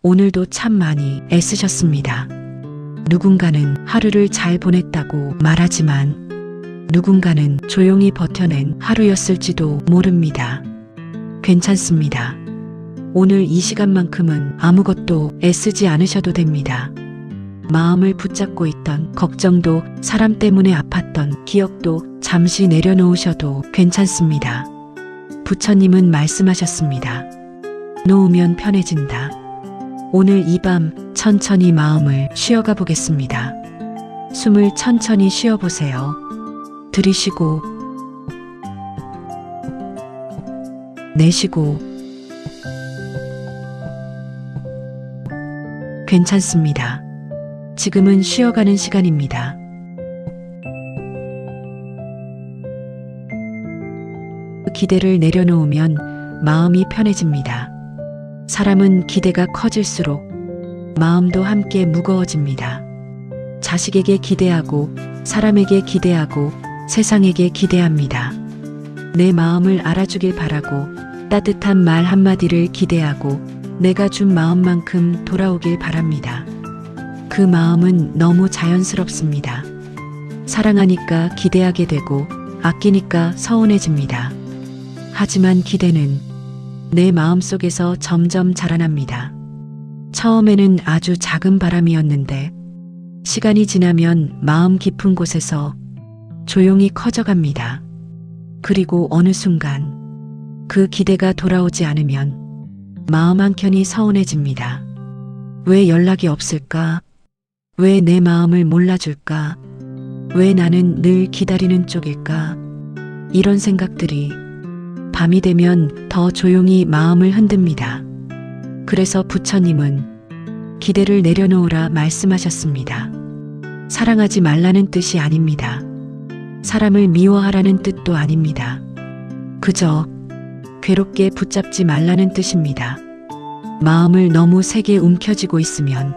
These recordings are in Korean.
오늘도 참 많이 애쓰셨습니다. 누군가는 하루를 잘 보냈다고 말하지만 누군가는 조용히 버텨낸 하루였을지도 모릅니다. 괜찮습니다. 오늘 이 시간만큼은 아무것도 애쓰지 않으셔도 됩니다. 마음을 붙잡고 있던 걱정도, 사람 때문에 아팠던 기억도 잠시 내려놓으셔도 괜찮습니다. 부처님은 말씀하셨습니다. 놓으면 편해진다. 오늘 이 밤 천천히 마음을 쉬어가 보겠습니다. 숨을 천천히 쉬어보세요. 들이쉬고 내쉬고. 괜찮습니다. 지금은 쉬어가는 시간입니다. 기대를 내려놓으면 마음이 편해집니다. 사람은 기대가 커질수록 마음도 함께 무거워집니다. 자식에게 기대하고, 사람에게 기대하고, 세상에게 기대합니다. 내 마음을 알아주길 바라고, 따뜻한 말 한마디를 기대하고, 내가 준 마음만큼 돌아오길 바랍니다. 그 마음은 너무 자연스럽습니다. 사랑하니까 기대하게 되고, 아끼니까 서운해집니다. 하지만 기대는 내 마음속에서 점점 자라납니다. 처음에는 아주 작은 바람이었는데 시간이 지나면 마음 깊은 곳에서 조용히 커져갑니다. 그리고 어느 순간 그 기대가 돌아오지 않으면 마음 한켠이 서운해집니다. 왜 연락이 없을까? 왜 내 마음을 몰라줄까? 왜 나는 늘 기다리는 쪽일까? 이런 생각들이 밤이 되면 더 조용히 마음을 흔듭니다. 그래서 부처님은 기대를 내려놓으라 말씀하셨습니다. 사랑하지 말라는 뜻이 아닙니다. 사람을 미워하라는 뜻도 아닙니다. 그저 괴롭게 붙잡지 말라는 뜻입니다. 마음을 너무 세게 움켜쥐고 있으면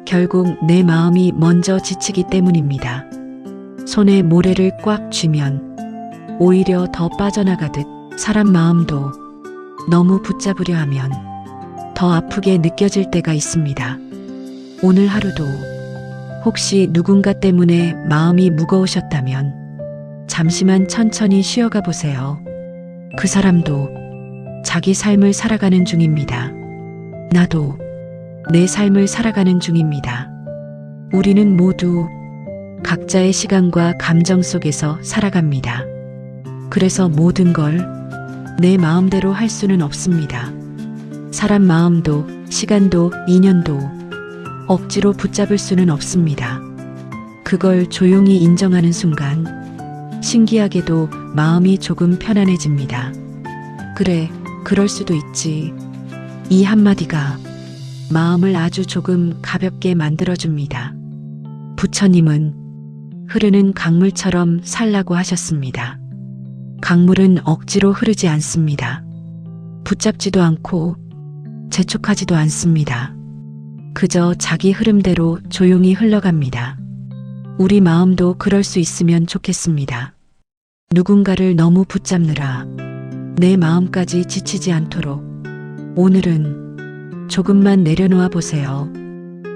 결국 내 마음이 먼저 지치기 때문입니다. 손에 모래를 꽉 쥐면 오히려 더 빠져나가듯 사람 마음도 너무 붙잡으려 하면 더 아프게 느껴질 때가 있습니다. 오늘 하루도 혹시 누군가 때문에 마음이 무거우셨다면 잠시만 천천히 쉬어가 보세요. 그 사람도 자기 삶을 살아가는 중입니다. 나도 내 삶을 살아가는 중입니다. 우리는 모두 각자의 시간과 감정 속에서 살아갑니다. 그래서 모든 걸 내 마음대로 할 수는 없습니다. 사람 마음도, 시간도, 인연도 억지로 붙잡을 수는 없습니다. 그걸 조용히 인정하는 순간 신기하게도 마음이 조금 편안해집니다. 그래, 그럴 수도 있지. 이 한마디가 마음을 아주 조금 가볍게 만들어줍니다. 부처님은 흐르는 강물처럼 살라고 하셨습니다. 강물은 억지로 흐르지 않습니다. 붙잡지도 않고 재촉하지도 않습니다. 그저 자기 흐름대로 조용히 흘러갑니다. 우리 마음도 그럴 수 있으면 좋겠습니다. 누군가를 너무 붙잡느라 내 마음까지 지치지 않도록 오늘은 조금만 내려놓아 보세요.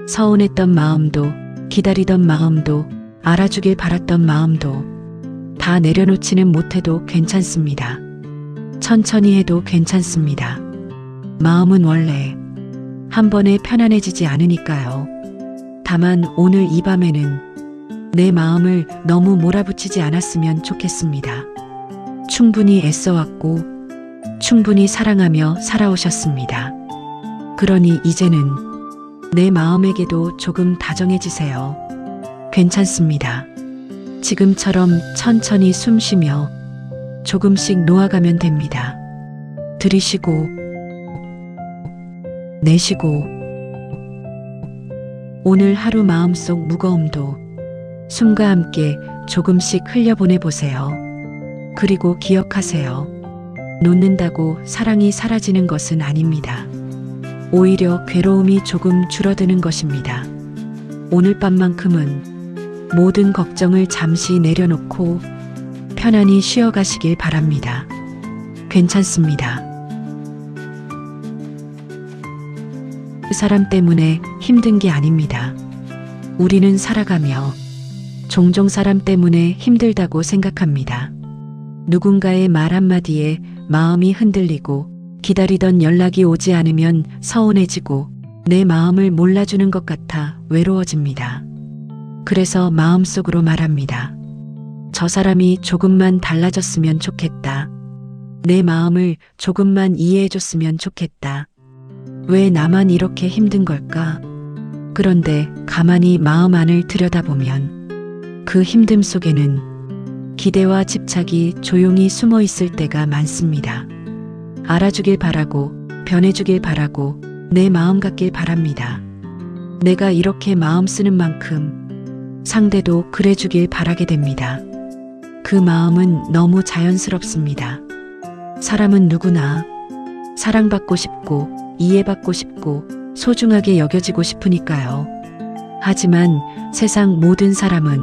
서운했던 마음도, 기다리던 마음도, 알아주길 바랐던 마음도 다 내려놓지는 못해도 괜찮습니다. 천천히 해도 괜찮습니다. 마음은 원래 한 번에 편안해지지 않으니까요. 다만 오늘 이 밤에는 내 마음을 너무 몰아붙이지 않았으면 좋겠습니다. 충분히 애써왔고 충분히 사랑하며 살아오셨습니다. 그러니 이제는 내 마음에게도 조금 다정해지세요. 괜찮습니다. 지금처럼 천천히 숨 쉬며 조금씩 놓아가면 됩니다. 들이쉬고 내쉬고. 오늘 하루 마음속 무거움도 숨과 함께 조금씩 흘려보내 보세요. 그리고 기억하세요. 놓는다고 사랑이 사라지는 것은 아닙니다. 오히려 괴로움이 조금 줄어드는 것입니다. 오늘 밤만큼은 모든 걱정을 잠시 내려놓고 편안히 쉬어가시길 바랍니다. 괜찮습니다. 사람 때문에 힘든 게 아닙니다. 우리는 살아가며 종종 사람 때문에 힘들다고 생각합니다. 누군가의 말 한마디에 마음이 흔들리고 기다리던 연락이 오지 않으면 서운해지고 내 마음을 몰라주는 것 같아 외로워집니다. 그래서 마음속으로 말합니다. 저 사람이 조금만 달라졌으면 좋겠다. 내 마음을 조금만 이해해줬으면 좋겠다. 왜 나만 이렇게 힘든 걸까? 그런데 가만히 마음 안을 들여다보면 그 힘듦 속에는 기대와 집착이 조용히 숨어 있을 때가 많습니다. 알아주길 바라고 변해주길 바라고 내 마음 같길 바랍니다. 내가 이렇게 마음 쓰는 만큼 상대도 그래주길 바라게 됩니다. 그 마음은 너무 자연스럽습니다. 사람은 누구나 사랑받고 싶고 이해받고 싶고 소중하게 여겨지고 싶으니까요. 하지만 세상 모든 사람은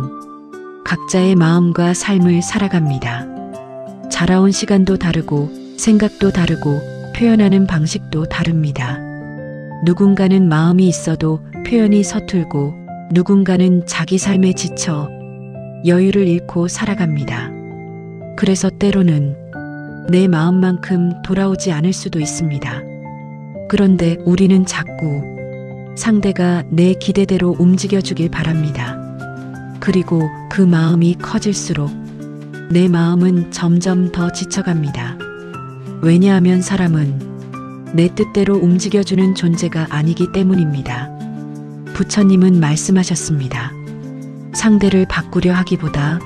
각자의 마음과 삶을 살아갑니다. 자라온 시간도 다르고 생각도 다르고 표현하는 방식도 다릅니다. 누군가는 마음이 있어도 표현이 서툴고 누군가는 자기 삶에 지쳐 여유를 잃고 살아갑니다. 그래서 때로는 내 마음만큼 돌아오지 않을 수도 있습니다. 그런데 우리는 자꾸 상대가 내 기대대로 움직여주길 바랍니다. 그리고 그 마음이 커질수록 내 마음은 점점 더 지쳐갑니다. 왜냐하면 사람은 내 뜻대로 움직여주는 존재가 아니기 때문입니다. 부처님은 말씀하셨습니다. 상대를 바꾸려 하기보다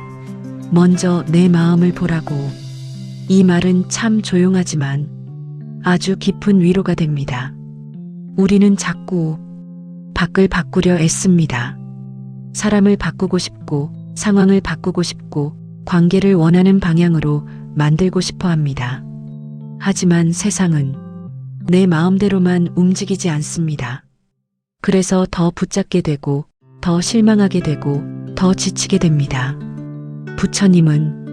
먼저 내 마음을 보라고. 이 말은 참 조용하지만 아주 깊은 위로가 됩니다. 우리는 자꾸 밖을 바꾸려 애씁니다. 사람을 바꾸고 싶고 상황을 바꾸고 싶고 관계를 원하는 방향으로 만들고 싶어 합니다. 하지만 세상은 내 마음대로만 움직이지 않습니다. 그래서 더 붙잡게 되고 더 실망하게 되고 더 지치게 됩니다. 부처님은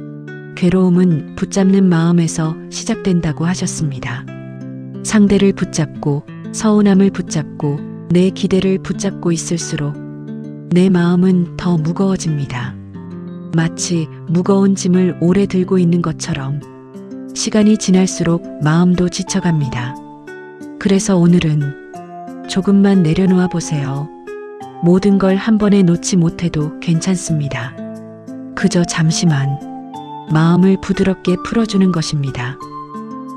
괴로움은 붙잡는 마음에서 시작된다고 하셨습니다. 상대를 붙잡고 서운함을 붙잡고 내 기대를 붙잡고 있을수록 내 마음은 더 무거워집니다. 마치 무거운 짐을 오래 들고 있는 것처럼 시간이 지날수록 마음도 지쳐갑니다. 그래서 오늘은 조금만 내려놓아 보세요. 모든 걸 한 번에 놓지 못해도 괜찮습니다. 그저 잠시만 마음을 부드럽게 풀어주는 것입니다.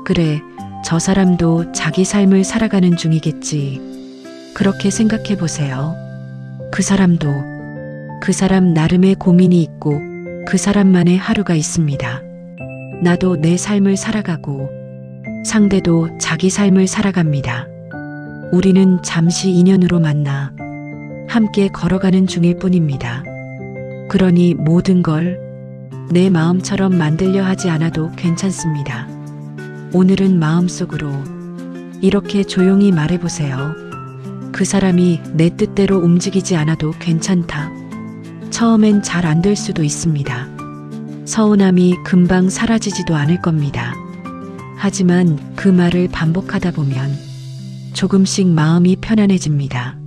그래, 저 사람도 자기 삶을 살아가는 중이겠지. 그렇게 생각해 보세요. 그 사람도 그 사람 나름의 고민이 있고 그 사람만의 하루가 있습니다. 나도 내 삶을 살아가고 상대도 자기 삶을 살아갑니다. 우리는 잠시 인연으로 만나 함께 걸어가는 중일 뿐입니다. 그러니 모든 걸 내 마음처럼 만들려 하지 않아도 괜찮습니다. 오늘은 마음속으로 이렇게 조용히 말해보세요. 그 사람이 내 뜻대로 움직이지 않아도 괜찮다. 처음엔 잘 안 될 수도 있습니다. 서운함이 금방 사라지지도 않을 겁니다. 하지만 그 말을 반복하다 보면 조금씩 마음이 편안해집니다.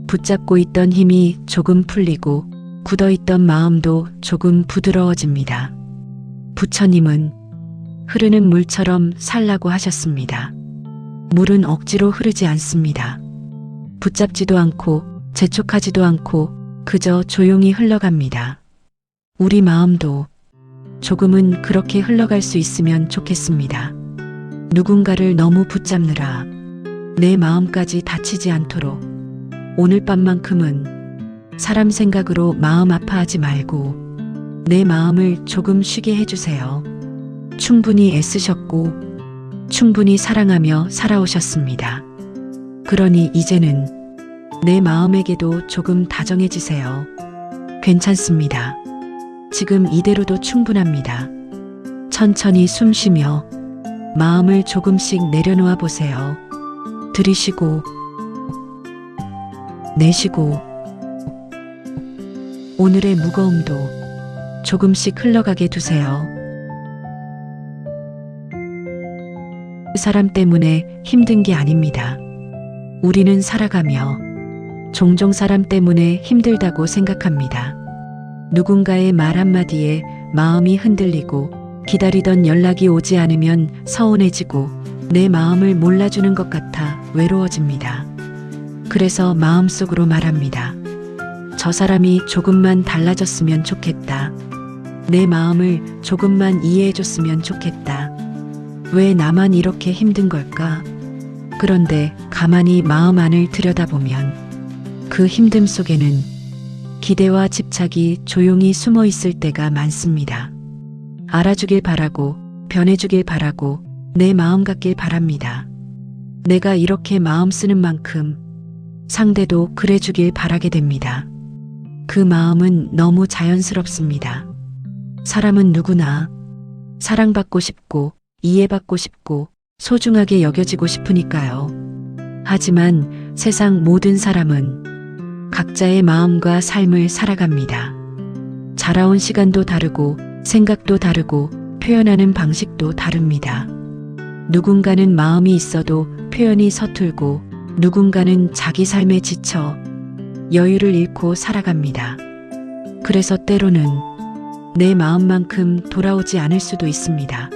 붙잡고 있던 힘이 조금 풀리고 굳어있던 마음도 조금 부드러워집니다. 부처님은 흐르는 물처럼 살라고 하셨습니다. 물은 억지로 흐르지 않습니다. 붙잡지도 않고 재촉하지도 않고 그저 조용히 흘러갑니다. 우리 마음도 조금은 그렇게 흘러갈 수 있으면 좋겠습니다. 누군가를 너무 붙잡느라 내 마음까지 다치지 않도록 오늘 밤만큼은 사람 생각으로 마음 아파하지 말고 내 마음을 조금 쉬게 해주세요. 충분히 애쓰셨고 충분히 사랑하며 살아오셨습니다. 그러니 이제는 내 마음에게도 조금 다정해지세요. 괜찮습니다. 지금 이대로도 충분합니다. 천천히 숨 쉬며 마음을 조금씩 내려놓아 보세요. 들이쉬고 내쉬고 오늘의 무거움도 조금씩 흘러가게 두세요. 그 사람 때문에 힘든 게 아닙니다. 우리는 살아가며 종종 사람 때문에 힘들다고 생각합니다. 누군가의 말 한마디에 마음이 흔들리고 기다리던 연락이 오지 않으면 서운해지고 내 마음을 몰라주는 것 같아 외로워집니다. 그래서 마음속으로 말합니다. 저 사람이 조금만 달라졌으면 좋겠다. 내 마음을 조금만 이해해줬으면 좋겠다. 왜 나만 이렇게 힘든 걸까? 그런데 가만히 마음 안을 들여다보면 그 힘듦 속에는 기대와 집착이 조용히 숨어 있을 때가 많습니다. 알아주길 바라고 변해주길 바라고 내 마음 같길 바랍니다. 내가 이렇게 마음 쓰는 만큼 상대도 그래주길 바라게 됩니다. 그 마음은 너무 자연스럽습니다. 사람은 누구나 사랑받고 싶고 이해받고 싶고 소중하게 여겨지고 싶으니까요. 하지만 세상 모든 사람은 각자의 마음과 삶을 살아갑니다. 자라온 시간도 다르고 생각도 다르고 표현하는 방식도 다릅니다. 누군가는 마음이 있어도 표현이 서툴고 누군가는 자기 삶에 지쳐 여유를 잃고 살아갑니다. 그래서 때로는 내 마음만큼 돌아오지 않을 수도 있습니다.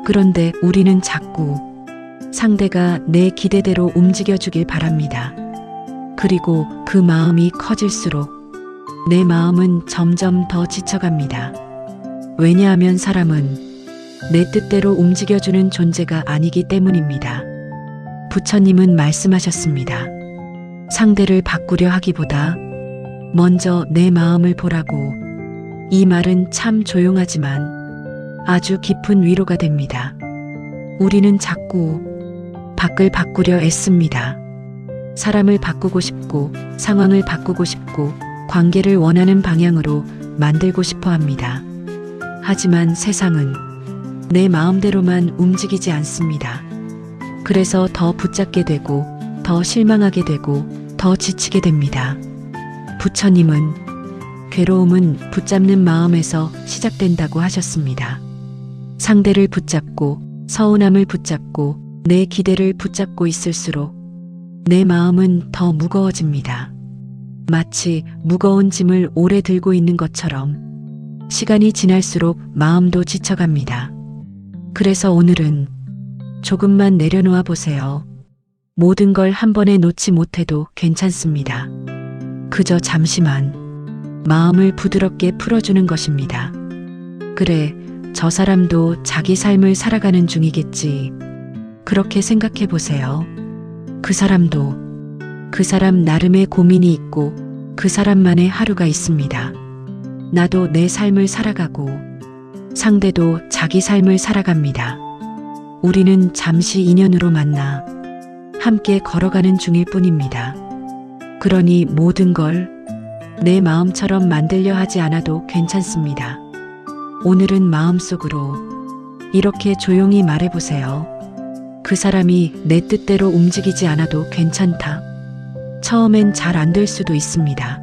그런데 우리는 자꾸 상대가 내 기대대로 움직여주길 바랍니다. 그리고 그 마음이 커질수록 내 마음은 점점 더 지쳐갑니다. 왜냐하면 사람은 내 뜻대로 움직여주는 존재가 아니기 때문입니다. 부처님은 말씀하셨습니다. 상대를 바꾸려 하기보다 먼저 내 마음을 보라고. 이 말은 참 조용하지만 아주 깊은 위로가 됩니다. 우리는 자꾸 밖을 바꾸려 애씁니다. 사람을 바꾸고 싶고 상황을 바꾸고 싶고 관계를 원하는 방향으로 만들고 싶어 합니다. 하지만 세상은 내 마음대로만 움직이지 않습니다. 그래서 더 붙잡게 되고 더 실망하게 되고 더 지치게 됩니다. 부처님은 괴로움은 붙잡는 마음에서 시작된다고 하셨습니다. 상대를 붙잡고 서운함을 붙잡고 내 기대를 붙잡고 있을수록 내 마음은 더 무거워집니다. 마치 무거운 짐을 오래 들고 있는 것처럼 시간이 지날수록 마음도 지쳐갑니다. 그래서 오늘은 조금만 내려놓아 보세요. 모든 걸 한 번에 놓지 못해도 괜찮습니다. 그저 잠시만 마음을 부드럽게 풀어주는 것입니다. 그래, 저 사람도 자기 삶을 살아가는 중이겠지. 그렇게 생각해 보세요. 그 사람도 그 사람 나름의 고민이 있고 그 사람만의 하루가 있습니다. 나도 내 삶을 살아가고 상대도 자기 삶을 살아갑니다. 우리는 잠시 인연으로 만나 함께 걸어가는 중일 뿐입니다. 그러니 모든 걸 내 마음처럼 만들려 하지 않아도 괜찮습니다. 오늘은 마음속으로 이렇게 조용히 말해보세요. 그 사람이 내 뜻대로 움직이지 않아도 괜찮다. 처음엔 잘 안 될 수도 있습니다.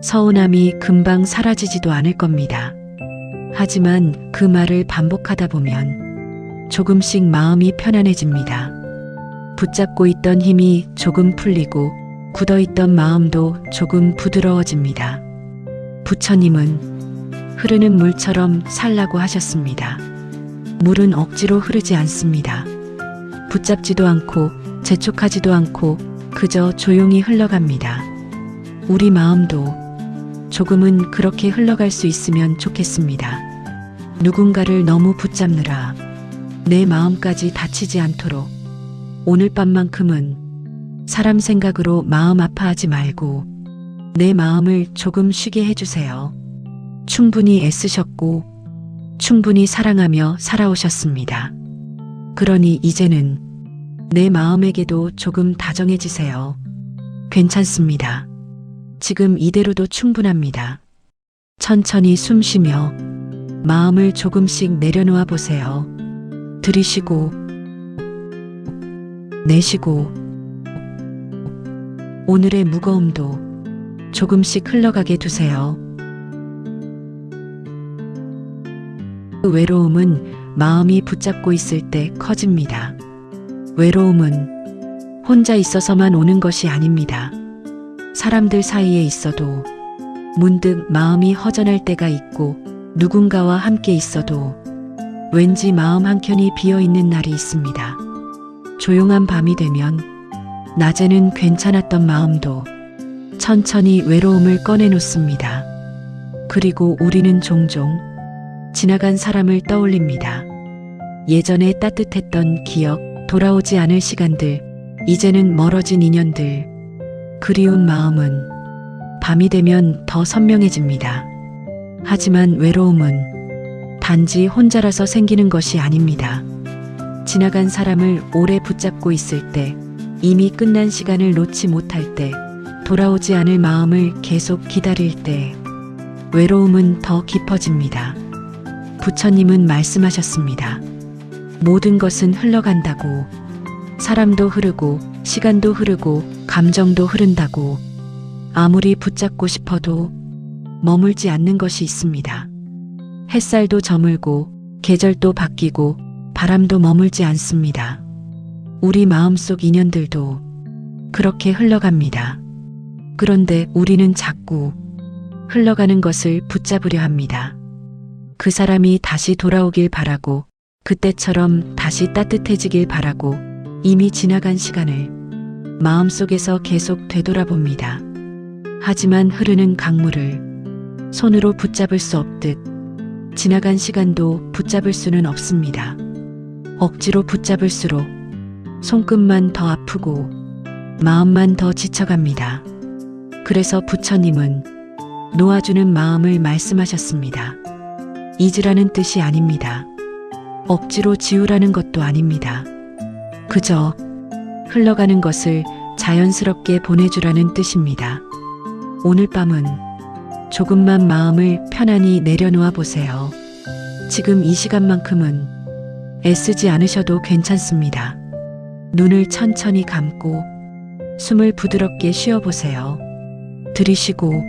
서운함이 금방 사라지지도 않을 겁니다. 하지만 그 말을 반복하다 보면 조금씩 마음이 편안해집니다. 붙잡고 있던 힘이 조금 풀리고 굳어있던 마음도 조금 부드러워집니다. 부처님은 흐르는 물처럼 살라고 하셨습니다. 물은 억지로 흐르지 않습니다. 붙잡지도 않고 재촉하지도 않고 그저 조용히 흘러갑니다. 우리 마음도 조금은 그렇게 흘러갈 수 있으면 좋겠습니다. 누군가를 너무 붙잡느라 내 마음까지 다치지 않도록 오늘 밤만큼은 사람 생각으로 마음 아파하지 말고 내 마음을 조금 쉬게 해주세요. 충분히 애쓰셨고 충분히 사랑하며 살아오셨습니다. 그러니 이제는 내 마음에게도 조금 다정해지세요. 괜찮습니다. 지금 이대로도 충분합니다. 천천히 숨 쉬며 마음을 조금씩 내려놓아 보세요. 들이쉬고 내쉬고 오늘의 무거움도 조금씩 흘러가게 두세요. 그 외로움은 마음이 붙잡고 있을 때 커집니다. 외로움은 혼자 있어서만 오는 것이 아닙니다. 사람들 사이에 있어도 문득 마음이 허전할 때가 있고 누군가와 함께 있어도 왠지 마음 한켠이 비어 있는 날이 있습니다. 조용한 밤이 되면 낮에는 괜찮았던 마음도 천천히 외로움을 꺼내놓습니다. 그리고 우리는 종종 지나간 사람을 떠올립니다. 예전에 따뜻했던 기억, 돌아오지 않을 시간들, 이제는 멀어진 인연들. 그리운 마음은 밤이 되면 더 선명해집니다. 하지만 외로움은 단지 혼자라서 생기는 것이 아닙니다. 지나간 사람을 오래 붙잡고 있을 때, 이미 끝난 시간을 놓지 못할 때, 돌아오지 않을 마음을 계속 기다릴 때, 외로움은 더 깊어집니다. 부처님은 말씀하셨습니다. 모든 것은 흘러간다고. 사람도 흐르고, 시간도 흐르고, 감정도 흐른다고. 아무리 붙잡고 싶어도 머물지 않는 것이 있습니다. 햇살도 저물고, 계절도 바뀌고, 바람도 머물지 않습니다. 우리 마음속 인연들도 그렇게 흘러갑니다. 그런데 우리는 자꾸 흘러가는 것을 붙잡으려 합니다. 그 사람이 다시 돌아오길 바라고, 그때처럼 다시 따뜻해지길 바라고, 이미 지나간 시간을 마음속에서 계속 되돌아봅니다. 하지만 흐르는 강물을 손으로 붙잡을 수 없듯 지나간 시간도 붙잡을 수는 없습니다. 억지로 붙잡을수록 손끝만 더 아프고 마음만 더 지쳐갑니다. 그래서 부처님은 놓아주는 마음을 말씀하셨습니다. 잊으라는 뜻이 아닙니다. 억지로 지우라는 것도 아닙니다. 그저 흘러가는 것을 자연스럽게 보내주라는 뜻입니다. 오늘 밤은 조금만 마음을 편안히 내려놓아 보세요. 지금 이 시간만큼은 애쓰지 않으셔도 괜찮습니다. 눈을 천천히 감고 숨을 부드럽게 쉬어보세요. 들이쉬고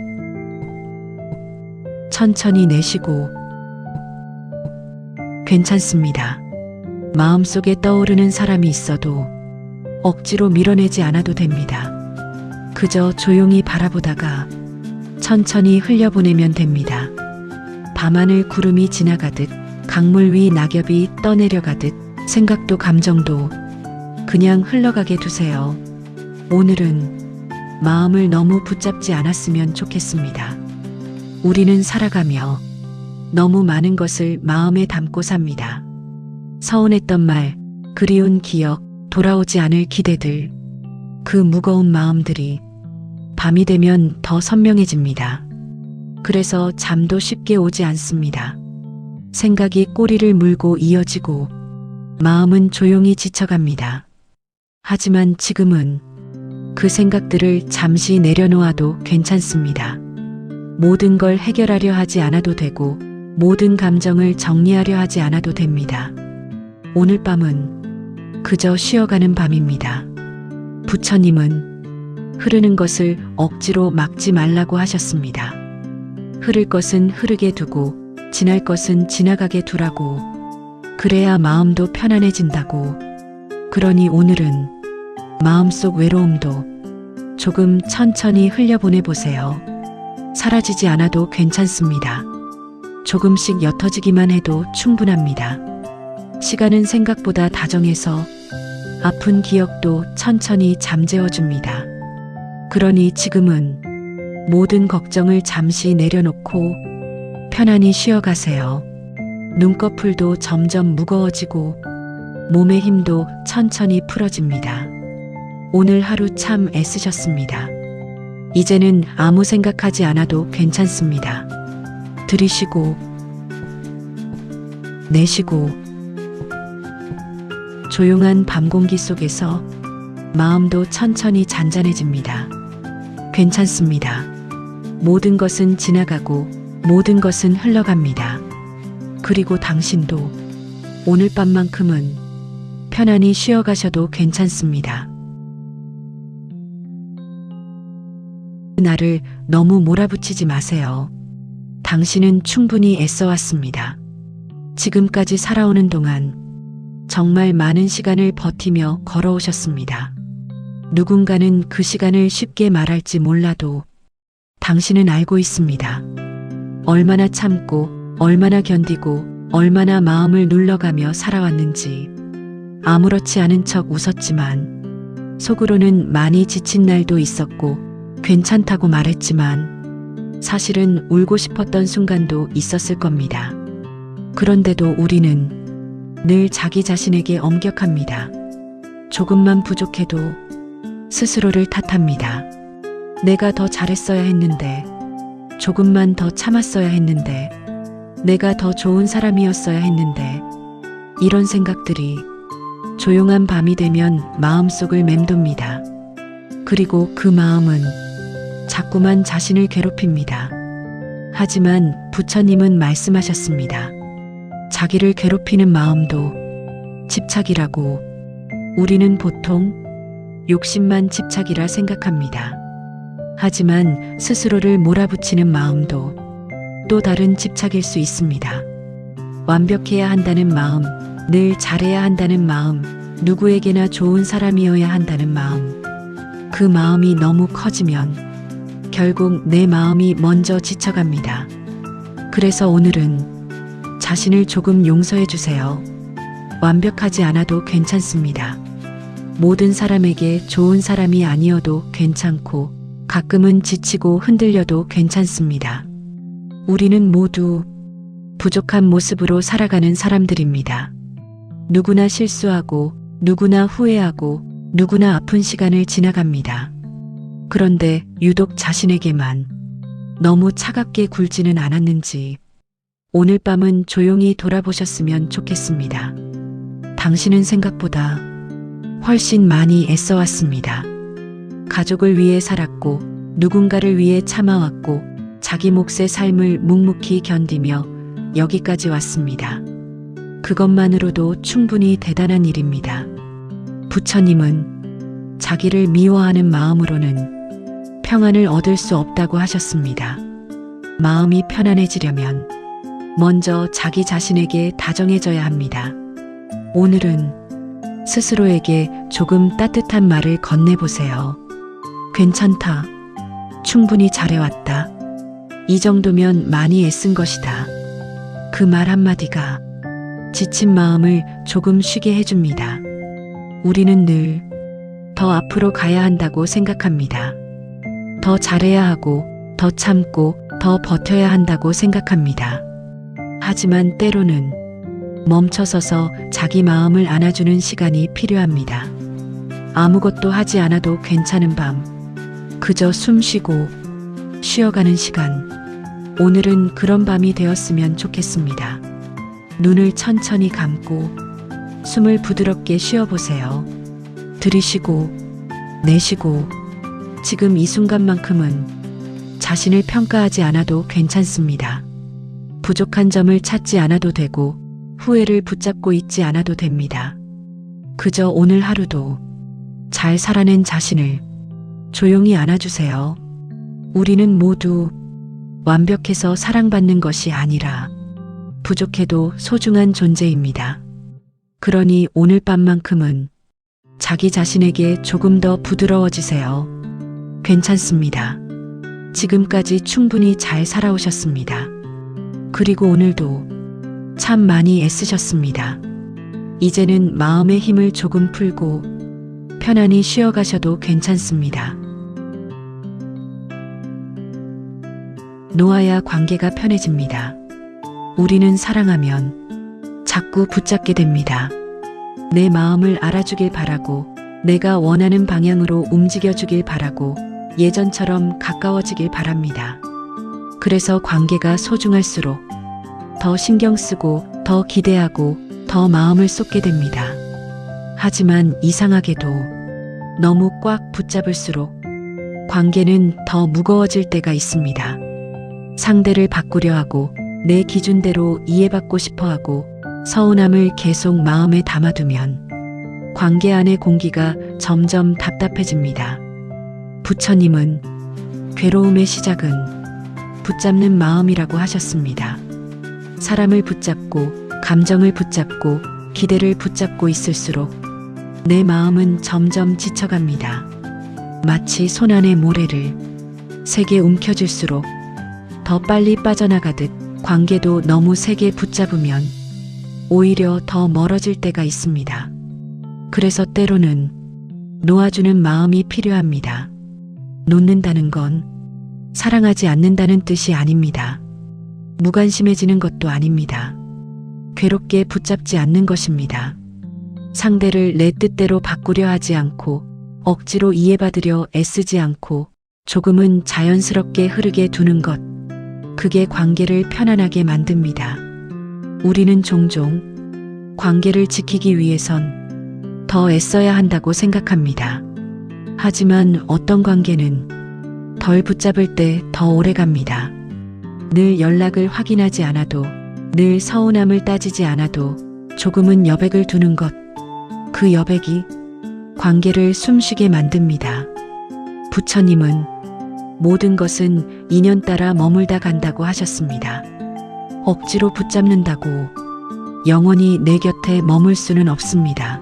천천히 내쉬고 괜찮습니다. 마음속에 떠오르는 사람이 있어도 억지로 밀어내지 않아도 됩니다. 그저 조용히 바라보다가 천천히 흘려보내면 됩니다. 밤하늘 구름이 지나가듯 강물 위 낙엽이 떠내려가듯 생각도 감정도 그냥 흘러가게 두세요. 오늘은 마음을 너무 붙잡지 않았으면 좋겠습니다. 우리는 살아가며 너무 많은 것을 마음에 담고 삽니다. 서운했던 말, 그리운 기억, 돌아오지 않을 기대들. 그 무거운 마음들이 밤이 되면 더 선명해집니다. 그래서 잠도 쉽게 오지 않습니다. 생각이 꼬리를 물고 이어지고 마음은 조용히 지쳐갑니다. 하지만 지금은 그 생각들을 잠시 내려놓아도 괜찮습니다. 모든 걸 해결하려 하지 않아도 되고 모든 감정을 정리하려 하지 않아도 됩니다. 오늘 밤은 그저 쉬어가는 밤입니다. 부처님은 흐르는 것을 억지로 막지 말라고 하셨습니다. 흐를 것은 흐르게 두고 지날 것은 지나가게 두라고. 그래야 마음도 편안해진다고. 그러니 오늘은 마음속 외로움도 조금 천천히 흘려보내 보세요. 사라지지 않아도 괜찮습니다. 조금씩 옅어지기만 해도 충분합니다. 시간은 생각보다 다정해서 아픈 기억도 천천히 잠재워줍니다. 그러니 지금은 모든 걱정을 잠시 내려놓고 편안히 쉬어가세요. 눈꺼풀도 점점 무거워지고 몸의 힘도 천천히 풀어집니다. 오늘 하루 참 애쓰셨습니다. 이제는 아무 생각하지 않아도 괜찮습니다. 들이쉬고 내쉬고 조용한 밤 공기 속에서 마음도 천천히 잔잔해집니다. 괜찮습니다. 모든 것은 지나가고 모든 것은 흘러갑니다. 그리고 당신도 오늘 밤만큼은 편안히 쉬어가셔도 괜찮습니다. 나를 너무 몰아붙이지 마세요. 당신은 충분히 애써왔습니다. 지금까지 살아오는 동안 정말 많은 시간을 버티며 걸어오셨습니다. 누군가는 그 시간을 쉽게 말할지 몰라도 당신은 알고 있습니다. 얼마나 참고, 얼마나 견디고, 얼마나 마음을 눌러가며 살아왔는지. 아무렇지 않은 척 웃었지만 속으로는 많이 지친 날도 있었고 괜찮다고 말했지만 사실은 울고 싶었던 순간도 있었을 겁니다. 그런데도 우리는 늘 자기 자신에게 엄격합니다. 조금만 부족해도 스스로를 탓합니다. 내가 더 잘했어야 했는데, 조금만 더 참았어야 했는데, 내가 더 좋은 사람이었어야 했는데, 이런 생각들이 조용한 밤이 되면 마음속을 맴돕니다. 그리고 그 마음은 자꾸만 자신을 괴롭힙니다. 하지만 부처님은 말씀하셨습니다. 자기를 괴롭히는 마음도 집착이라고. 우리는 보통 욕심만 집착이라 생각합니다. 하지만 스스로를 몰아붙이는 마음도 또 다른 집착일 수 있습니다. 완벽해야 한다는 마음, 늘 잘해야 한다는 마음, 누구에게나 좋은 사람이어야 한다는 마음. 그 마음이 너무 커지면 결국 내 마음이 먼저 지쳐갑니다. 그래서 오늘은 자신을 조금 용서해 주세요. 완벽하지 않아도 괜찮습니다. 모든 사람에게 좋은 사람이 아니어도 괜찮고 가끔은 지치고 흔들려도 괜찮습니다. 우리는 모두 부족한 모습으로 살아가는 사람들입니다. 누구나 실수하고 누구나 후회하고 누구나 아픈 시간을 지나갑니다. 그런데 유독 자신에게만 너무 차갑게 굴지는 않았는지 오늘 밤은 조용히 돌아보셨으면 좋겠습니다. 당신은 생각보다 훨씬 많이 애써왔습니다. 가족을 위해 살았고 누군가를 위해 참아왔고 자기 몫의 삶을 묵묵히 견디며 여기까지 왔습니다. 그것만으로도 충분히 대단한 일입니다. 부처님은 자기를 미워하는 마음으로는 평안을 얻을 수 없다고 하셨습니다. 마음이 편안해지려면 먼저 자기 자신에게 다정해져야 합니다. 오늘은 스스로에게 조금 따뜻한 말을 건네보세요. 괜찮다. 충분히 잘해왔다. 이 정도면 많이 애쓴 것이다. 그 말 한마디가 지친 마음을 조금 쉬게 해줍니다. 우리는 늘 더 앞으로 가야 한다고 생각합니다. 더 잘해야 하고, 더 참고, 더 버텨야 한다고 생각합니다. 하지만 때로는 멈춰서서 자기 마음을 안아주는 시간이 필요합니다. 아무것도 하지 않아도 괜찮은 밤, 그저 숨 쉬고 쉬어가는 시간. 오늘은 그런 밤이 되었으면 좋겠습니다. 눈을 천천히 감고 숨을 부드럽게 쉬어보세요. 들이쉬고 내쉬고 지금 이 순간만큼은 자신을 평가하지 않아도 괜찮습니다. 부족한 점을 찾지 않아도 되고 후회를 붙잡고 있지 않아도 됩니다. 그저 오늘 하루도 잘 살아낸 자신을 조용히 안아주세요. 우리는 모두 완벽해서 사랑받는 것이 아니라 부족해도 소중한 존재입니다. 그러니 오늘 밤만큼은 자기 자신에게 조금 더 부드러워지세요. 괜찮습니다. 지금까지 충분히 잘 살아오셨습니다. 그리고 오늘도 참 많이 애쓰셨습니다. 이제는 마음의 힘을 조금 풀고 편안히 쉬어가셔도 괜찮습니다. 놓아야 관계가 편해집니다. 우리는 사랑하면 자꾸 붙잡게 됩니다. 내 마음을 알아주길 바라고 내가 원하는 방향으로 움직여주길 바라고 예전처럼 가까워지길 바랍니다. 그래서 관계가 소중할수록 더 신경 쓰고 더 기대하고 더 마음을 쏟게 됩니다. 하지만 이상하게도 너무 꽉 붙잡을수록 관계는 더 무거워질 때가 있습니다. 상대를 바꾸려 하고 내 기준대로 이해받고 싶어 하고 서운함을 계속 마음에 담아두면 관계 안의 공기가 점점 답답해집니다. 부처님은 괴로움의 시작은 붙잡는 마음이라고 하셨습니다. 사람을 붙잡고 감정을 붙잡고 기대를 붙잡고 있을수록 내 마음은 점점 지쳐갑니다. 마치 손안의 모래를 세게 움켜쥘수록 더 빨리 빠져나가듯 관계도 너무 세게 붙잡으면 오히려 더 멀어질 때가 있습니다. 그래서 때로는 놓아주는 마음이 필요합니다. 놓는다는 건 사랑하지 않는다는 뜻이 아닙니다. 무관심해지는 것도 아닙니다. 괴롭게 붙잡지 않는 것입니다. 상대를 내 뜻대로 바꾸려 하지 않고 억지로 이해받으려 애쓰지 않고 조금은 자연스럽게 흐르게 두는 것. 그게 관계를 편안하게 만듭니다. 우리는 종종 관계를 지키기 위해선 더 애써야 한다고 생각합니다. 하지만 어떤 관계는 덜 붙잡을 때 더 오래 갑니다. 늘 연락을 확인하지 않아도, 늘 서운함을 따지지 않아도 조금은 여백을 두는 것. 그 여백이 관계를 숨쉬게 만듭니다. 부처님은 모든 것은 인연 따라 머물다 간다고 하셨습니다. 억지로 붙잡는다고 영원히 내 곁에 머물 수는 없습니다.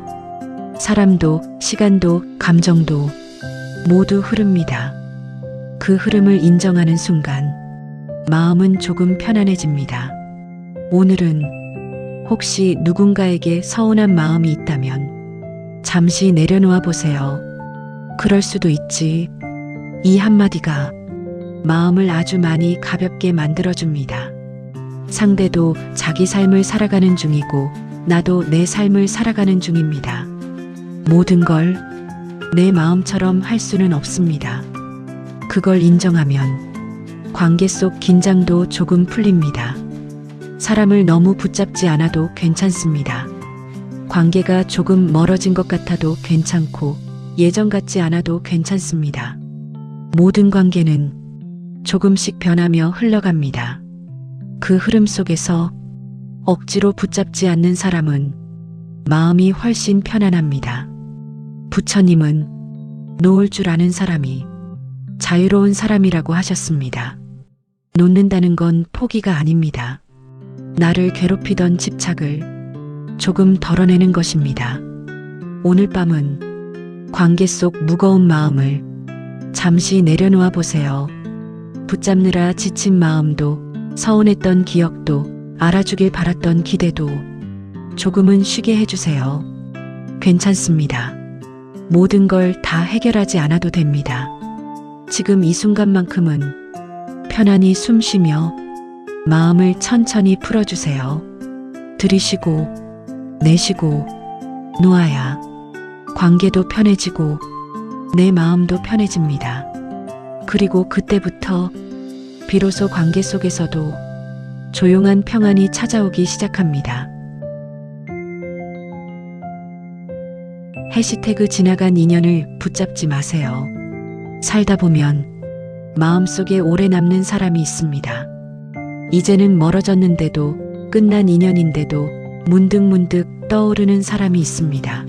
사람도, 시간도, 감정도 모두 흐릅니다. 그 흐름을 인정하는 순간 마음은 조금 편안해집니다. 오늘은 혹시 누군가에게 서운한 마음이 있다면 잠시 내려놓아 보세요. 그럴 수도 있지. 이 한마디가 마음을 아주 많이 가볍게 만들어줍니다. 상대도 자기 삶을 살아가는 중이고 나도 내 삶을 살아가는 중입니다. 모든 걸 내 마음처럼 할 수는 없습니다. 그걸 인정하면 관계 속 긴장도 조금 풀립니다. 사람을 너무 붙잡지 않아도 괜찮습니다. 관계가 조금 멀어진 것 같아도 괜찮고 예전 같지 않아도 괜찮습니다. 모든 관계는 조금씩 변하며 흘러갑니다. 그 흐름 속에서 억지로 붙잡지 않는 사람은 마음이 훨씬 편안합니다. 부처님은 놓을 줄 아는 사람이 자유로운 사람이라고 하셨습니다. 놓는다는 건 포기가 아닙니다. 나를 괴롭히던 집착을 조금 덜어내는 것입니다. 오늘 밤은 관계 속 무거운 마음을 잠시 내려놓아 보세요. 붙잡느라 지친 마음도, 서운했던 기억도, 알아주길 바랐던 기대도 조금은 쉬게 해주세요. 괜찮습니다. 모든 걸 다 해결하지 않아도 됩니다. 지금 이 순간만큼은 편안히 숨 쉬며 마음을 천천히 풀어주세요. 들이쉬고 내쉬고 놓아야 관계도 편해지고 내 마음도 편해집니다. 그리고 그때부터 비로소 관계 속에서도 조용한 평안이 찾아오기 시작합니다. 해시태그 지나간 인연을 붙잡지 마세요. 살다 보면 마음속에 오래 남는 사람이 있습니다. 이제는 멀어졌는데도, 끝난 인연인데도 문득문득 떠오르는 사람이 있습니다.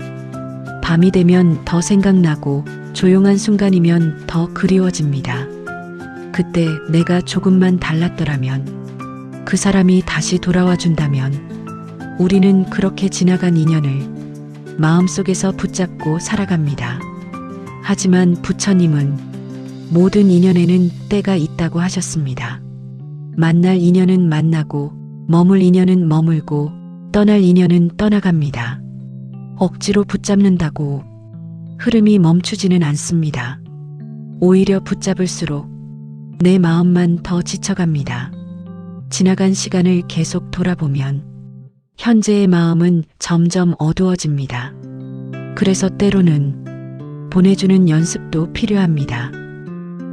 밤이 되면 더 생각나고 조용한 순간이면 더 그리워집니다. 그때 내가 조금만 달랐더라면, 그 사람이 다시 돌아와 준다면 우리는 그렇게 지나간 인연을 마음속에서 붙잡고 살아갑니다. 하지만 부처님은 모든 인연에는 때가 있다고 하셨습니다. 만날 인연은 만나고, 머물 인연은 머물고, 떠날 인연은 떠나갑니다. 억지로 붙잡는다고 흐름이 멈추지는 않습니다. 오히려 붙잡을수록 내 마음만 더 지쳐갑니다. 지나간 시간을 계속 돌아보면 현재의 마음은 점점 어두워집니다. 그래서 때로는 보내주는 연습도 필요합니다.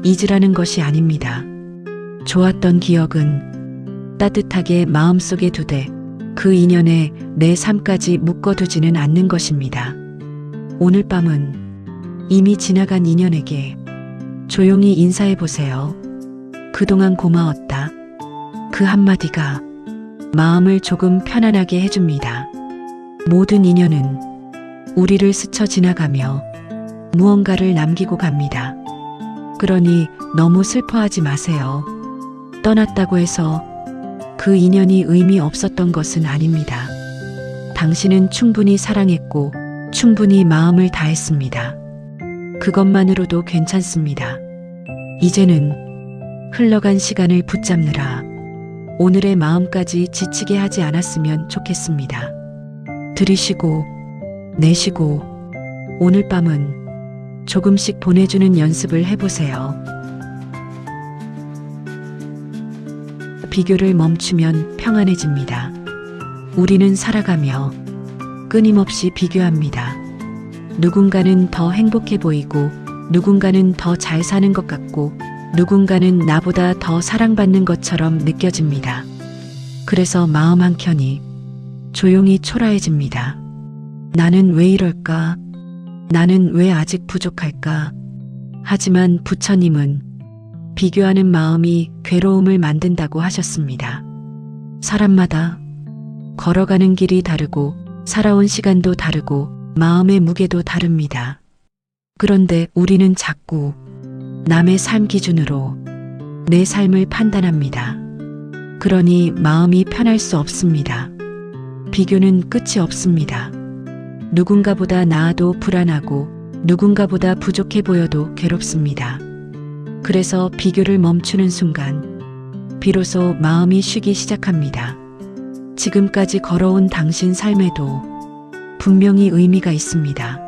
잊으라는 것이 아닙니다. 좋았던 기억은 따뜻하게 마음속에 두되 그 인연에 내 삶까지 묶어두지는 않는 것입니다. 오늘 밤은 이미 지나간 인연에게 조용히 인사해 보세요. 그동안 고마웠다. 그 한마디가 마음을 조금 편안하게 해줍니다. 모든 인연은 우리를 스쳐 지나가며 무언가를 남기고 갑니다. 그러니 너무 슬퍼하지 마세요. 떠났다고 해서 그 인연이 의미 없었던 것은 아닙니다. 당신은 충분히 사랑했고 충분히 마음을 다했습니다. 그것만으로도 괜찮습니다. 이제는 흘러간 시간을 붙잡느라 오늘의 마음까지 지치게 하지 않았으면 좋겠습니다. 들이쉬고 내쉬고 오늘 밤은 조금씩 보내주는 연습을 해보세요. 비교를 멈추면 평안해집니다. 우리는 살아가며 끊임없이 비교합니다. 누군가는 더 행복해 보이고, 누군가는 더 잘 사는 것 같고, 누군가는 나보다 더 사랑받는 것처럼 느껴집니다. 그래서 마음 한켠이 조용히 초라해집니다. 나는 왜 이럴까? 나는 왜 아직 부족할까? 하지만 부처님은 비교하는 마음이 괴로움을 만든다고 하셨습니다. 사람마다 걸어가는 길이 다르고 살아온 시간도 다르고 마음의 무게도 다릅니다. 그런데 우리는 자꾸 남의 삶 기준으로 내 삶을 판단합니다. 그러니 마음이 편할 수 없습니다. 비교는 끝이 없습니다. 누군가보다 나아도 불안하고 누군가보다 부족해 보여도 괴롭습니다. 그래서 비교를 멈추는 순간 비로소 마음이 쉬기 시작합니다. 지금까지 걸어온 당신 삶에도 분명히 의미가 있습니다.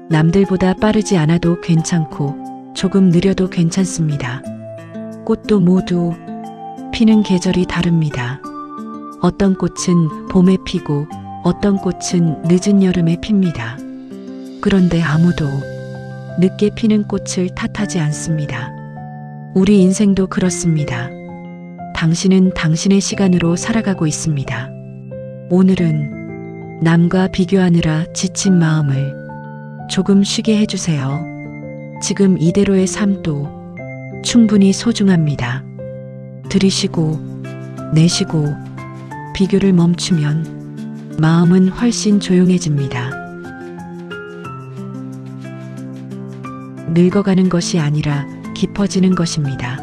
남들보다 빠르지 않아도 괜찮고 조금 느려도 괜찮습니다. 꽃도 모두 피는 계절이 다릅니다. 어떤 꽃은 봄에 피고 어떤 꽃은 늦은 여름에 핍니다. 그런데 아무도 늦게 피는 꽃을 탓하지 않습니다. 우리 인생도 그렇습니다. 당신은 당신의 시간으로 살아가고 있습니다. 오늘은 남과 비교하느라 지친 마음을 조금 쉬게 해주세요. 지금 이대로의 삶도 충분히 소중합니다. 들이쉬고 내쉬고 비교를 멈추면 마음은 훨씬 조용해집니다. 늙어가는 것이 아니라 깊어지는 것입니다.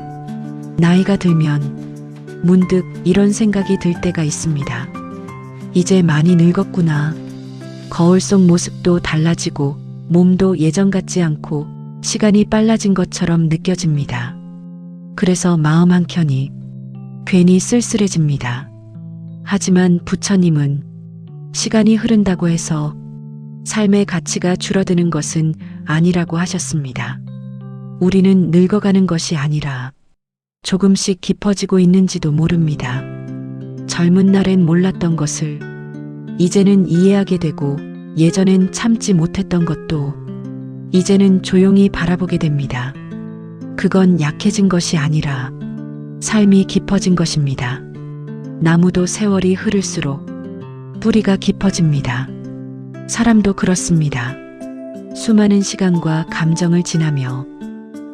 나이가 들면 문득 이런 생각이 들 때가 있습니다. 이제 많이 늙었구나. 거울 속 모습도 달라지고 몸도 예전 같지 않고 시간이 빨라진 것처럼 느껴집니다. 그래서 마음 한켠이 괜히 쓸쓸해집니다. 하지만 부처님은 시간이 흐른다고 해서 삶의 가치가 줄어드는 것은 아니라고 하셨습니다. 우리는 늙어가는 것이 아니라 조금씩 깊어지고 있는지도 모릅니다. 젊은 날엔 몰랐던 것을 이제는 이해하게 되고 예전엔 참지 못했던 것도 이제는 조용히 바라보게 됩니다. 그건 약해진 것이 아니라 삶이 깊어진 것입니다. 나무도 세월이 흐를수록 뿌리가 깊어집니다. 사람도 그렇습니다. 수많은 시간과 감정을 지나며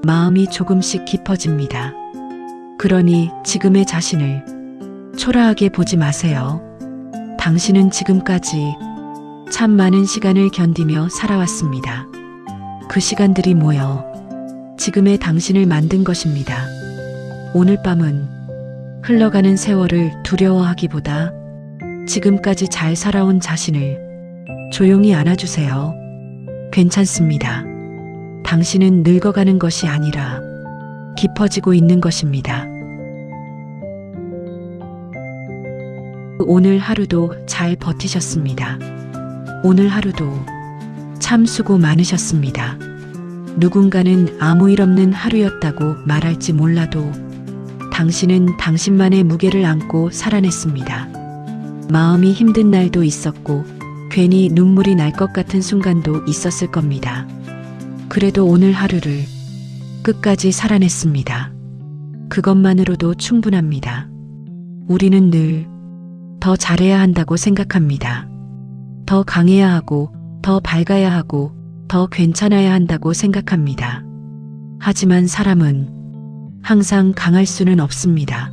마음이 조금씩 깊어집니다. 그러니 지금의 자신을 초라하게 보지 마세요. 당신은 지금까지 참 많은 시간을 견디며 살아왔습니다. 그 시간들이 모여 지금의 당신을 만든 것입니다. 오늘 밤은 흘러가는 세월을 두려워하기보다 지금까지 잘 살아온 자신을 조용히 안아주세요. 괜찮습니다. 당신은 늙어가는 것이 아니라 깊어지고 있는 것입니다. 오늘 하루도 잘 버티셨습니다. 오늘 하루도 참 수고 많으셨습니다. 누군가는 아무 일 없는 하루였다고 말할지 몰라도 당신은 당신만의 무게를 안고 살아냈습니다. 마음이 힘든 날도 있었고 괜히 눈물이 날 것 같은 순간도 있었을 겁니다. 그래도 오늘 하루를 끝까지 살아냈습니다. 그것만으로도 충분합니다. 우리는 늘 더 잘해야 한다고 생각합니다. 더 강해야 하고, 더 밝아야 하고, 더 괜찮아야 한다고 생각합니다. 하지만 사람은 항상 강할 수는 없습니다.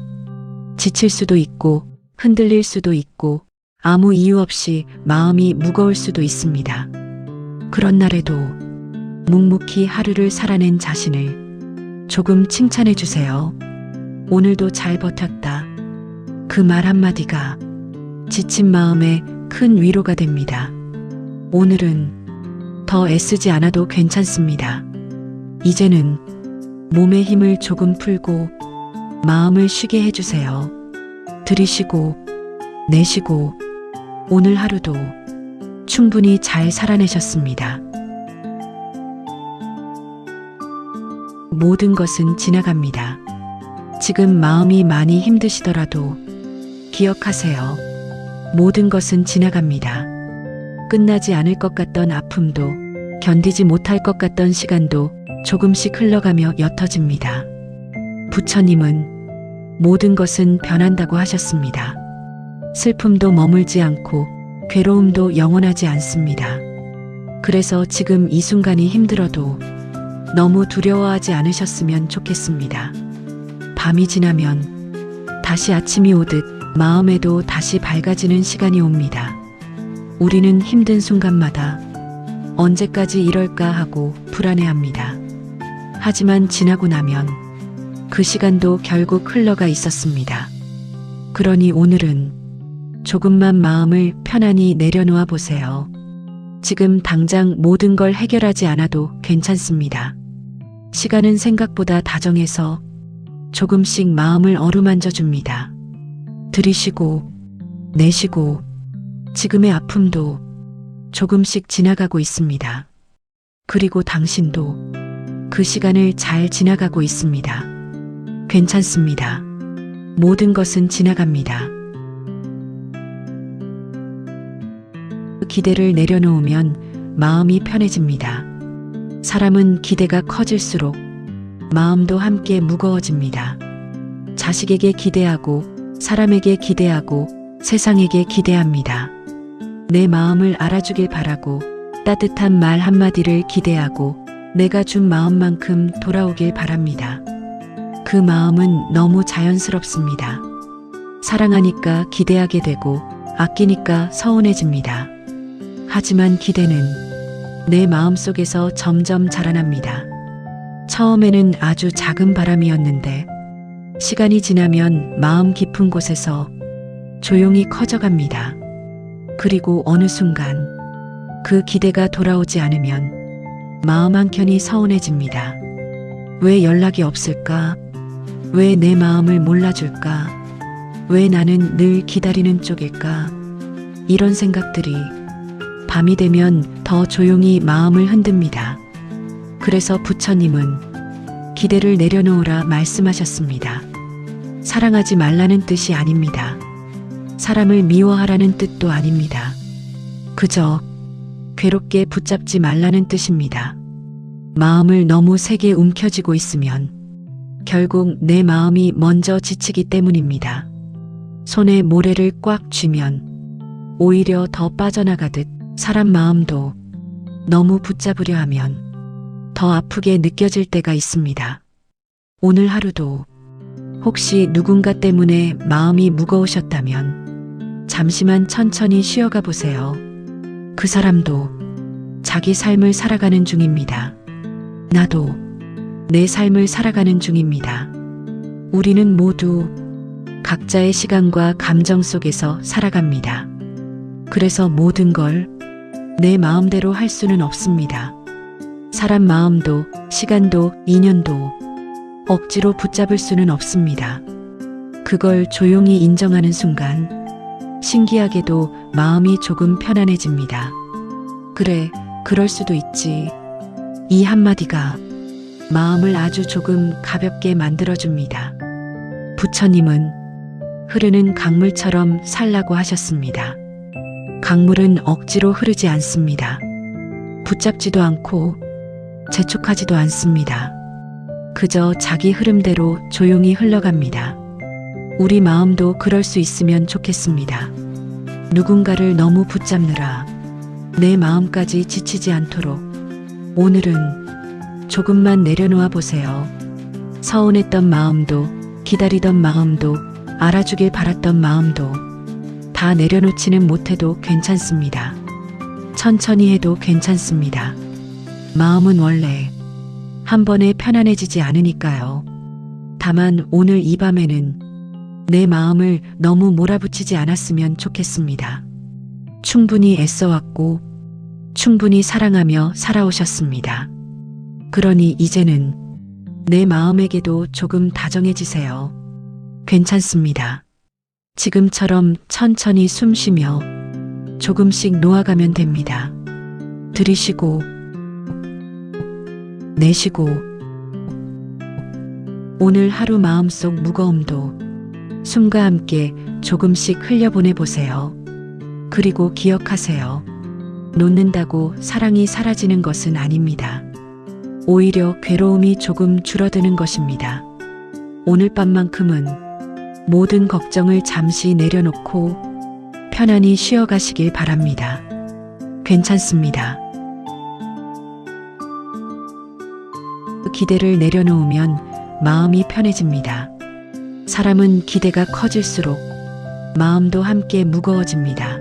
지칠 수도 있고, 흔들릴 수도 있고, 아무 이유 없이 마음이 무거울 수도 있습니다. 그런 날에도 묵묵히 하루를 살아낸 자신을 조금 칭찬해 주세요. 오늘도 잘 버텼다. 그 말 한마디가 지친 마음에 큰 위로가 됩니다. 오늘은 더 애쓰지 않아도 괜찮습니다. 이제는 몸의 힘을 조금 풀고 마음을 쉬게 해주세요. 들이쉬고 내쉬고 오늘 하루도 충분히 잘 살아내셨습니다. 모든 것은 지나갑니다. 지금 마음이 많이 힘드시더라도 기억하세요. 모든 것은 지나갑니다. 끝나지 않을 것 같던 아픔도 견디지 못할 것 같던 시간도 조금씩 흘러가며 옅어집니다. 부처님은 모든 것은 변한다고 하셨습니다. 슬픔도 머물지 않고 괴로움도 영원하지 않습니다. 그래서 지금 이 순간이 힘들어도 너무 두려워하지 않으셨으면 좋겠습니다. 밤이 지나면 다시 아침이 오듯 마음에도 다시 밝아지는 시간이 옵니다. 우리는 힘든 순간마다 언제까지 이럴까 하고 불안해합니다. 하지만 지나고 나면 그 시간도 결국 흘러가 있었습니다. 그러니 오늘은 조금만 마음을 편안히 내려놓아 보세요. 지금 당장 모든 걸 해결하지 않아도 괜찮습니다. 시간은 생각보다 다정해서 조금씩 마음을 어루만져 줍니다. 들이쉬고 내쉬고 지금의 아픔도 조금씩 지나가고 있습니다. 그리고 당신도 그 시간을 잘 지나가고 있습니다. 괜찮습니다. 모든 것은 지나갑니다. 기대를 내려놓으면 마음이 편해집니다. 사람은 기대가 커질수록 마음도 함께 무거워집니다. 자식에게 기대하고 사람에게 기대하고 세상에게 기대합니다. 내 마음을 알아주길 바라고 따뜻한 말 한마디를 기대하고 내가 준 마음만큼 돌아오길 바랍니다. 그 마음은 너무 자연스럽습니다. 사랑하니까 기대하게 되고 아끼니까 서운해집니다. 하지만 기대는 내 마음속에서 점점 자라납니다. 처음에는 아주 작은 바람이었는데 시간이 지나면 마음 깊은 곳에서 조용히 커져갑니다. 그리고 어느 순간 그 기대가 돌아오지 않으면 마음 한켠이 서운해집니다. 왜 연락이 없을까? 왜 내 마음을 몰라줄까? 왜 나는 늘 기다리는 쪽일까? 이런 생각들이 밤이 되면 더 조용히 마음을 흔듭니다. 그래서 부처님은 기대를 내려놓으라 말씀하셨습니다. 사랑하지 말라는 뜻이 아닙니다. 사람을 미워하라는 뜻도 아닙니다. 그저 괴롭게 붙잡지 말라는 뜻입니다. 마음을 너무 세게 움켜쥐고 있으면 결국 내 마음이 먼저 지치기 때문입니다. 손에 모래를 꽉 쥐면 오히려 더 빠져나가듯 사람 마음도 너무 붙잡으려 하면 더 아프게 느껴질 때가 있습니다. 오늘 하루도 혹시 누군가 때문에 마음이 무거우셨다면 잠시만 천천히 쉬어가 보세요. 그 사람도 자기 삶을 살아가는 중입니다. 나도 내 삶을 살아가는 중입니다. 우리는 모두 각자의 시간과 감정 속에서 살아갑니다. 그래서 모든 걸 내 마음대로 할 수는 없습니다. 사람 마음도 시간도 인연도 억지로 붙잡을 수는 없습니다. 그걸 조용히 인정하는 순간 신기하게도 마음이 조금 편안해집니다. 그래, 그럴 수도 있지. 이 한마디가 마음을 아주 조금 가볍게 만들어줍니다. 부처님은 흐르는 강물처럼 살라고 하셨습니다. 강물은 억지로 흐르지 않습니다. 붙잡지도 않고 재촉하지도 않습니다. 그저 자기 흐름대로 조용히 흘러갑니다. 우리 마음도 그럴 수 있으면 좋겠습니다. 누군가를 너무 붙잡느라 내 마음까지 지치지 않도록 오늘은 조금만 내려놓아 보세요. 서운했던 마음도 기다리던 마음도 알아주길 바랐던 마음도 다 내려놓지는 못해도 괜찮습니다. 천천히 해도 괜찮습니다. 마음은 원래 한 번에 편안해지지 않으니까요. 다만 오늘 이 밤에는 내 마음을 너무 몰아붙이지 않았으면 좋겠습니다. 충분히 애써왔고 충분히 사랑하며 살아오셨습니다. 그러니 이제는 내 마음에게도 조금 다정해지세요. 괜찮습니다. 지금처럼 천천히 숨 쉬며 조금씩 놓아가면 됩니다. 들이쉬고 내쉬고 오늘 하루 마음속 무거움도 숨과 함께 조금씩 흘려보내 보세요. 그리고 기억하세요. 놓는다고 사랑이 사라지는 것은 아닙니다. 오히려 괴로움이 조금 줄어드는 것입니다. 오늘 밤만큼은 모든 걱정을 잠시 내려놓고 편안히 쉬어가시길 바랍니다. 괜찮습니다. 기대를 내려놓으면 마음이 편해집니다. 사람은 기대가 커질수록 마음도 함께 무거워집니다.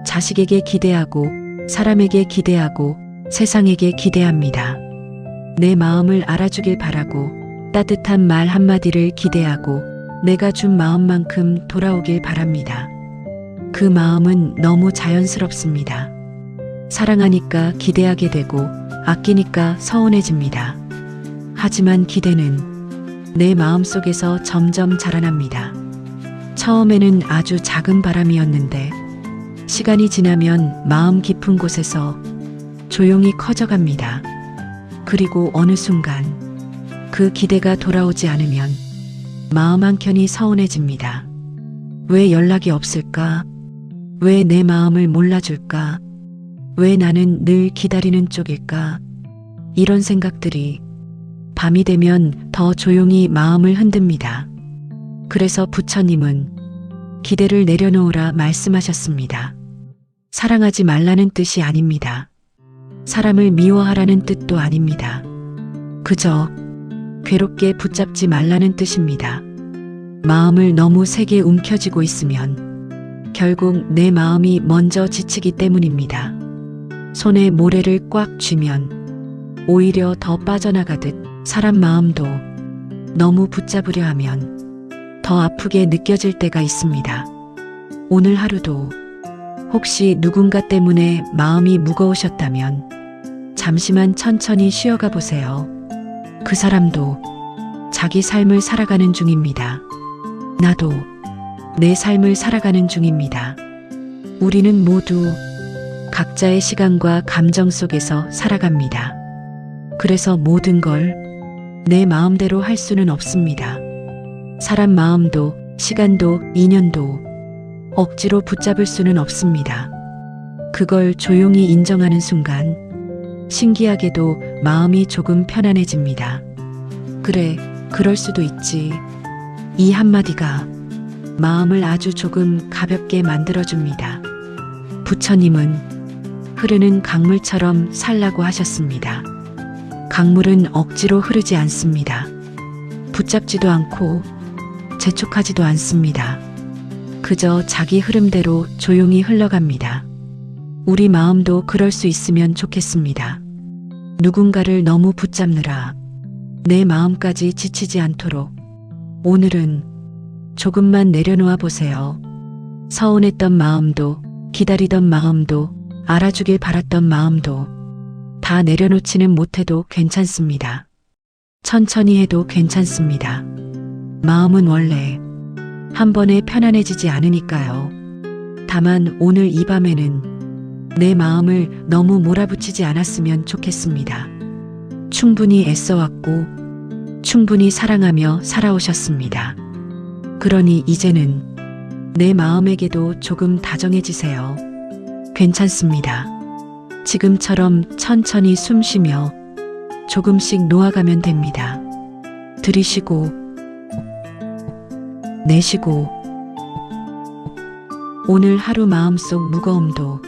자식에게 기대하고 사람에게 기대하고 세상에게 기대합니다. 내 마음을 알아주길 바라고 따뜻한 말 한마디를 기대하고 내가 준 마음만큼 돌아오길 바랍니다. 그 마음은 너무 자연스럽습니다. 사랑하니까 기대하게 되고 아끼니까 서운해집니다. 하지만 기대는 내 마음속에서 점점 자라납니다. 처음에는 아주 작은 바람이었는데 시간이 지나면 마음 깊은 곳에서 조용히 커져갑니다. 그리고 어느 순간 그 기대가 돌아오지 않으면 마음 한켠이 서운해집니다. 왜 연락이 없을까? 왜 내 마음을 몰라줄까? 왜 나는 늘 기다리는 쪽일까? 이런 생각들이 밤이 되면 더 조용히 마음을 흔듭니다. 그래서 부처님은 기대를 내려놓으라 말씀하셨습니다. 사랑하지 말라는 뜻이 아닙니다. 사람을 미워하라는 뜻도 아닙니다. 그저 괴롭게 붙잡지 말라는 뜻입니다. 마음을 너무 세게 움켜쥐고 있으면 결국 내 마음이 먼저 지치기 때문입니다. 손에 모래를 꽉 쥐면 오히려 더 빠져나가듯 사람 마음도 너무 붙잡으려 하면 더 아프게 느껴질 때가 있습니다. 오늘 하루도 혹시 누군가 때문에 마음이 무거우셨다면 잠시만 천천히 쉬어가 보세요. 그 사람도 자기 삶을 살아가는 중입니다. 나도 내 삶을 살아가는 중입니다. 우리는 모두 각자의 시간과 감정 속에서 살아갑니다. 그래서 모든 걸 내 마음대로 할 수는 없습니다. 사람 마음도 시간도 인연도 억지로 붙잡을 수는 없습니다. 그걸 조용히 인정하는 순간 신기하게도 마음이 조금 편안해집니다. 그래, 그럴 수도 있지. 이 한마디가 마음을 아주 조금 가볍게 만들어줍니다. 부처님은 흐르는 강물처럼 살라고 하셨습니다. 강물은 억지로 흐르지 않습니다. 붙잡지도 않고 재촉하지도 않습니다. 그저 자기 흐름대로 조용히 흘러갑니다. 우리 마음도 그럴 수 있으면 좋겠습니다. 누군가를 너무 붙잡느라 내 마음까지 지치지 않도록 오늘은 조금만 내려놓아 보세요. 서운했던 마음도 기다리던 마음도 알아주길 바랐던 마음도 다 내려놓지는 못해도 괜찮습니다. 천천히 해도 괜찮습니다. 마음은 원래 한 번에 편안해지지 않으니까요. 다만 오늘 이 밤에는 내 마음을 너무 몰아붙이지 않았으면 좋겠습니다. 충분히 애써왔고 충분히 사랑하며 살아오셨습니다. 그러니 이제는 내 마음에게도 조금 다정해지세요. 괜찮습니다. 지금처럼 천천히 숨 쉬며 조금씩 놓아가면 됩니다. 들이쉬고 내쉬고 오늘 하루 마음속 무거움도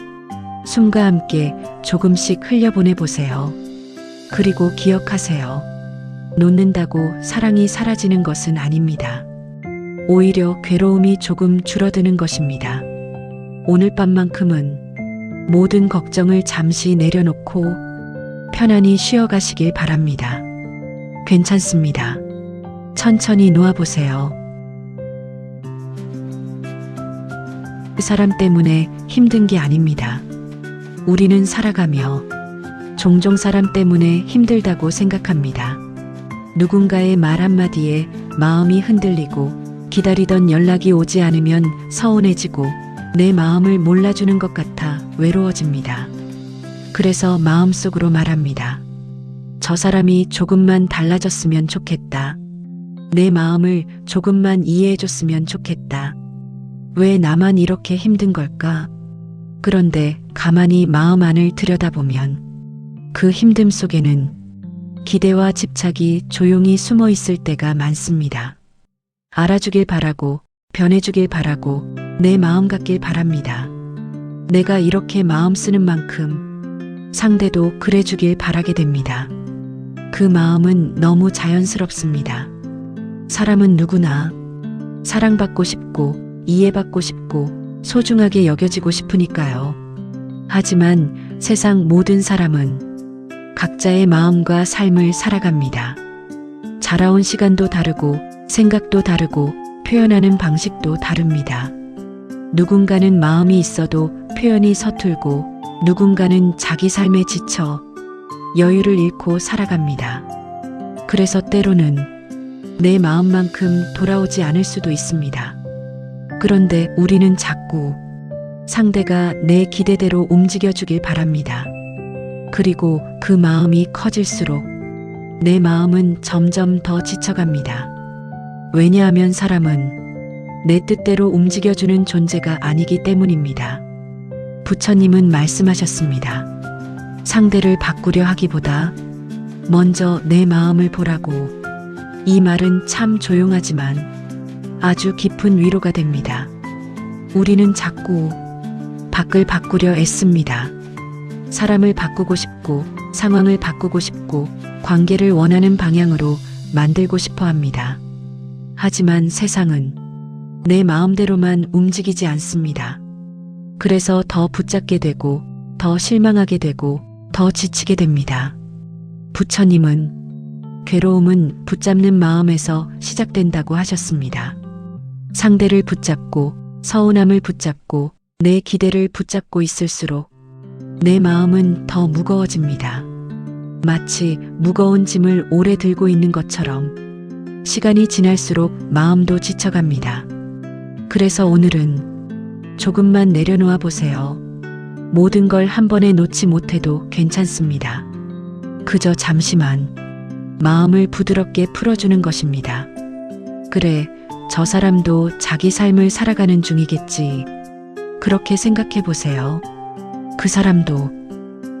숨과 함께 조금씩 흘려보내 보세요. 그리고 기억하세요. 놓는다고 사랑이 사라지는 것은 아닙니다. 오히려 괴로움이 조금 줄어드는 것입니다. 오늘 밤만큼은 모든 걱정을 잠시 내려놓고 편안히 쉬어가시길 바랍니다. 괜찮습니다. 천천히 놓아보세요. 그 사람 때문에 힘든 게 아닙니다. 우리는 살아가며 종종 사람 때문에 힘들다고 생각합니다. 누군가의 말 한마디에 마음이 흔들리고 기다리던 연락이 오지 않으면 서운해지고 내 마음을 몰라주는 것 같아 외로워집니다. 그래서 마음속으로 말합니다. 저 사람이 조금만 달라졌으면 좋겠다. 내 마음을 조금만 이해해줬으면 좋겠다. 왜 나만 이렇게 힘든 걸까? 그런데 가만히 마음 안을 들여다보면 그 힘듦 속에는 기대와 집착이 조용히 숨어 있을 때가 많습니다. 알아주길 바라고 변해주길 바라고 내 마음 같길 바랍니다. 내가 이렇게 마음 쓰는 만큼 상대도 그래주길 바라게 됩니다. 그 마음은 너무 자연스럽습니다. 사람은 누구나 사랑받고 싶고 이해받고 싶고 소중하게 여겨지고 싶으니까요. 하지만 세상 모든 사람은 각자의 마음과 삶을 살아갑니다. 자라온 시간도 다르고 생각도 다르고 표현하는 방식도 다릅니다. 누군가는 마음이 있어도 표현이 서툴고 누군가는 자기 삶에 지쳐 여유를 잃고 살아갑니다. 그래서 때로는 내 마음만큼 돌아오지 않을 수도 있습니다. 그런데 우리는 자꾸 상대가 내 기대대로 움직여주길 바랍니다. 그리고 그 마음이 커질수록 내 마음은 점점 더 지쳐갑니다. 왜냐하면 사람은 내 뜻대로 움직여주는 존재가 아니기 때문입니다. 부처님은 말씀하셨습니다. 상대를 바꾸려 하기보다 먼저 내 마음을 보라고. 이 말은 참 조용하지만 아주 깊은 위로가 됩니다. 우리는 자꾸 밖을 바꾸려 애씁니다. 사람을 바꾸고 싶고 상황을 바꾸고 싶고 관계를 원하는 방향으로 만들고 싶어 합니다. 하지만 세상은 내 마음대로만 움직이지 않습니다. 그래서 더 붙잡게 되고 더 실망하게 되고 더 지치게 됩니다. 부처님은 괴로움은 붙잡는 마음에서 시작된다고 하셨습니다. 상대를 붙잡고 서운함을 붙잡고 내 기대를 붙잡고 있을수록 내 마음은 더 무거워집니다. 마치 무거운 짐을 오래 들고 있는 것처럼 시간이 지날수록 마음도 지쳐갑니다. 그래서 오늘은 조금만 내려놓아 보세요. 모든 걸 한 번에 놓지 못해도 괜찮습니다. 그저 잠시만 마음을 부드럽게 풀어주는 것입니다. 그래, 저 사람도 자기 삶을 살아가는 중이겠지. 그렇게 생각해 보세요. 그 사람도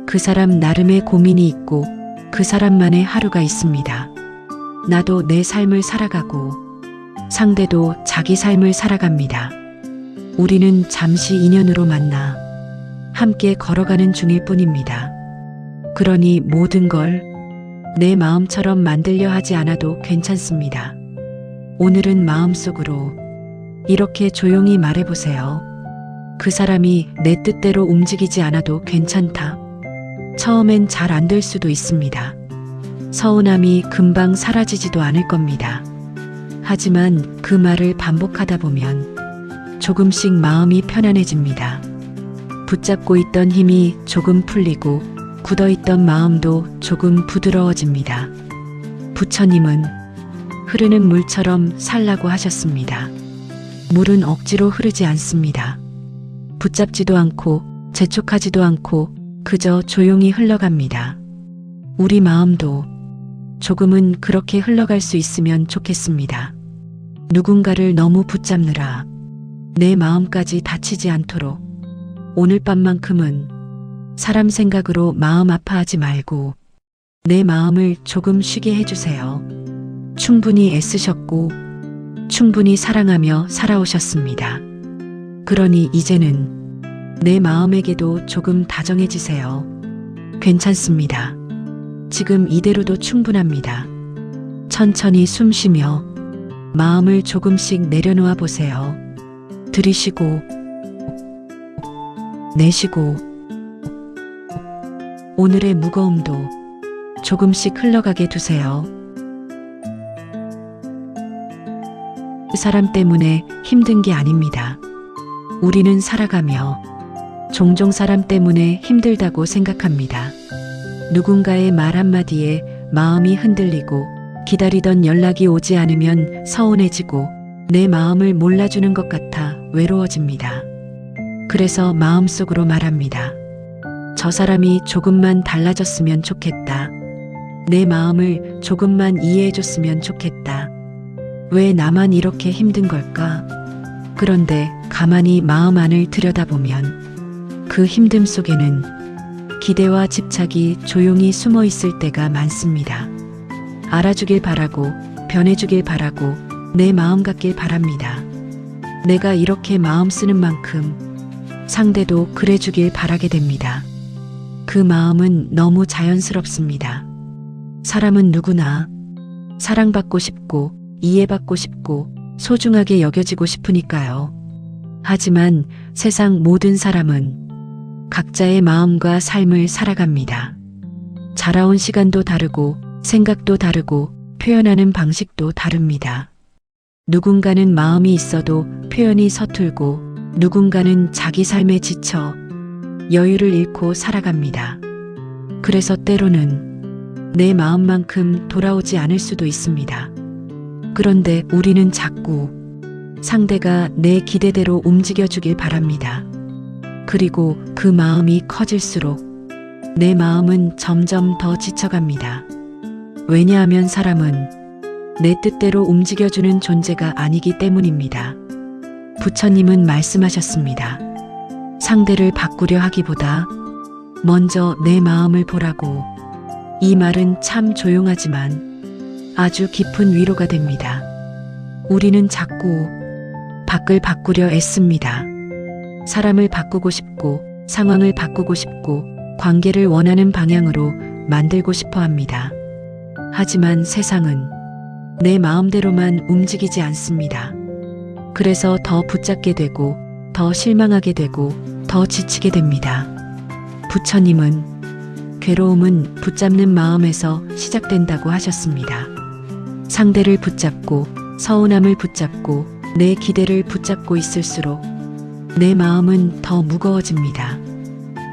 그 사람 나름의 고민이 있고 그 사람만의 하루가 있습니다. 나도 내 삶을 살아가고 상대도 자기 삶을 살아갑니다. 우리는 잠시 인연으로 만나 함께 걸어가는 중일 뿐입니다. 그러니 모든 걸 내 마음처럼 만들려 하지 않아도 괜찮습니다. 오늘은 마음속으로 이렇게 조용히 말해보세요. 그 사람이 내 뜻대로 움직이지 않아도 괜찮다. 처음엔 잘 안 될 수도 있습니다. 서운함이 금방 사라지지도 않을 겁니다. 하지만 그 말을 반복하다 보면 조금씩 마음이 편안해집니다. 붙잡고 있던 힘이 조금 풀리고 굳어있던 마음도 조금 부드러워집니다. 부처님은 흐르는 물처럼 살라고 하셨습니다. 물은 억지로 흐르지 않습니다. 붙잡지도 않고 재촉하지도 않고 그저 조용히 흘러갑니다. 우리 마음도 조금은 그렇게 흘러갈 수 있으면 좋겠습니다. 누군가를 너무 붙잡느라 내 마음까지 다치지 않도록 오늘 밤만큼은 사람 생각으로 마음 아파하지 말고 내 마음을 조금 쉬게 해주세요. 충분히 애쓰셨고 충분히 사랑하며 살아오셨습니다. 그러니 이제는 내 마음에게도 조금 다정해지세요. 괜찮습니다. 지금 이대로도 충분합니다. 천천히 숨 쉬며 마음을 조금씩 내려놓아 보세요. 들이쉬고 내쉬고 오늘의 무거움도 조금씩 흘러가게 두세요. 그 사람 때문에 힘든 게 아닙니다. 우리는 살아가며 종종 사람 때문에 힘들다고 생각합니다. 누군가의 말 한마디에 마음이 흔들리고 기다리던 연락이 오지 않으면 서운해지고 내 마음을 몰라주는 것 같아 외로워집니다. 그래서 마음속으로 말합니다. 저 사람이 조금만 달라졌으면 좋겠다. 내 마음을 조금만 이해해줬으면 좋겠다. 왜 나만 이렇게 힘든 걸까? 그런데 가만히 마음 안을 들여다보면 그 힘듦 속에는 기대와 집착이 조용히 숨어 있을 때가 많습니다. 알아주길 바라고 변해주길 바라고 내 마음 같길 바랍니다. 내가 이렇게 마음 쓰는 만큼 상대도 그래주길 바라게 됩니다. 그 마음은 너무 자연스럽습니다. 사람은 누구나 사랑받고 싶고 이해받고 싶고 소중하게 여겨지고 싶으니까요. 하지만 세상 모든 사람은 각자의 마음과 삶을 살아갑니다. 자라온 시간도 다르고 생각도 다르고 표현하는 방식도 다릅니다. 누군가는 마음이 있어도 표현이 서툴고 누군가는 자기 삶에 지쳐 여유를 잃고 살아갑니다. 그래서 때로는 내 마음만큼 돌아오지 않을 수도 있습니다. 그런데 우리는 자꾸 상대가 내 기대대로 움직여주길 바랍니다. 그리고 그 마음이 커질수록 내 마음은 점점 더 지쳐갑니다. 왜냐하면 사람은 내 뜻대로 움직여주는 존재가 아니기 때문입니다. 부처님은 말씀하셨습니다. 상대를 바꾸려 하기보다 먼저 내 마음을 보라고. 이 말은 참 조용하지만 아주 깊은 위로가 됩니다. 우리는 자꾸 밖을 바꾸려 애씁니다. 사람을 바꾸고 싶고 상황을 바꾸고 싶고 관계를 원하는 방향으로 만들고 싶어 합니다. 하지만 세상은 내 마음대로만 움직이지 않습니다. 그래서 더 붙잡게 되고 더 실망하게 되고 더 지치게 됩니다. 부처님은 괴로움은 붙잡는 마음에서 시작된다고 하셨습니다. 상대를 붙잡고 서운함을 붙잡고 내 기대를 붙잡고 있을수록 내 마음은 더 무거워집니다.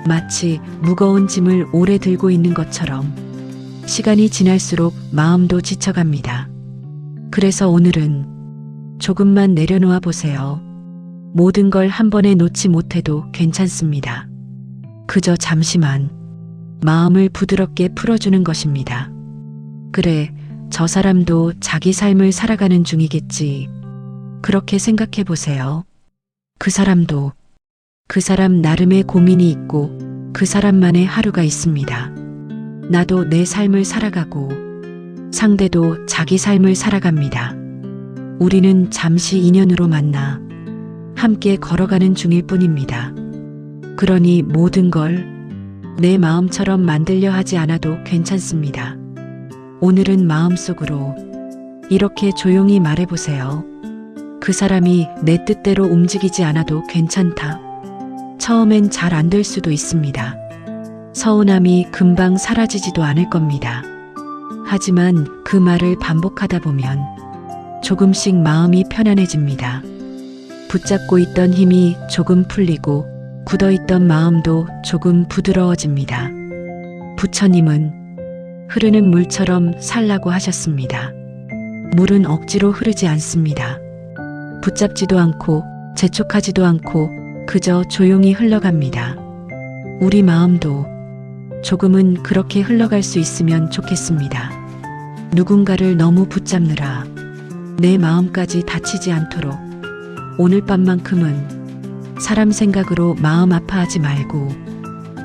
마치 무거운 짐을 오래 들고 있는 것처럼 시간이 지날수록 마음도 지쳐갑니다. 그래서 오늘은 조금만 내려놓아 보세요. 모든 걸 한 번에 놓지 못해도 괜찮습니다. 그저 잠시만 마음을 부드럽게 풀어주는 것입니다. 그래, 저 사람도 자기 삶을 살아가는 중이겠지. 그렇게 생각해 보세요. 그 사람도 그 사람 나름의 고민이 있고 그 사람만의 하루가 있습니다. 나도 내 삶을 살아가고 상대도 자기 삶을 살아갑니다. 우리는 잠시 인연으로 만나 함께 걸어가는 중일 뿐입니다. 그러니 모든 걸 내 마음처럼 만들려 하지 않아도 괜찮습니다. 오늘은 마음속으로 이렇게 조용히 말해보세요. 그 사람이 내 뜻대로 움직이지 않아도 괜찮다. 처음엔 잘 안 될 수도 있습니다. 서운함이 금방 사라지지도 않을 겁니다. 하지만 그 말을 반복하다 보면 조금씩 마음이 편안해집니다. 붙잡고 있던 힘이 조금 풀리고 굳어있던 마음도 조금 부드러워집니다. 부처님은 흐르는 물처럼 살라고 하셨습니다. 물은 억지로 흐르지 않습니다. 붙잡지도 않고 재촉하지도 않고 그저 조용히 흘러갑니다. 우리 마음도 조금은 그렇게 흘러갈 수 있으면 좋겠습니다. 누군가를 너무 붙잡느라 내 마음까지 다치지 않도록 오늘 밤만큼은 사람 생각으로 마음 아파하지 말고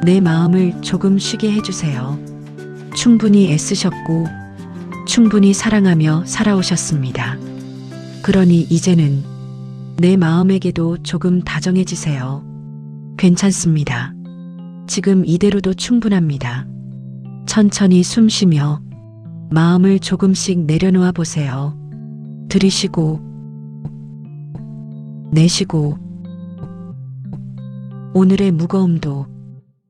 내 마음을 조금 쉬게 해주세요. 충분히 애쓰셨고 충분히 사랑하며 살아오셨습니다. 그러니 이제는 내 마음에게도 조금 다정해지세요. 괜찮습니다. 지금 이대로도 충분합니다. 천천히 숨 쉬며 마음을 조금씩 내려놓아 보세요. 들이쉬고 내쉬고 오늘의 무거움도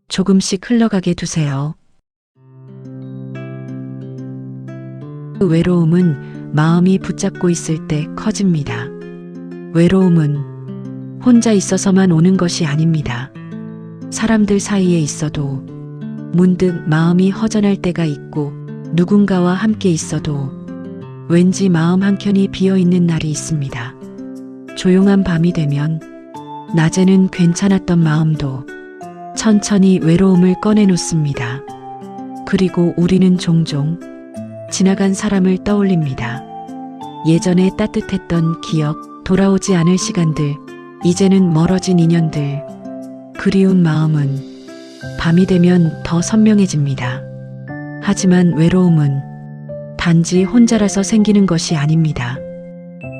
조금씩 흘러가게 두세요. 그 외로움은 마음이 붙잡고 있을 때 커집니다. 외로움은 혼자 있어서만 오는 것이 아닙니다. 사람들 사이에 있어도 문득 마음이 허전할 때가 있고 누군가와 함께 있어도 왠지 마음 한켠이 비어있는 날이 있습니다. 조용한 밤이 되면 낮에는 괜찮았던 마음도 천천히 외로움을 꺼내놓습니다. 그리고 우리는 종종 지나간 사람을 떠올립니다. 예전에 따뜻했던 기억, 돌아오지 않을 시간들, 이제는 멀어진 인연들. 그리운 마음은 밤이 되면 더 선명해집니다. 하지만 외로움은 단지 혼자라서 생기는 것이 아닙니다.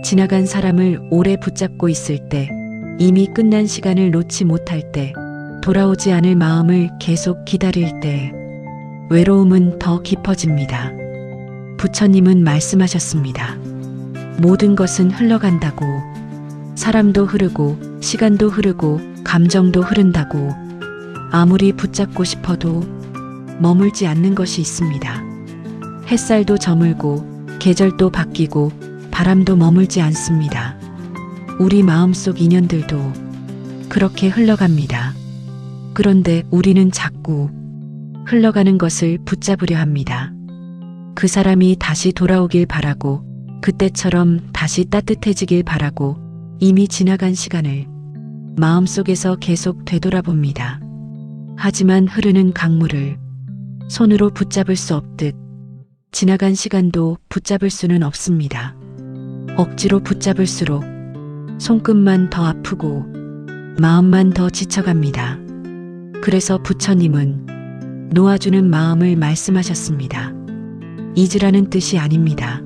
지나간 사람을 오래 붙잡고 있을 때, 이미 끝난 시간을 놓지 못할 때, 돌아오지 않을 마음을 계속 기다릴 때, 외로움은 더 깊어집니다. 부처님은 말씀하셨습니다. 모든 것은 흘러간다고. 사람도 흐르고, 시간도 흐르고, 감정도 흐른다고. 아무리 붙잡고 싶어도 머물지 않는 것이 있습니다. 햇살도 저물고, 계절도 바뀌고, 바람도 머물지 않습니다. 우리 마음속 인연들도 그렇게 흘러갑니다. 그런데 우리는 자꾸 흘러가는 것을 붙잡으려 합니다. 그 사람이 다시 돌아오길 바라고, 그때처럼 다시 따뜻해지길 바라고, 이미 지나간 시간을 마음속에서 계속 되돌아봅니다. 하지만 흐르는 강물을 손으로 붙잡을 수 없듯 지나간 시간도 붙잡을 수는 없습니다. 억지로 붙잡을수록 손끝만 더 아프고 마음만 더 지쳐갑니다. 그래서 부처님은 놓아주는 마음을 말씀하셨습니다. 잊으라는 뜻이 아닙니다.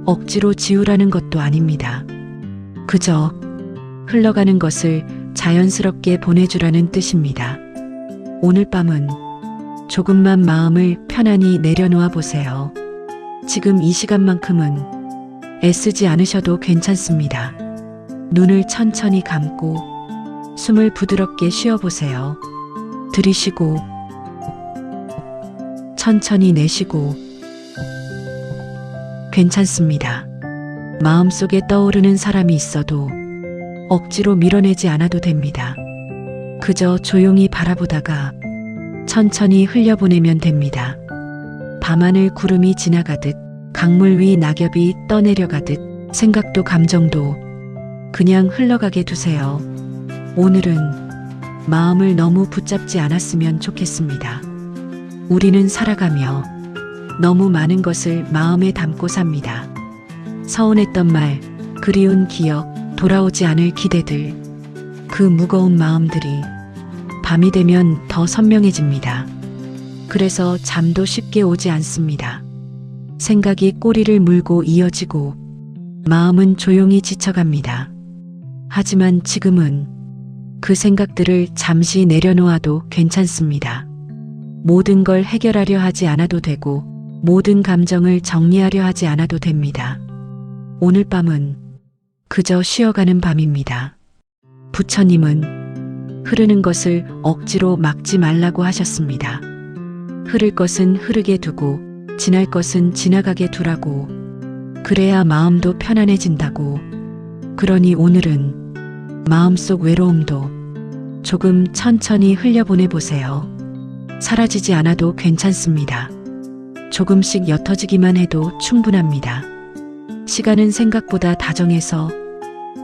억지로 지우라는 것도 아닙니다. 그저 흘러가는 것을 자연스럽게 보내주라는 뜻입니다. 오늘 밤은 조금만 마음을 편안히 내려놓아 보세요. 지금 이 시간만큼은 애쓰지 않으셔도 괜찮습니다. 눈을 천천히 감고 숨을 부드럽게 쉬어보세요. 들이쉬고 천천히 내쉬고 괜찮습니다. 마음속에 떠오르는 사람이 있어도 억지로 밀어내지 않아도 됩니다. 그저 조용히 바라보다가 천천히 흘려보내면 됩니다. 밤하늘 구름이 지나가듯, 강물 위 낙엽이 떠내려가듯, 생각도 감정도 그냥 흘러가게 두세요. 오늘은 마음을 너무 붙잡지 않았으면 좋겠습니다. 우리는 살아가며 너무 많은 것을 마음에 담고 삽니다. 서운했던 말, 그리운 기억, 돌아오지 않을 기대들, 그 무거운 마음들이 밤이 되면 더 선명해집니다. 그래서 잠도 쉽게 오지 않습니다. 생각이 꼬리를 물고 이어지고 마음은 조용히 지쳐갑니다. 하지만 지금은 그 생각들을 잠시 내려놓아도 괜찮습니다. 모든 걸 해결하려 하지 않아도 되고 모든 감정을 정리하려 하지 않아도 됩니다. 오늘 밤은 그저 쉬어가는 밤입니다. 부처님은 흐르는 것을 억지로 막지 말라고 하셨습니다. 흐를 것은 흐르게 두고 지날 것은 지나가게 두라고. 그래야 마음도 편안해진다고. 그러니 오늘은 마음속 외로움도 조금 천천히 흘려보내 보세요. 사라지지 않아도 괜찮습니다. 조금씩 옅어지기만 해도 충분합니다. 시간은 생각보다 다정해서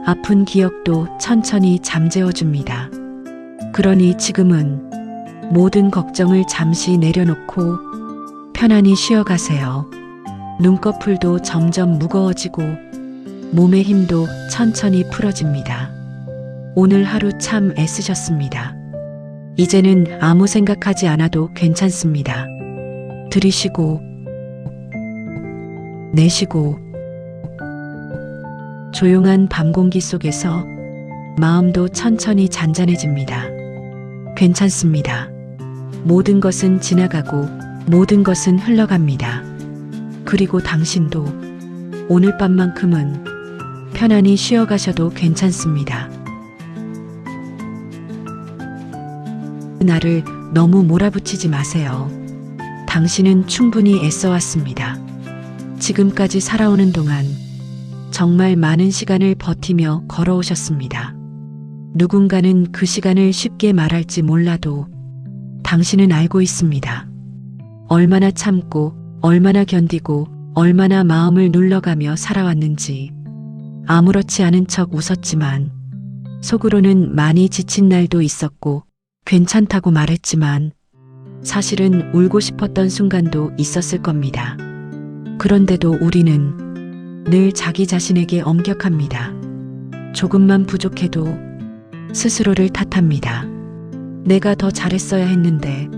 아픈 기억도 천천히 잠재워줍니다. 그러니 지금은 모든 걱정을 잠시 내려놓고 편안히 쉬어가세요. 눈꺼풀도 점점 무거워지고 몸의 힘도 천천히 풀어집니다. 오늘 하루 참 애쓰셨습니다. 이제는 아무 생각하지 않아도 괜찮습니다. 들이쉬고 내쉬고 조용한 밤 공기 속에서 마음도 천천히 잔잔해집니다. 괜찮습니다. 모든 것은 지나가고 모든 것은 흘러갑니다. 그리고 당신도 오늘 밤만큼은 편안히 쉬어가셔도 괜찮습니다. 나를 너무 몰아붙이지 마세요. 당신은 충분히 애써왔습니다. 지금까지 살아오는 동안 정말 많은 시간을 버티며 걸어오셨습니다. 누군가는 그 시간을 쉽게 말할지 몰라도 당신은 알고 있습니다. 얼마나 참고, 얼마나 견디고, 얼마나 마음을 눌러가며 살아왔는지. 아무렇지 않은 척 웃었지만 속으로는 많이 지친 날도 있었고 괜찮다고 말했지만 사실은 울고 싶었던 순간도 있었을 겁니다. 그런데도 우리는 늘 자기 자신에게 엄격합니다. 조금만 부족해도 스스로를 탓합니다. 내가 더 잘했어야 했는데,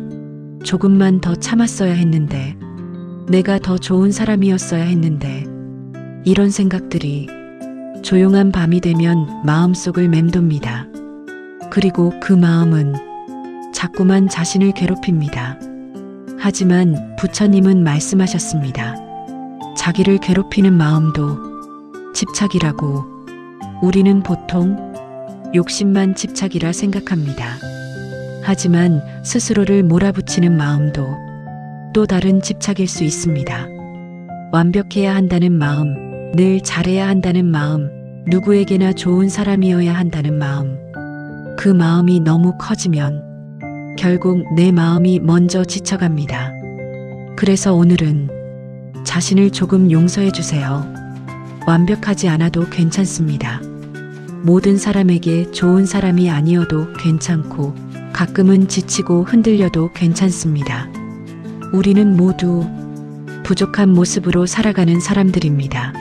조금만 더 참았어야 했는데, 내가 더 좋은 사람이었어야 했는데, 이런 생각들이 조용한 밤이 되면 마음속을 맴돕니다. 그리고 그 마음은 자꾸만 자신을 괴롭힙니다. 하지만 부처님은 말씀하셨습니다. 자기를 괴롭히는 마음도 집착이라고. 우리는 보통 욕심만 집착이라 생각합니다. 하지만 스스로를 몰아붙이는 마음도 또 다른 집착일 수 있습니다. 완벽해야 한다는 마음, 늘 잘해야 한다는 마음, 누구에게나 좋은 사람이어야 한다는 마음. 그 마음이 너무 커지면 결국 내 마음이 먼저 지쳐갑니다. 그래서 오늘은 자신을 조금 용서해 주세요. 완벽하지 않아도 괜찮습니다. 모든 사람에게 좋은 사람이 아니어도 괜찮고 가끔은 지치고 흔들려도 괜찮습니다. 우리는 모두 부족한 모습으로 살아가는 사람들입니다.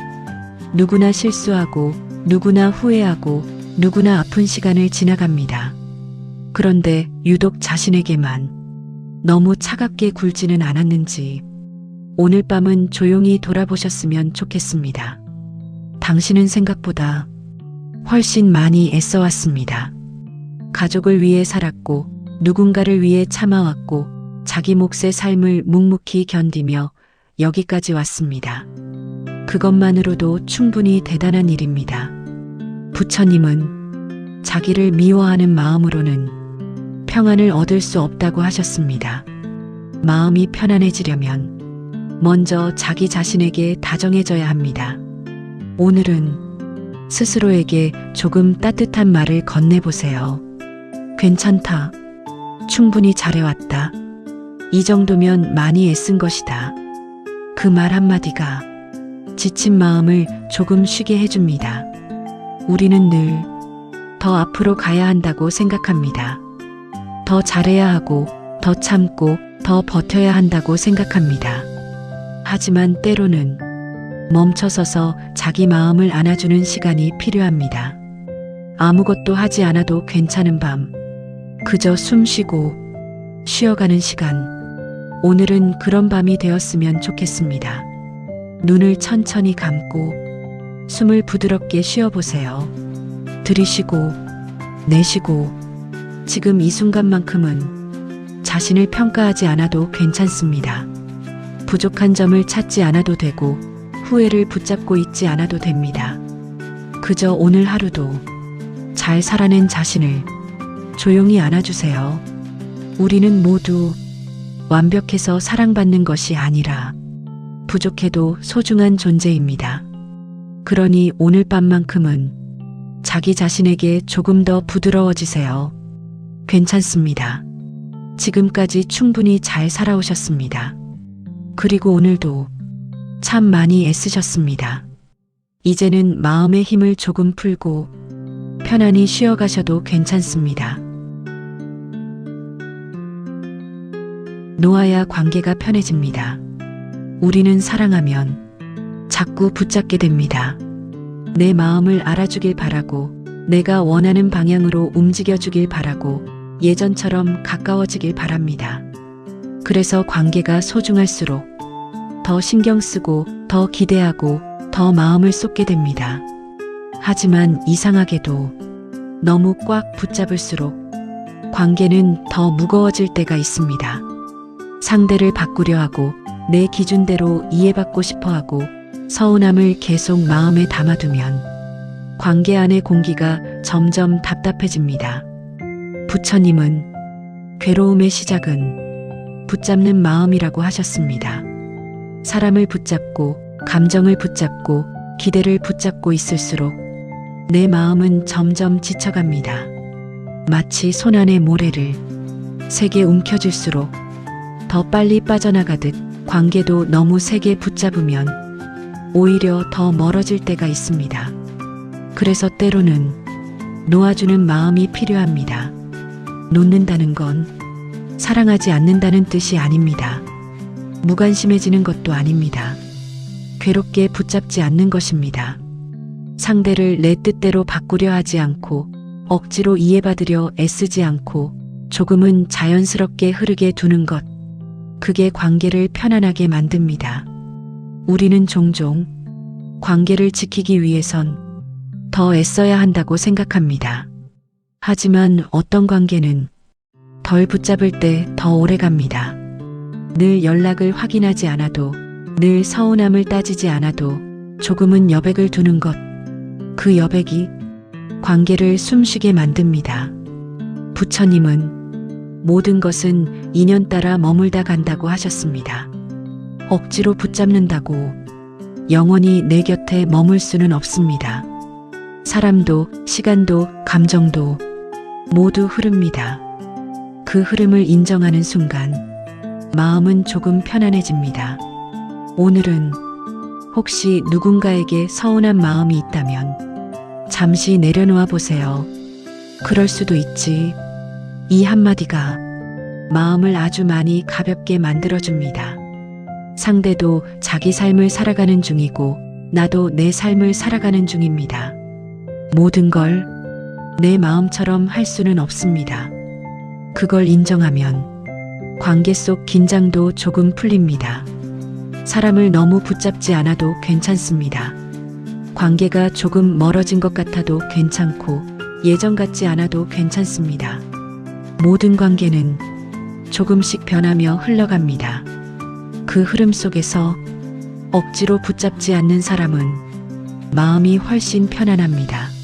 누구나 실수하고 누구나 후회하고 누구나 아픈 시간을 지나갑니다. 그런데 유독 자신에게만 너무 차갑게 굴지는 않았는지 오늘 밤은 조용히 돌아보셨으면 좋겠습니다. 당신은 생각보다 훨씬 많이 애써왔습니다. 가족을 위해 살았고 누군가를 위해 참아왔고 자기 몫의 삶을 묵묵히 견디며 여기까지 왔습니다. 그것만으로도 충분히 대단한 일입니다. 부처님은 자기를 미워하는 마음으로는 평안을 얻을 수 없다고 하셨습니다. 마음이 편안해지려면 먼저 자기 자신에게 다정해져야 합니다. 오늘은 스스로에게 조금 따뜻한 말을 건네보세요. 괜찮다. 충분히 잘해왔다. 이 정도면 많이 애쓴 것이다. 그 말 한마디가 지친 마음을 조금 쉬게 해줍니다. 우리는 늘 더 앞으로 가야 한다고 생각합니다. 더 잘해야 하고, 더 참고, 더 버텨야 한다고 생각합니다. 하지만 때로는 멈춰서서 자기 마음을 안아주는 시간이 필요합니다. 아무것도 하지 않아도 괜찮은 밤, 그저 숨 쉬고 쉬어가는 시간. 오늘은 그런 밤이 되었으면 좋겠습니다. 눈을 천천히 감고 숨을 부드럽게 쉬어보세요. 들이쉬고 내쉬고 지금 이 순간만큼은 자신을 평가하지 않아도 괜찮습니다. 부족한 점을 찾지 않아도 되고 후회를 붙잡고 있지 않아도 됩니다. 그저 오늘 하루도 잘 살아낸 자신을 조용히 안아주세요. 우리는 모두 완벽해서 사랑받는 것이 아니라 부족해도 소중한 존재입니다. 그러니 오늘 밤만큼은 자기 자신에게 조금 더 부드러워지세요. 괜찮습니다. 지금까지 충분히 잘 살아오셨습니다. 그리고 오늘도 참 많이 애쓰셨습니다. 이제는 마음의 힘을 조금 풀고 편안히 쉬어가셔도 괜찮습니다. 놓아야 관계가 편해집니다. 우리는 사랑하면 자꾸 붙잡게 됩니다. 내 마음을 알아주길 바라고 내가 원하는 방향으로 움직여주길 바라고 예전처럼 가까워지길 바랍니다. 그래서 관계가 소중할수록 더 신경 쓰고 더 기대하고 더 마음을 쏟게 됩니다. 하지만 이상하게도 너무 꽉 붙잡을수록 관계는 더 무거워질 때가 있습니다. 상대를 바꾸려 하고 내 기준대로 이해받고 싶어 하고 서운함을 계속 마음에 담아두면 관계 안의 공기가 점점 답답해집니다. 부처님은 괴로움의 시작은 붙잡는 마음이라고 하셨습니다. 사람을 붙잡고 감정을 붙잡고 기대를 붙잡고 있을수록 내 마음은 점점 지쳐갑니다. 마치 손 안의 모래를 세게 움켜쥘수록 더 빨리 빠져나가듯 관계도 너무 세게 붙잡으면 오히려 더 멀어질 때가 있습니다. 그래서 때로는 놓아주는 마음이 필요합니다. 놓는다는 건 사랑하지 않는다는 뜻이 아닙니다. 무관심해지는 것도 아닙니다. 괴롭게 붙잡지 않는 것입니다. 상대를 내 뜻대로 바꾸려 하지 않고 억지로 이해받으려 애쓰지 않고 조금은 자연스럽게 흐르게 두는 것. 그게 관계를 편안하게 만듭니다. 우리는 종종 관계를 지키기 위해선 더 애써야 한다고 생각합니다. 하지만 어떤 관계는 덜 붙잡을 때 더 오래 갑니다. 늘 연락을 확인하지 않아도, 늘 서운함을 따지지 않아도 조금은 여백을 두는 것. 그 여백이 관계를 숨쉬게 만듭니다. 부처님은 모든 것은 인연 따라 머물다 간다고 하셨습니다. 억지로 붙잡는다고 영원히 내 곁에 머물 수는 없습니다. 사람도, 시간도, 감정도 모두 흐릅니다. 그 흐름을 인정하는 순간 마음은 조금 편안해집니다. 오늘은 혹시 누군가에게 서운한 마음이 있다면 잠시 내려놓아 보세요. 그럴 수도 있지. 이 한마디가 마음을 아주 많이 가볍게 만들어줍니다. 상대도 자기 삶을 살아가는 중이고 나도 내 삶을 살아가는 중입니다. 모든 걸 내 마음처럼 할 수는 없습니다. 그걸 인정하면 관계 속 긴장도 조금 풀립니다. 사람을 너무 붙잡지 않아도 괜찮습니다. 관계가 조금 멀어진 것 같아도 괜찮고 예전 같지 않아도 괜찮습니다. 모든 관계는 조금씩 변하며 흘러갑니다. 그 흐름 속에서 억지로 붙잡지 않는 사람은 마음이 훨씬 편안합니다.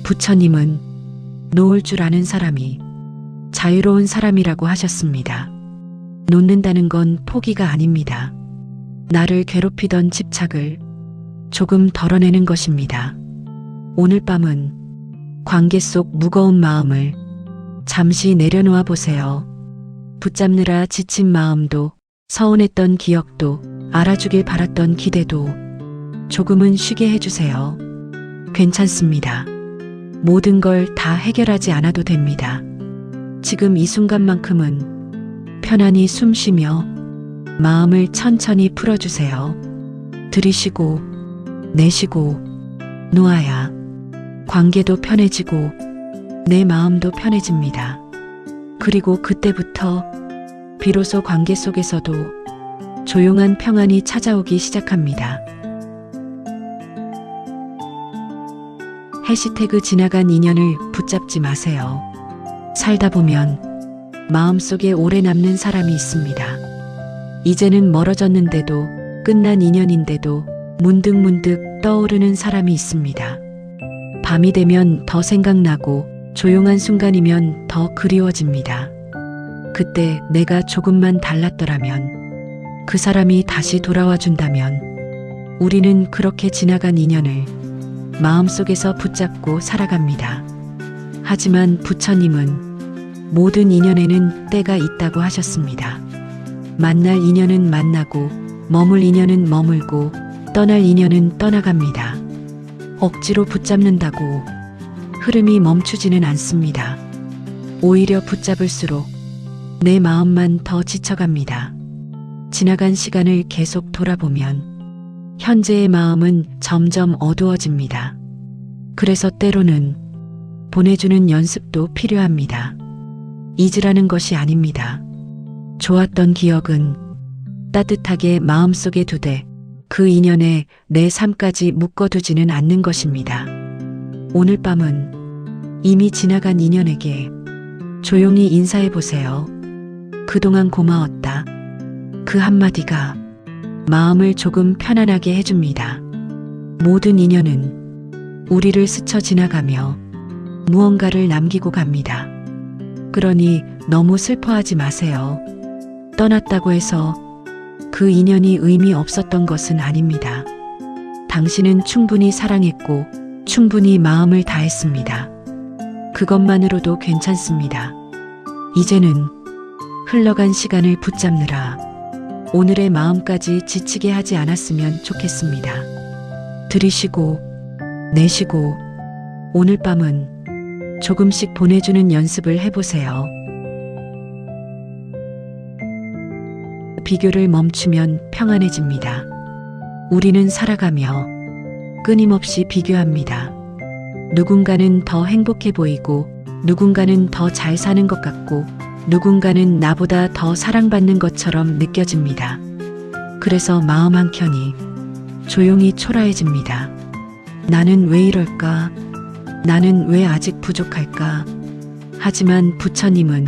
부처님은 놓을 줄 아는 사람이 자유로운 사람이라고 하셨습니다. 놓는다는 건 포기가 아닙니다. 나를 괴롭히던 집착을 조금 덜어내는 것입니다. 오늘 밤은 관계 속 무거운 마음을 잠시 내려놓아 보세요. 붙잡느라 지친 마음도, 서운했던 기억도, 알아주길 바랐던 기대도 조금은 쉬게 해주세요. 괜찮습니다. 모든 걸 다 해결하지 않아도 됩니다. 지금 이 순간만큼은 편안히 숨 쉬며 마음을 천천히 풀어주세요. 들이쉬고 내쉬고 놓아야 관계도 편해지고 내 마음도 편해집니다. 그리고 그때부터 비로소 관계 속에서도 조용한 평안이 찾아오기 시작합니다. 해시태그 지나간 인연을 붙잡지 마세요. 살다 보면 마음속에 오래 남는 사람이 있습니다. 이제는 멀어졌는데도, 끝난 인연인데도 문득문득 떠오르는 사람이 있습니다. 밤이 되면 더 생각나고 조용한 순간이면 더 그리워집니다. 그때 내가 조금만 달랐더라면, 그 사람이 다시 돌아와 준다면 우리는 그렇게 지나간 인연을 마음속에서 붙잡고 살아갑니다. 하지만 부처님은 모든 인연에는 때가 있다고 하셨습니다. 만날 인연은 만나고, 머물 인연은 머물고, 떠날 인연은 떠나갑니다. 억지로 붙잡는다고 흐름이 멈추지는 않습니다. 오히려 붙잡을수록 내 마음만 더 지쳐갑니다. 지나간 시간을 계속 돌아보면 현재의 마음은 점점 어두워집니다. 그래서 때로는 보내주는 연습도 필요합니다. 잊으라는 것이 아닙니다. 좋았던 기억은 따뜻하게 마음속에 두되 그 인연에 내 삶까지 묶어두지는 않는 것입니다. 오늘 밤은 이미 지나간 인연에게 조용히 인사해 보세요. 그동안 고마웠다. 그 한마디가 마음을 조금 편안하게 해줍니다. 모든 인연은 우리를 스쳐 지나가며 무언가를 남기고 갑니다. 그러니 너무 슬퍼하지 마세요. 떠났다고 해서 그 인연이 의미 없었던 것은 아닙니다. 당신은 충분히 사랑했고 충분히 마음을 다했습니다. 그것만으로도 괜찮습니다. 이제는 흘러간 시간을 붙잡느라 오늘의 마음까지 지치게 하지 않았으면 좋겠습니다. 들이쉬고 내쉬고 오늘 밤은 조금씩 보내주는 연습을 해보세요. 비교를 멈추면 평안해집니다. 우리는 살아가며 끊임없이 비교합니다. 누군가는 더 행복해 보이고 누군가는 더 잘 사는 것 같고 누군가는 나보다 더 사랑받는 것처럼 느껴집니다. 그래서 마음 한켠이 조용히 초라해집니다. 나는 왜 이럴까? 나는 왜 아직 부족할까? 하지만 부처님은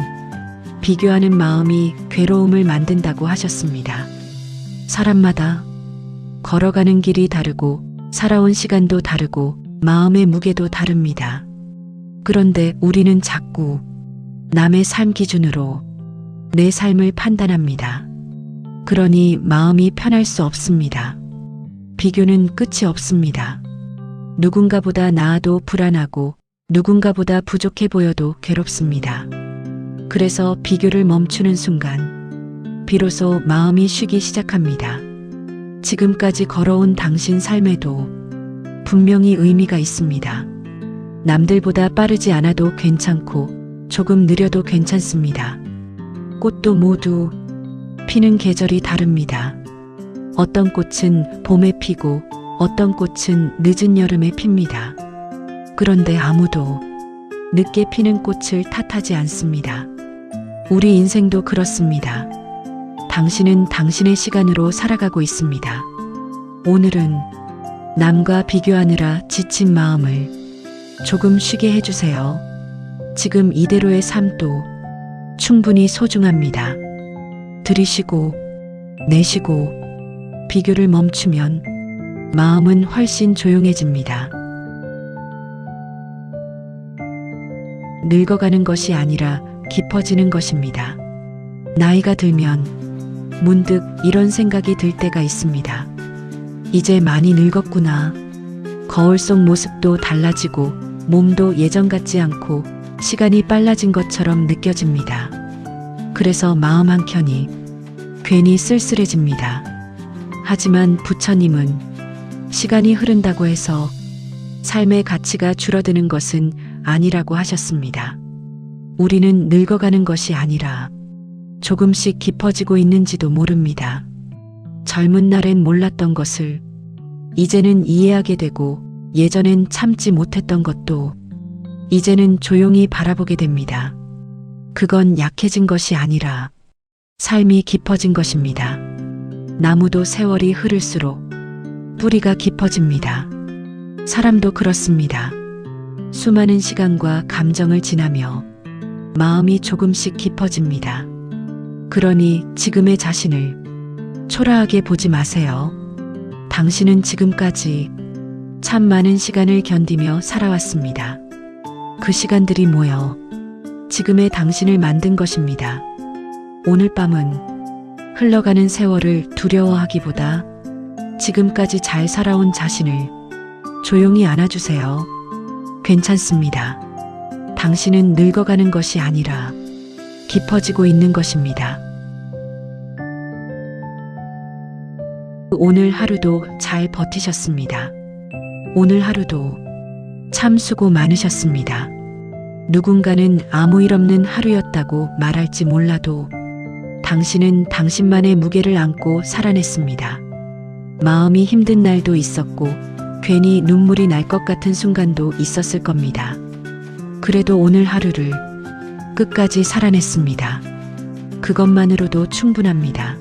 비교하는 마음이 괴로움을 만든다고 하셨습니다. 사람마다 걸어가는 길이 다르고 살아온 시간도 다르고 마음의 무게도 다릅니다. 그런데 우리는 자꾸 남의 삶 기준으로 내 삶을 판단합니다. 그러니 마음이 편할 수 없습니다. 비교는 끝이 없습니다. 누군가보다 나아도 불안하고 누군가보다 부족해 보여도 괴롭습니다. 그래서 비교를 멈추는 순간 비로소 마음이 쉬기 시작합니다. 지금까지 걸어온 당신 삶에도 분명히 의미가 있습니다. 남들보다 빠르지 않아도 괜찮고 조금 느려도 괜찮습니다. 꽃도 모두 피는 계절이 다릅니다. 어떤 꽃은 봄에 피고 어떤 꽃은 늦은 여름에 핍니다. 그런데 아무도 늦게 피는 꽃을 탓하지 않습니다. 우리 인생도 그렇습니다. 당신은 당신의 시간으로 살아가고 있습니다. 오늘은 남과 비교하느라 지친 마음을 조금 쉬게 해주세요. 지금 이대로의 삶도 충분히 소중합니다. 들이쉬고 내쉬고 비교를 멈추면 마음은 훨씬 조용해집니다. 늙어가는 것이 아니라 깊어지는 것입니다. 나이가 들면 문득 이런 생각이 들 때가 있습니다. 이제 많이 늙었구나. 거울 속 모습도 달라지고 몸도 예전 같지 않고 시간이 빨라진 것처럼 느껴집니다. 그래서 마음 한켠이 괜히 쓸쓸해집니다. 하지만 부처님은 시간이 흐른다고 해서 삶의 가치가 줄어드는 것은 아니라고 하셨습니다. 우리는 늙어가는 것이 아니라 조금씩 깊어지고 있는지도 모릅니다. 젊은 날엔 몰랐던 것을 이제는 이해하게 되고 예전엔 참지 못했던 것도 이제는 조용히 바라보게 됩니다. 그건 약해진 것이 아니라 삶이 깊어진 것입니다. 나무도 세월이 흐를수록 뿌리가 깊어집니다. 사람도 그렇습니다. 수많은 시간과 감정을 지나며 마음이 조금씩 깊어집니다. 그러니 지금의 자신을 초라하게 보지 마세요. 당신은 지금까지 참 많은 시간을 견디며 살아왔습니다. 그 시간들이 모여 지금의 당신을 만든 것입니다. 오늘 밤은 흘러가는 세월을 두려워하기보다 지금까지 잘 살아온 자신을 조용히 안아주세요. 괜찮습니다. 당신은 늙어가는 것이 아니라 깊어지고 있는 것입니다. 오늘 하루도 잘 버티셨습니다. 오늘 하루도 참 수고 많으셨습니다. 누군가는 아무 일 없는 하루였다고 말할지 몰라도 당신은 당신만의 무게를 안고 살아냈습니다. 마음이 힘든 날도 있었고 괜히 눈물이 날 것 같은 순간도 있었을 겁니다. 그래도 오늘 하루를 끝까지 살아냈습니다. 그것만으로도 충분합니다.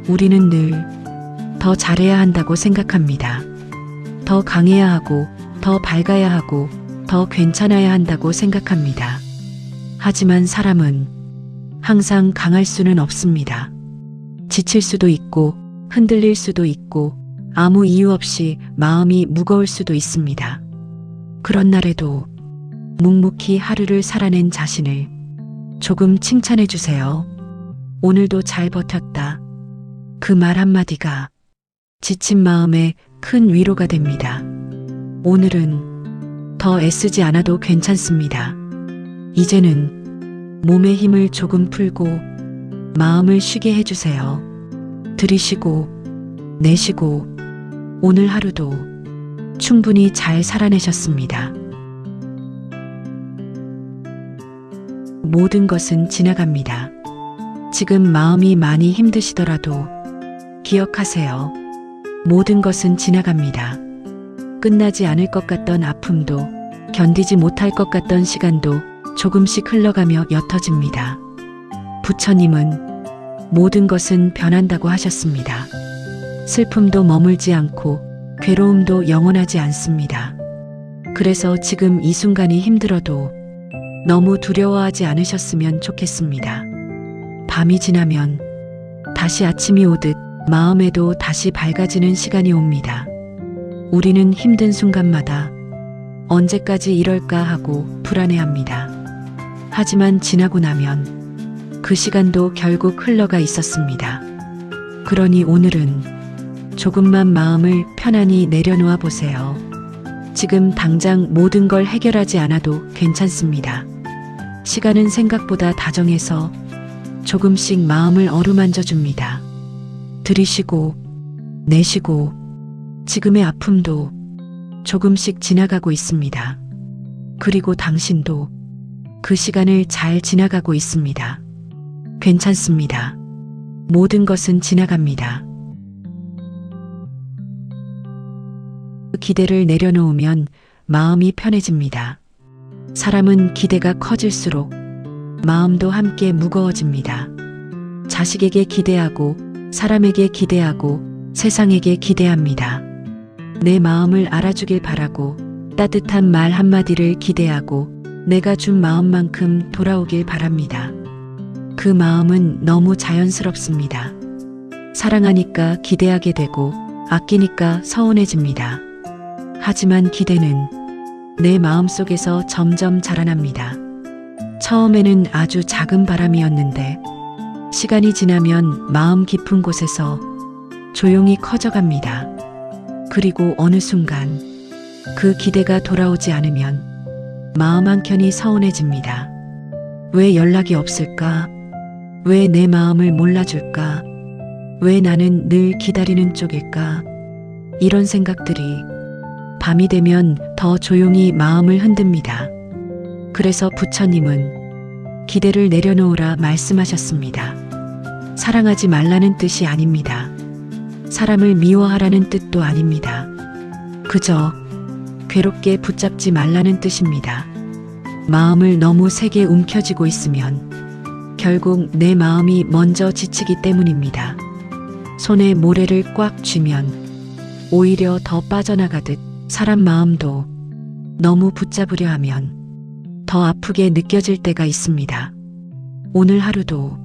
우리는 늘 더 잘해야 한다고 생각합니다. 더 강해야 하고, 더 밝아야 하고, 더 괜찮아야 한다고 생각합니다. 하지만 사람은 항상 강할 수는 없습니다. 지칠 수도 있고, 흔들릴 수도 있고, 아무 이유 없이 마음이 무거울 수도 있습니다. 그런 날에도 묵묵히 하루를 살아낸 자신을 조금 칭찬해 주세요. 오늘도 잘 버텼다. 그 말 한마디가 지친 마음에 큰 위로가 됩니다. 오늘은 더 애쓰지 않아도 괜찮습니다. 이제는 몸의 힘을 조금 풀고 마음을 쉬게 해주세요. 들이쉬고 내쉬고 오늘 하루도 충분히 잘 살아내셨습니다. 모든 것은 지나갑니다. 지금 마음이 많이 힘드시더라도 기억하세요. 모든 것은 지나갑니다. 끝나지 않을 것 같던 아픔도 견디지 못할 것 같던 시간도 조금씩 흘러가며 옅어집니다. 부처님은 모든 것은 변한다고 하셨습니다. 슬픔도 머물지 않고 괴로움도 영원하지 않습니다. 그래서 지금 이 순간이 힘들어도 너무 두려워하지 않으셨으면 좋겠습니다. 밤이 지나면 다시 아침이 오듯 마음에도 다시 밝아지는 시간이 옵니다. 우리는 힘든 순간마다 언제까지 이럴까 하고 불안해합니다. 하지만 지나고 나면 그 시간도 결국 흘러가 있었습니다. 그러니 오늘은 조금만 마음을 편안히 내려놓아 보세요. 지금 당장 모든 걸 해결하지 않아도 괜찮습니다. 시간은 생각보다 다정해서 조금씩 마음을 어루만져 줍니다. 들이쉬고 내쉬고 지금의 아픔도 조금씩 지나가고 있습니다. 그리고 당신도 그 시간을 잘 지나가고 있습니다. 괜찮습니다. 모든 것은 지나갑니다. 기대를 내려놓으면 마음이 편해집니다. 사람은 기대가 커질수록 마음도 함께 무거워집니다. 자식에게 기대하고 사람에게 기대하고 세상에게 기대합니다. 내 마음을 알아주길 바라고 따뜻한 말 한마디를 기대하고 내가 준 마음만큼 돌아오길 바랍니다. 그 마음은 너무 자연스럽습니다. 사랑하니까 기대하게 되고 아끼니까 서운해집니다. 하지만 기대는 내 마음속에서 점점 자라납니다. 처음에는 아주 작은 바람이었는데 시간이 지나면 마음 깊은 곳에서 조용히 커져갑니다. 그리고 어느 순간 그 기대가 돌아오지 않으면 마음 한켠이 서운해집니다. 왜 연락이 없을까? 왜 내 마음을 몰라줄까? 왜 나는 늘 기다리는 쪽일까? 이런 생각들이 밤이 되면 더 조용히 마음을 흔듭니다. 그래서 부처님은 기대를 내려놓으라 말씀하셨습니다. 사랑하지 말라는 뜻이 아닙니다. 사람을 미워하라는 뜻도 아닙니다. 그저 괴롭게 붙잡지 말라는 뜻입니다. 마음을 너무 세게 움켜쥐고 있으면 결국 내 마음이 먼저 지치기 때문입니다. 손에 모래를 꽉 쥐면 오히려 더 빠져나가듯 사람 마음도 너무 붙잡으려 하면 더 아프게 느껴질 때가 있습니다. 오늘 하루도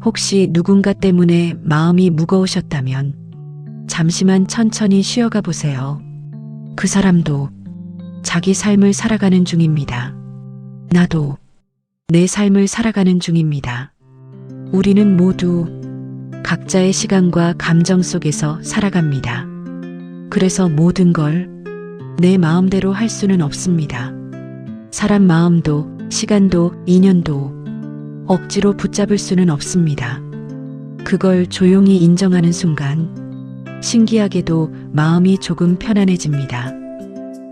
혹시 누군가 때문에 마음이 무거우셨다면 잠시만 천천히 쉬어가 보세요. 그 사람도 자기 삶을 살아가는 중입니다. 나도 내 삶을 살아가는 중입니다. 우리는 모두 각자의 시간과 감정 속에서 살아갑니다. 그래서 모든 걸 내 마음대로 할 수는 없습니다. 사람 마음도 시간도 인연도 억지로 붙잡을 수는 없습니다. 그걸 조용히 인정하는 순간 신기하게도 마음이 조금 편안해집니다.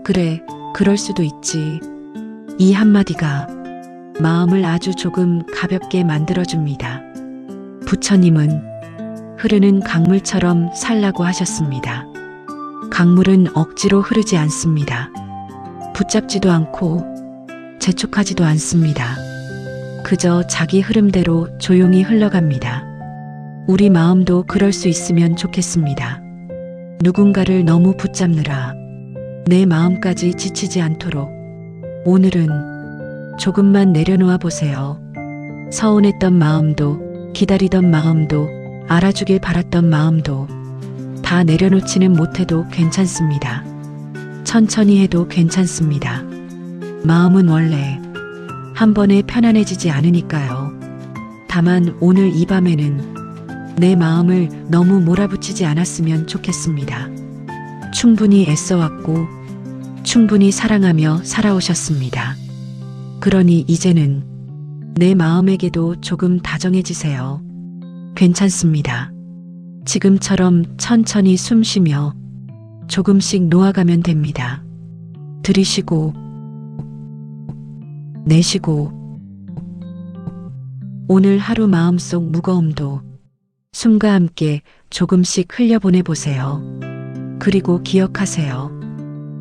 그래, 그럴 수도 있지. 이 한마디가 마음을 아주 조금 가볍게 만들어줍니다. 부처님은 흐르는 강물처럼 살라고 하셨습니다. 강물은 억지로 흐르지 않습니다. 붙잡지도 않고 재촉하지도 않습니다. 그저 자기 흐름대로 조용히 흘러갑니다. 우리 마음도 그럴 수 있으면 좋겠습니다. 누군가를 너무 붙잡느라 내 마음까지 지치지 않도록 오늘은 조금만 내려놓아 보세요. 서운했던 마음도 기다리던 마음도 알아주길 바랐던 마음도 다 내려놓지는 못해도 괜찮습니다. 천천히 해도 괜찮습니다. 마음은 원래 한 번에 편안해지지 않으니까요. 다만 오늘 이 밤에는 내 마음을 너무 몰아붙이지 않았으면 좋겠습니다. 충분히 애써왔고 충분히 사랑하며 살아오셨습니다. 그러니 이제는 내 마음에게도 조금 다정해지세요. 괜찮습니다. 지금처럼 천천히 숨 쉬며 조금씩 놓아가면 됩니다. 들이쉬고 내쉬고 오늘 하루 마음속 무거움도 숨과 함께 조금씩 흘려보내 보세요. 그리고 기억하세요.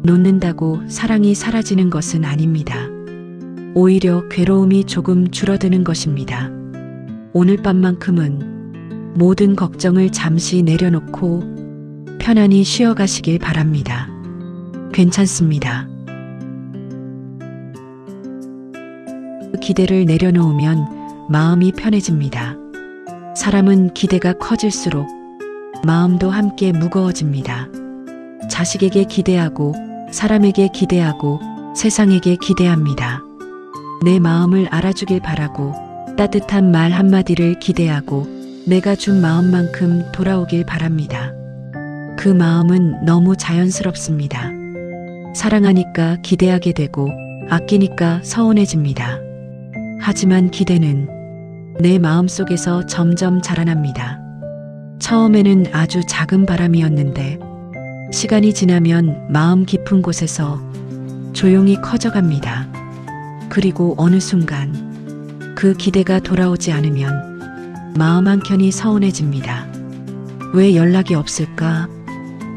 놓는다고 사랑이 사라지는 것은 아닙니다. 오히려 괴로움이 조금 줄어드는 것입니다. 오늘 밤만큼은 모든 걱정을 잠시 내려놓고 편안히 쉬어가시길 바랍니다. 괜찮습니다. 기대를 내려놓으면 마음이 편해집니다. 사람은 기대가 커질수록 마음도 함께 무거워집니다. 자식에게 기대하고 사람에게 기대하고 세상에게 기대합니다. 내 마음을 알아주길 바라고 따뜻한 말 한마디를 기대하고 내가 준 마음만큼 돌아오길 바랍니다. 그 마음은 너무 자연스럽습니다. 사랑하니까 기대하게 되고 아끼니까 서운해집니다. 하지만 기대는 내 마음속에서 점점 자라납니다. 처음에는 아주 작은 바람이었는데 시간이 지나면 마음 깊은 곳에서 조용히 커져갑니다. 그리고 어느 순간 그 기대가 돌아오지 않으면 마음 한켠이 서운해집니다. 왜 연락이 없을까?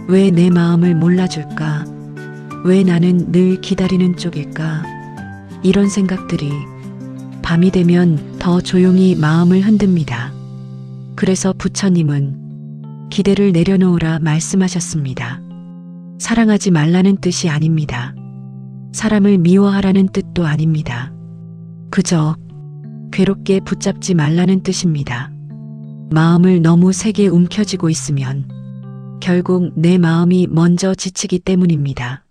왜 내 마음을 몰라줄까? 왜 나는 늘 기다리는 쪽일까? 이런 생각들이 밤이 되면 더 조용히 마음을 흔듭니다. 그래서 부처님은 기대를 내려놓으라 말씀하셨습니다. 사랑하지 말라는 뜻이 아닙니다. 사람을 미워하라는 뜻도 아닙니다. 그저 괴롭게 붙잡지 말라는 뜻입니다. 마음을 너무 세게 움켜쥐고 있으면 결국 내 마음이 먼저 지치기 때문입니다.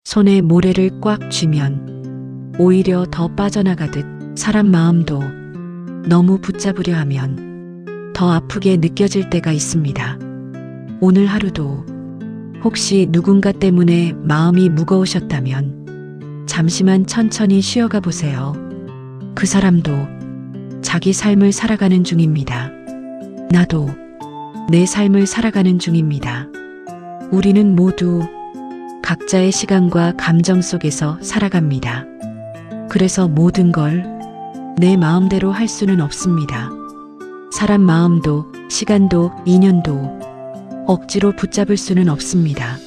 손에 모래를 꽉 쥐면 오히려 더 빠져나가듯 사람 마음도 너무 붙잡으려 하면 더 아프게 느껴질 때가 있습니다. 오늘 하루도 혹시 누군가 때문에 마음이 무거우셨다면 잠시만 천천히 쉬어가 보세요. 그 사람도 자기 삶을 살아가는 중입니다. 나도 내 삶을 살아가는 중입니다. 우리는 모두 각자의 시간과 감정 속에서 살아갑니다. 그래서 모든 걸 내 마음대로 할 수는 없습니다. 사람 마음도 시간도 인연도 억지로 붙잡을 수는 없습니다.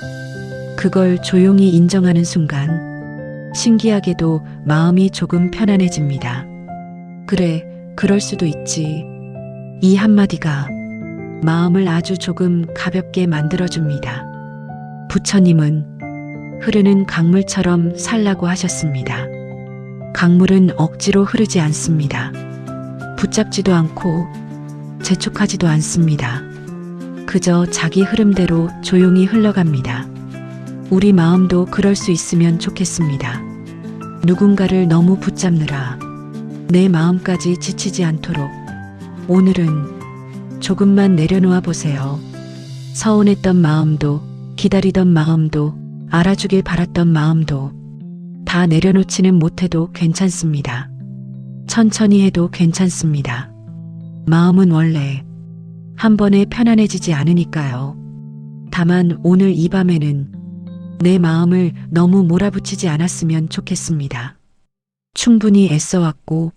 그걸 조용히 인정하는 순간 신기하게도 마음이 조금 편안해집니다. 그래, 그럴 수도 있지. 이 한마디가 마음을 아주 조금 가볍게 만들어줍니다. 부처님은 흐르는 강물처럼 살라고 하셨습니다. 강물은 억지로 흐르지 않습니다. 붙잡지도 않고 재촉하지도 않습니다. 그저 자기 흐름대로 조용히 흘러갑니다. 우리 마음도 그럴 수 있으면 좋겠습니다. 누군가를 너무 붙잡느라 내 마음까지 지치지 않도록 오늘은 조금만 내려놓아 보세요. 서운했던 마음도 기다리던 마음도 알아주길 바랐던 마음도 다 내려놓지는 못해도 괜찮습니다. 천천히 해도 괜찮습니다. 마음은 원래 한 번에 편안해지지 않으니까요. 다만 오늘 이 밤에는 내 마음을 너무 몰아붙이지 않았으면 좋겠습니다. 충분히 애써왔고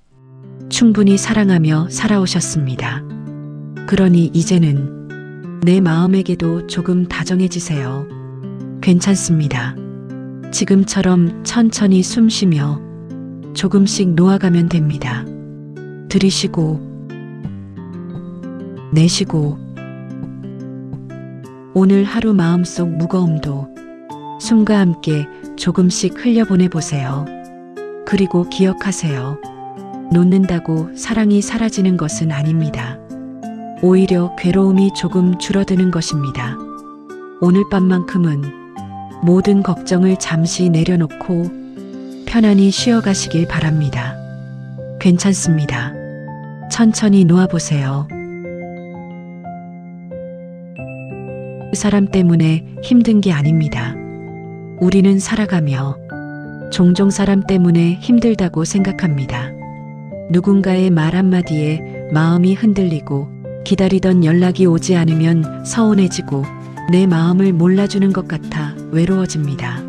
충분히 사랑하며 살아오셨습니다. 그러니 이제는 내 마음에게도 조금 다정해지세요. 괜찮습니다. 지금처럼 천천히 숨 쉬며 조금씩 놓아가면 됩니다. 들이쉬고 내쉬고 오늘 하루 마음속 무거움도 숨과 함께 조금씩 흘려보내 보세요. 그리고 기억하세요. 놓는다고 사랑이 사라지는 것은 아닙니다. 오히려 괴로움이 조금 줄어드는 것입니다. 오늘 밤만큼은 모든 걱정을 잠시 내려놓고 편안히 쉬어가시길 바랍니다. 괜찮습니다. 천천히 놓아보세요. 그 사람 때문에 힘든 게 아닙니다. 우리는 살아가며 종종 사람 때문에 힘들다고 생각합니다. 누군가의 말 한마디에 마음이 흔들리고 기다리던 연락이 오지 않으면 서운해지고 내 마음을 몰라주는 것 같아 외로워집니다.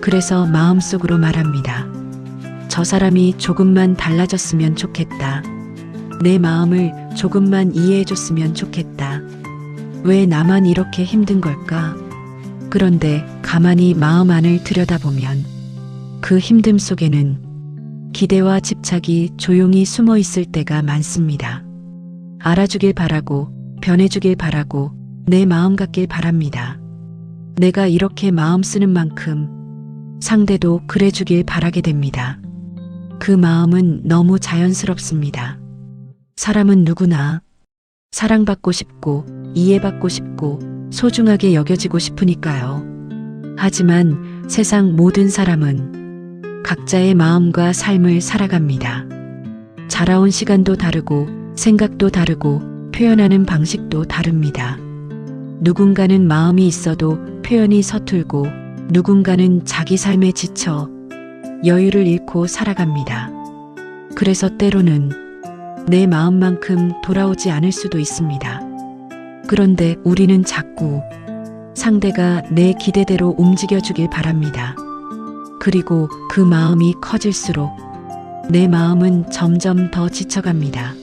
그래서 마음속으로 말합니다. 저 사람이 조금만 달라졌으면 좋겠다. 내 마음을 조금만 이해해줬으면 좋겠다. 왜 나만 이렇게 힘든 걸까? 그런데 가만히 마음 안을 들여다보면 그 힘듦 속에는 기대와 집착이 조용히 숨어 있을 때가 많습니다. 알아주길 바라고, 변해주길 바라고, 내 마음 같길 바랍니다. 내가 이렇게 마음 쓰는 만큼 상대도 그래주길 바라게 됩니다. 그 마음은 너무 자연스럽습니다. 사람은 누구나 사랑받고 싶고, 이해받고 싶고, 소중하게 여겨지고 싶으니까요. 하지만 세상 모든 사람은 각자의 마음과 삶을 살아갑니다. 자라온 시간도 다르고, 생각도 다르고, 표현하는 방식도 다릅니다. 누군가는 마음이 있어도 표현이 서툴고, 누군가는 자기 삶에 지쳐 여유를 잃고 살아갑니다. 그래서 때로는 내 마음만큼 돌아오지 않을 수도 있습니다. 그런데 우리는 자꾸 상대가 내 기대대로 움직여주길 바랍니다. 그리고 그 마음이 커질수록 내 마음은 점점 더 지쳐갑니다.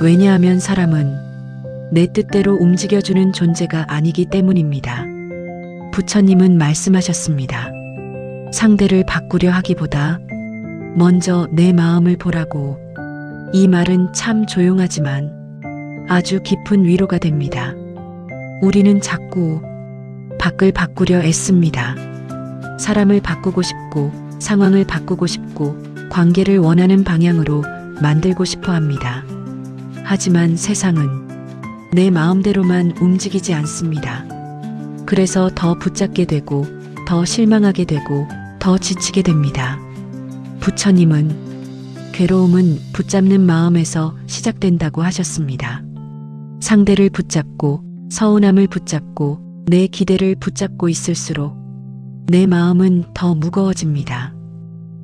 왜냐하면 사람은 내 뜻대로 움직여주는 존재가 아니기 때문입니다. 부처님은 말씀하셨습니다. 상대를 바꾸려 하기보다 먼저 내 마음을 보라고. 이 말은 참 조용하지만 아주 깊은 위로가 됩니다. 우리는 자꾸 밖을 바꾸려 애씁니다. 사람을 바꾸고 싶고, 상황을 바꾸고 싶고, 관계를 원하는 방향으로 만들고 싶어 합니다. 하지만 세상은 내 마음대로만 움직이지 않습니다. 그래서 더 붙잡게 되고, 더 실망하게 되고, 더 지치게 됩니다. 부처님은 괴로움은 붙잡는 마음에서 시작된다고 하셨습니다. 상대를 붙잡고, 서운함을 붙잡고, 내 기대를 붙잡고 있을수록 내 마음은 더 무거워집니다.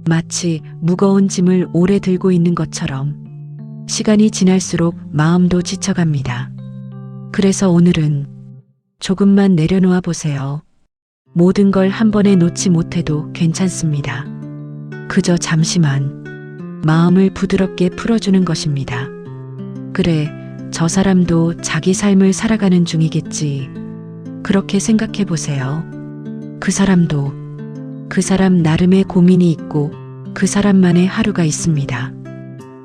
마치 무거운 짐을 오래 들고 있는 것처럼 시간이 지날수록 마음도 지쳐갑니다. 그래서 오늘은 조금만 내려놓아 보세요. 모든 걸 한 번에 놓지 못해도 괜찮습니다. 그저 잠시만 마음을 부드럽게 풀어주는 것입니다. 그래, 저 사람도 자기 삶을 살아가는 중이겠지. 그렇게 생각해 보세요. 그 사람도 그 사람 나름의 고민이 있고 그 사람만의 하루가 있습니다.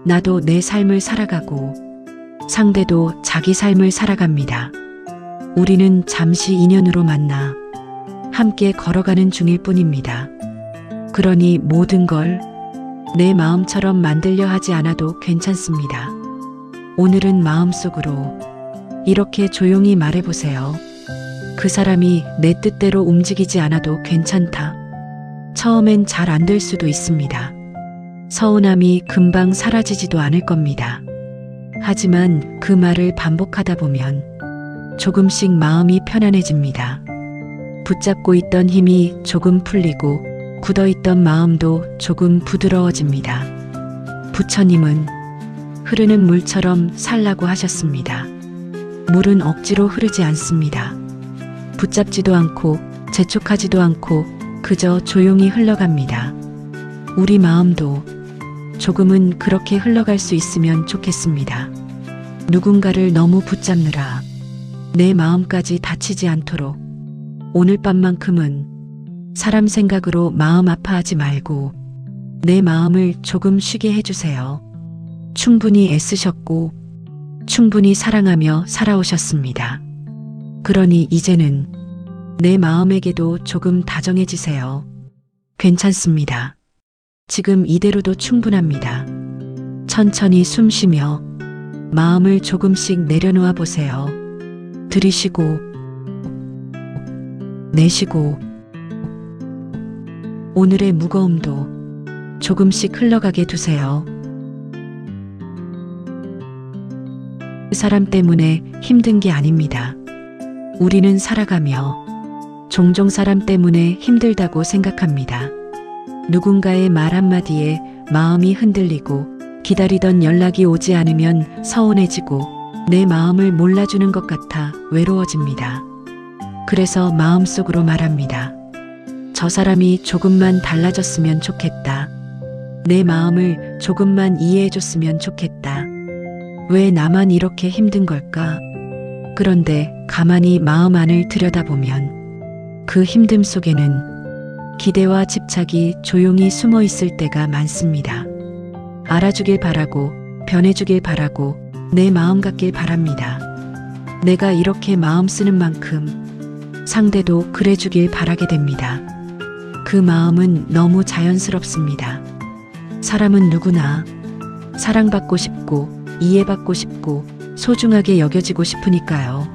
나도 내 삶을 살아가고 상대도 자기 삶을 살아갑니다. 우리는 잠시 인연으로 만나 함께 걸어가는 중일 뿐입니다. 그러니 모든 걸 내 마음처럼 만들려 하지 않아도 괜찮습니다. 오늘은 마음속으로 이렇게 조용히 말해보세요. 그 사람이 내 뜻대로 움직이지 않아도 괜찮다. 처음엔 잘 안 될 수도 있습니다. 서운함이 금방 사라지지도 않을 겁니다. 하지만 그 말을 반복하다 보면 조금씩 마음이 편안해집니다. 붙잡고 있던 힘이 조금 풀리고 굳어있던 마음도 조금 부드러워집니다. 부처님은 흐르는 물처럼 살라고 하셨습니다. 물은 억지로 흐르지 않습니다. 붙잡지도 않고 재촉하지도 않고 그저 조용히 흘러갑니다. 우리 마음도 조금은 그렇게 흘러갈 수 있으면 좋겠습니다. 누군가를 너무 붙잡느라 내 마음까지 다치지 않도록 오늘 밤만큼은 사람 생각으로 마음 아파하지 말고 내 마음을 조금 쉬게 해주세요. 충분히 애쓰셨고 충분히 사랑하며 살아오셨습니다. 그러니 이제는 내 마음에게도 조금 다정해지세요. 괜찮습니다. 지금 이대로도 충분합니다. 천천히 숨 쉬며 마음을 조금씩 내려놓아 보세요. 들이쉬고 내쉬고 오늘의 무거움도 조금씩 흘러가게 두세요. 그 사람 때문에 힘든 게 아닙니다. 우리는 살아가며 종종 사람 때문에 힘들다고 생각합니다. 누군가의 말 한마디에 마음이 흔들리고 기다리던 연락이 오지 않으면 서운해지고 내 마음을 몰라주는 것 같아 외로워집니다. 그래서 마음속으로 말합니다. 저 사람이 조금만 달라졌으면 좋겠다. 내 마음을 조금만 이해해줬으면 좋겠다. 왜 나만 이렇게 힘든 걸까? 그런데 가만히 마음 안을 들여다보면 그 힘듦 속에는 기대와 집착이 조용히 숨어 있을 때가 많습니다. 알아주길 바라고, 변해주길 바라고, 내 마음 같길 바랍니다. 내가 이렇게 마음 쓰는 만큼 상대도 그래주길 바라게 됩니다. 그 마음은 너무 자연스럽습니다. 사람은 누구나 사랑받고 싶고, 이해받고 싶고, 소중하게 여겨지고 싶으니까요.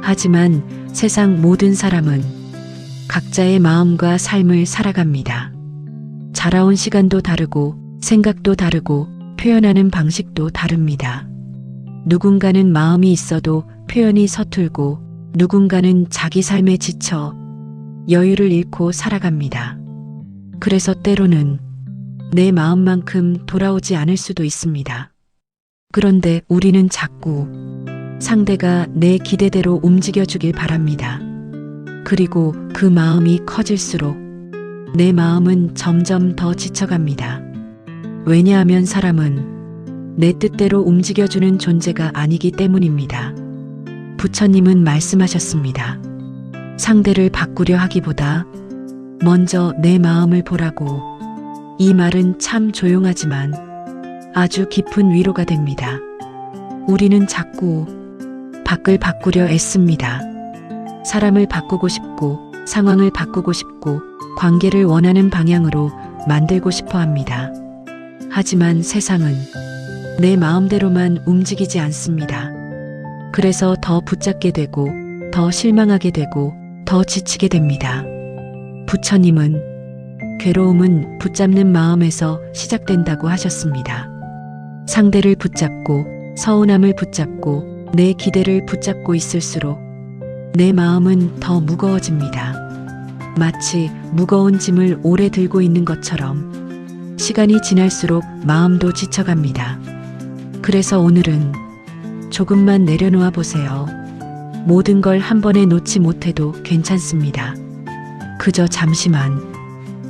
하지만 세상 모든 사람은 각자의 마음과 삶을 살아갑니다. 자라온 시간도 다르고, 생각도 다르고, 표현하는 방식도 다릅니다. 누군가는 마음이 있어도 표현이 서툴고, 누군가는 자기 삶에 지쳐 여유를 잃고 살아갑니다. 그래서 때로는 내 마음만큼 돌아오지 않을 수도 있습니다. 그런데 우리는 자꾸 상대가 내 기대대로 움직여주길 바랍니다. 그리고 그 마음이 커질수록 내 마음은 점점 더 지쳐갑니다. 왜냐하면 사람은 내 뜻대로 움직여주는 존재가 아니기 때문입니다. 부처님은 말씀하셨습니다. 상대를 바꾸려 하기보다 먼저 내 마음을 보라고. 이 말은 참 조용하지만 아주 깊은 위로가 됩니다. 우리는 자꾸 밖을 바꾸려 애씁니다. 사람을 바꾸고 싶고, 상황을 바꾸고 싶고, 관계를 원하는 방향으로 만들고 싶어 합니다. 하지만 세상은 내 마음대로만 움직이지 않습니다. 그래서 더 붙잡게 되고, 더 실망하게 되고, 더 지치게 됩니다. 부처님은 괴로움은 붙잡는 마음에서 시작된다고 하셨습니다. 상대를 붙잡고, 서운함을 붙잡고, 내 기대를 붙잡고 있을수록 내 마음은 더 무거워집니다. 마치 무거운 짐을 오래 들고 있는 것처럼 시간이 지날수록 마음도 지쳐갑니다. 그래서 오늘은 조금만 내려놓아 보세요. 모든 걸 한 번에 놓지 못해도 괜찮습니다. 그저 잠시만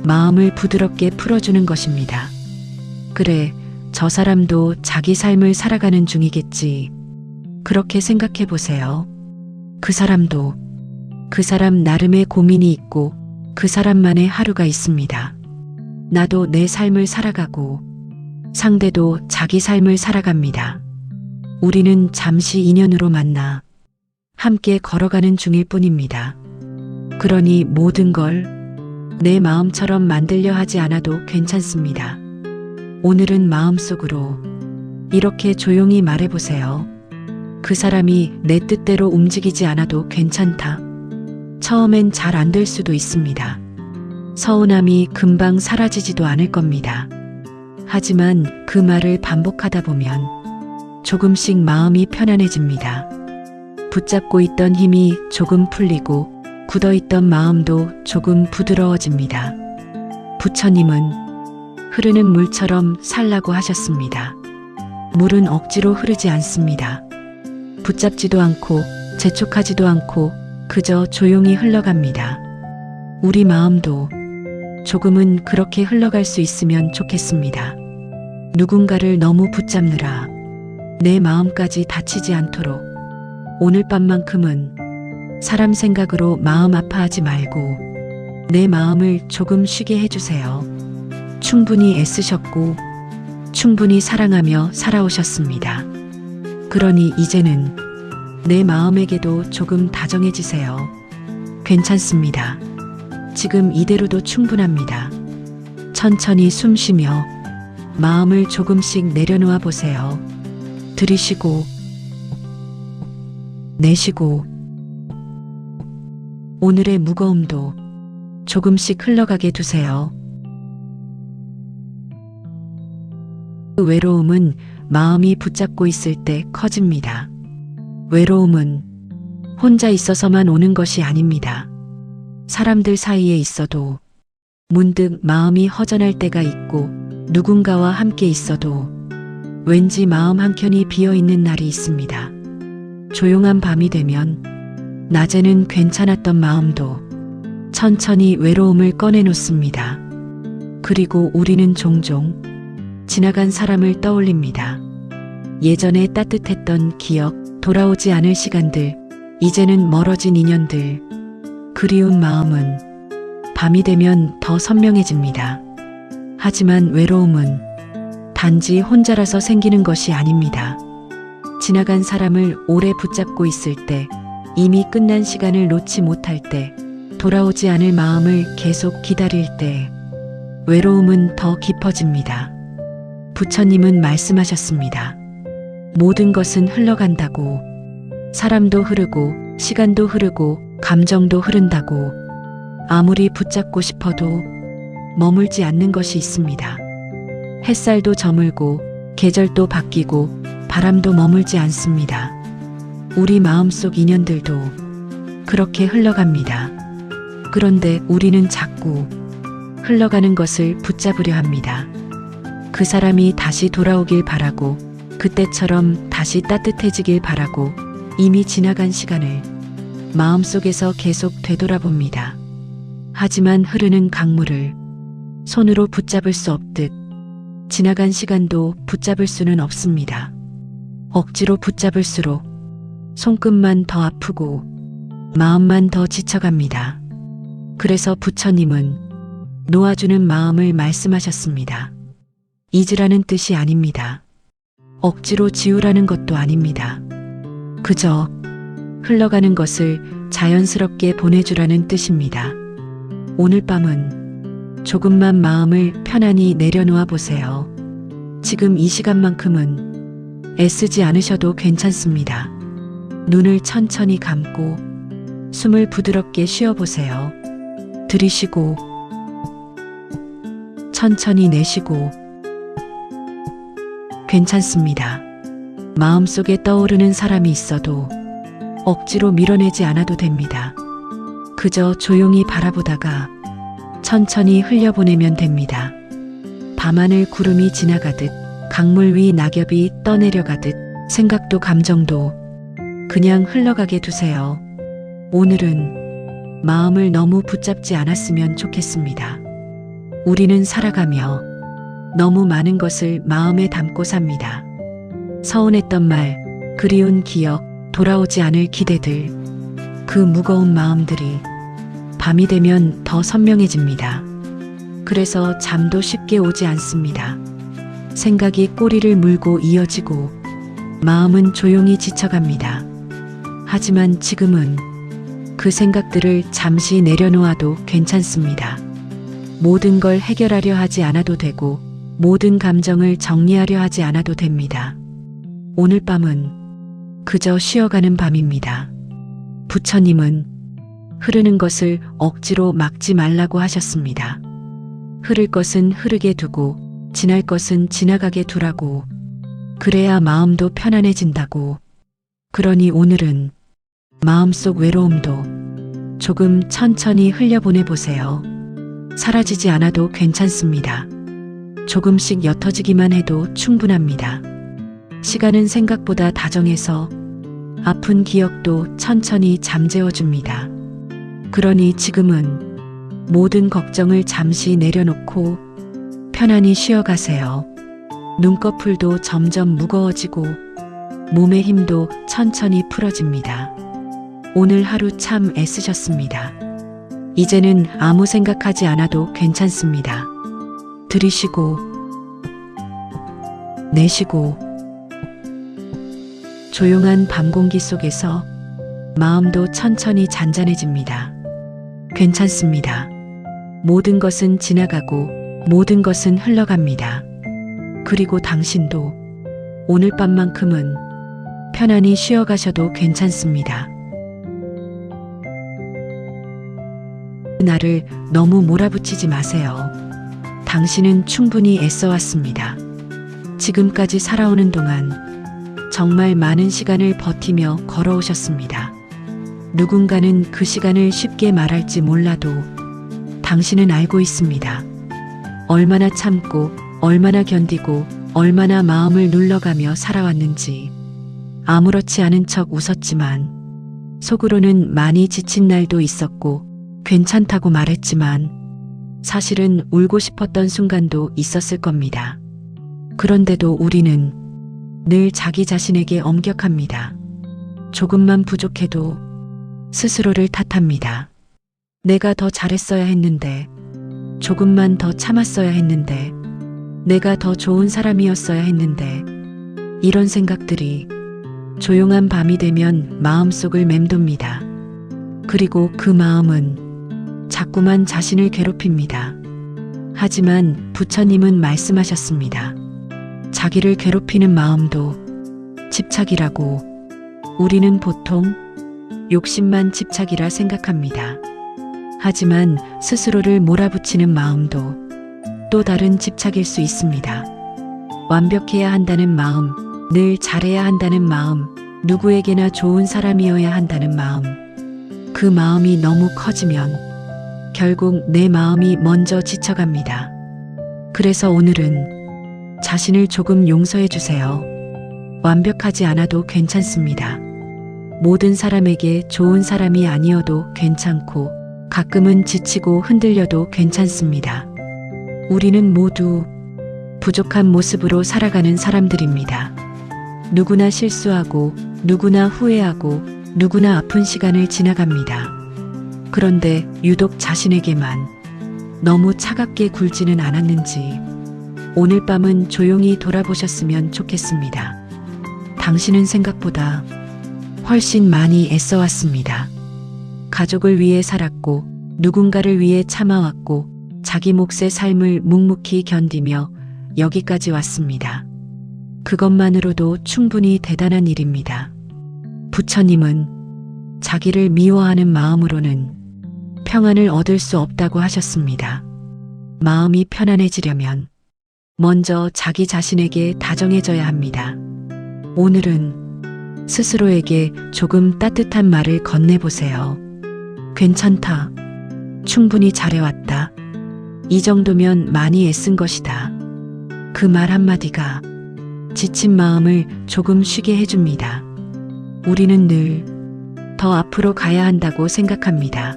마음을 부드럽게 풀어주는 것입니다. 그래, 저 사람도 자기 삶을 살아가는 중이겠지. 그렇게 생각해 보세요. 그 사람도 그 사람 나름의 고민이 있고 그 사람만의 하루가 있습니다. 나도 내 삶을 살아가고 상대도 자기 삶을 살아갑니다. 우리는 잠시 인연으로 만나 함께 걸어가는 중일 뿐입니다. 그러니 모든 걸 내 마음처럼 만들려 하지 않아도 괜찮습니다. 오늘은 마음속으로 이렇게 조용히 말해보세요. 그 사람이 내 뜻대로 움직이지 않아도 괜찮다. 처음엔 잘 안 될 수도 있습니다. 서운함이 금방 사라지지도 않을 겁니다. 하지만 그 말을 반복하다 보면 조금씩 마음이 편안해집니다. 붙잡고 있던 힘이 조금 풀리고 굳어있던 마음도 조금 부드러워집니다. 부처님은 흐르는 물처럼 살라고 하셨습니다. 물은 억지로 흐르지 않습니다. 붙잡지도 않고 재촉하지도 않고 그저 조용히 흘러갑니다. 우리 마음도 조금은 그렇게 흘러갈 수 있으면 좋겠습니다. 누군가를 너무 붙잡느라 내 마음까지 다치지 않도록 오늘 밤만큼은 사람 생각으로 마음 아파하지 말고 내 마음을 조금 쉬게 해주세요. 충분히 애쓰셨고 충분히 사랑하며 살아오셨습니다. 그러니 이제는 내 마음에게도 조금 다정해지세요. 괜찮습니다. 지금 이대로도 충분합니다. 천천히 숨 쉬며 마음을 조금씩 내려놓아 보세요. 들이쉬고 내쉬고 오늘의 무거움도 조금씩 흘러가게 두세요. 그 외로움은 마음이 붙잡고 있을 때 커집니다. 외로움은 혼자 있어서만 오는 것이 아닙니다. 사람들 사이에 있어도 문득 마음이 허전할 때가 있고 누군가와 함께 있어도 왠지 마음 한켠이 비어 있는 날이 있습니다. 조용한 밤이 되면 낮에는 괜찮았던 마음도 천천히 외로움을 꺼내놓습니다. 그리고 우리는 종종 지나간 사람을 떠올립니다. 예전에 따뜻했던 기억, 돌아오지 않을 시간들, 이제는 멀어진 인연들. 그리운 마음은 밤이 되면 더 선명해집니다. 하지만 외로움은 단지 혼자라서 생기는 것이 아닙니다. 지나간 사람을 오래 붙잡고 있을 때, 이미 끝난 시간을 놓지 못할 때, 돌아오지 않을 마음을 계속 기다릴 때, 외로움은 더 깊어집니다. 부처님은 말씀하셨습니다. 모든 것은 흘러간다고. 사람도 흐르고, 시간도 흐르고, 감정도 흐른다고. 아무리 붙잡고 싶어도 머물지 않는 것이 있습니다. 햇살도 저물고, 계절도 바뀌고, 바람도 머물지 않습니다. 우리 마음속 인연들도 그렇게 흘러갑니다. 그런데 우리는 자꾸 흘러가는 것을 붙잡으려 합니다. 그 사람이 다시 돌아오길 바라고, 그때처럼 다시 따뜻해지길 바라고, 이미 지나간 시간을 마음속에서 계속 되돌아봅니다. 하지만 흐르는 강물을 손으로 붙잡을 수 없듯 지나간 시간도 붙잡을 수는 없습니다. 억지로 붙잡을수록 손끝만 더 아프고 마음만 더 지쳐갑니다. 그래서 부처님은 놓아주는 마음을 말씀하셨습니다. 잊으라는 뜻이 아닙니다. 억지로 지우라는 것도 아닙니다. 그저 흘러가는 것을 자연스럽게 보내주라는 뜻입니다. 오늘 밤은 조금만 마음을 편안히 내려놓아 보세요. 지금 이 시간만큼은 애쓰지 않으셔도 괜찮습니다. 눈을 천천히 감고 숨을 부드럽게 쉬어보세요. 들이쉬고 천천히 내쉬고. 괜찮습니다. 마음속에 떠오르는 사람이 있어도 억지로 밀어내지 않아도 됩니다. 그저 조용히 바라보다가 천천히 흘려보내면 됩니다. 밤하늘 구름이 지나가듯, 강물 위 낙엽이 떠내려가듯, 생각도 감정도 그냥 흘러가게 두세요. 오늘은 마음을 너무 붙잡지 않았으면 좋겠습니다. 우리는 살아가며 너무 많은 것을 마음에 담고 삽니다. 서운했던 말, 그리운 기억, 돌아오지 않을 기대들. 그 무거운 마음들이 밤이 되면 더 선명해집니다. 그래서 잠도 쉽게 오지 않습니다. 생각이 꼬리를 물고 이어지고 마음은 조용히 지쳐갑니다. 하지만 지금은 그 생각들을 잠시 내려놓아도 괜찮습니다. 모든 걸 해결하려 하지 않아도 되고, 모든 감정을 정리하려 하지 않아도 됩니다. 오늘 밤은 그저 쉬어가는 밤입니다. 부처님은 흐르는 것을 억지로 막지 말라고 하셨습니다. 흐를 것은 흐르게 두고, 지날 것은 지나가게 두라고. 그래야 마음도 편안해진다고. 그러니 오늘은 마음속 외로움도 조금 천천히 흘려보내보세요. 사라지지 않아도 괜찮습니다. 조금씩 옅어지기만 해도 충분합니다. 시간은 생각보다 다정해서 아픈 기억도 천천히 잠재워줍니다. 그러니 지금은 모든 걱정을 잠시 내려놓고 편안히 쉬어가세요. 눈꺼풀도 점점 무거워지고 몸의 힘도 천천히 풀어집니다. 오늘 하루 참 애쓰셨습니다. 이제는 아무 생각하지 않아도 괜찮습니다. 들이쉬고 내쉬고. 조용한 밤 공기 속에서 마음도 천천히 잔잔해집니다. 괜찮습니다. 모든 것은 지나가고 모든 것은 흘러갑니다. 그리고 당신도 오늘 밤만큼은 편안히 쉬어가셔도 괜찮습니다. 나를 너무 몰아붙이지 마세요. 당신은 충분히 애써왔습니다. 지금까지 살아오는 동안 정말 많은 시간을 버티며 걸어오셨습니다. 누군가는 그 시간을 쉽게 말할지 몰라도 당신은 알고 있습니다. 얼마나 참고, 얼마나 견디고, 얼마나 마음을 눌러가며 살아왔는지. 아무렇지 않은 척 웃었지만 속으로는 많이 지친 날도 있었고 괜찮다고 말했지만 사실은 울고 싶었던 순간도 있었을 겁니다. 그런데도 우리는 늘 자기 자신에게 엄격합니다. 조금만 부족해도 스스로를 탓합니다. 내가 더 잘했어야 했는데, 조금만 더 참았어야 했는데, 내가 더 좋은 사람이었어야 했는데, 이런 생각들이 조용한 밤이 되면 마음속을 맴돕니다. 그리고 그 마음은 자꾸만 자신을 괴롭힙니다. 하지만 부처님은 말씀하셨습니다. 자기를 괴롭히는 마음도 집착이라고. 우리는 보통 욕심만 집착이라 생각합니다. 하지만 스스로를 몰아붙이는 마음도 또 다른 집착일 수 있습니다. 완벽해야 한다는 마음, 늘 잘해야 한다는 마음, 누구에게나 좋은 사람이어야 한다는 마음. 그 마음이 너무 커지면 결국 내 마음이 먼저 지쳐갑니다. 그래서 오늘은 자신을 조금 용서해 주세요. 완벽하지 않아도 괜찮습니다. 모든 사람에게 좋은 사람이 아니어도 괜찮고 가끔은 지치고 흔들려도 괜찮습니다. 우리는 모두 부족한 모습으로 살아가는 사람들입니다. 누구나 실수하고 누구나 후회하고 누구나 아픈 시간을 지나갑니다. 그런데 유독 자신에게만 너무 차갑게 굴지는 않았는지 오늘 밤은 조용히 돌아보셨으면 좋겠습니다. 당신은 생각보다 훨씬 많이 애써왔습니다. 가족을 위해 살았고 누군가를 위해 참아왔고 자기 몫의 삶을 묵묵히 견디며 여기까지 왔습니다. 그것만으로도 충분히 대단한 일입니다. 부처님은 자기를 미워하는 마음으로는 평안을 얻을 수 없다고 하셨습니다. 마음이 편안해지려면 먼저 자기 자신에게 다정해져야 합니다. 오늘은 스스로에게 조금 따뜻한 말을 건네보세요. 괜찮다. 충분히 잘해왔다. 이 정도면 많이 애쓴 것이다. 그 말 한마디가 지친 마음을 조금 쉬게 해줍니다. 우리는 늘 더 앞으로 가야 한다고 생각합니다.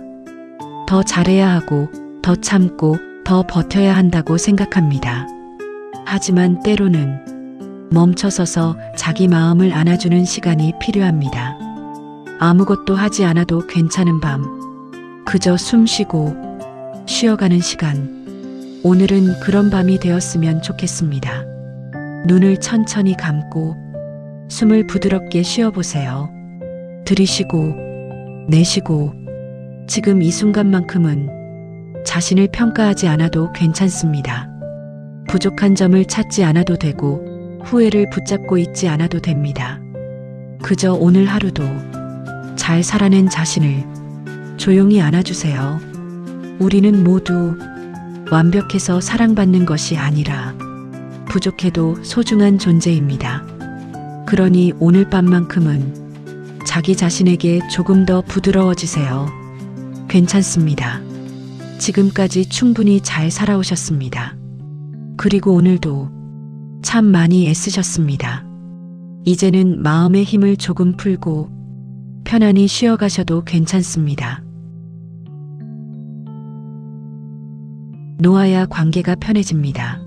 더 잘해야 하고, 더 참고, 더 버텨야 한다고 생각합니다. 하지만 때로는 멈춰서서 자기 마음을 안아주는 시간이 필요합니다. 아무것도 하지 않아도 괜찮은 밤, 그저 숨 쉬고 쉬어가는 시간. 오늘은 그런 밤이 되었으면 좋겠습니다. 눈을 천천히 감고 숨을 부드럽게 쉬어보세요. 들이쉬고 내쉬고 지금 이 순간만큼은 자신을 평가하지 않아도 괜찮습니다. 부족한 점을 찾지 않아도 되고 후회를 붙잡고 있지 않아도 됩니다. 그저 오늘 하루도 잘 살아낸 자신을 조용히 안아주세요. 우리는 모두 완벽해서 사랑받는 것이 아니라 부족해도 소중한 존재입니다. 그러니 오늘 밤만큼은 자기 자신에게 조금 더 부드러워지세요. 괜찮습니다. 지금까지 충분히 잘 살아오셨습니다. 그리고 오늘도 참 많이 애쓰셨습니다. 이제는 마음의 힘을 조금 풀고 편안히 쉬어가셔도 괜찮습니다. 놓아야 관계가 편해집니다.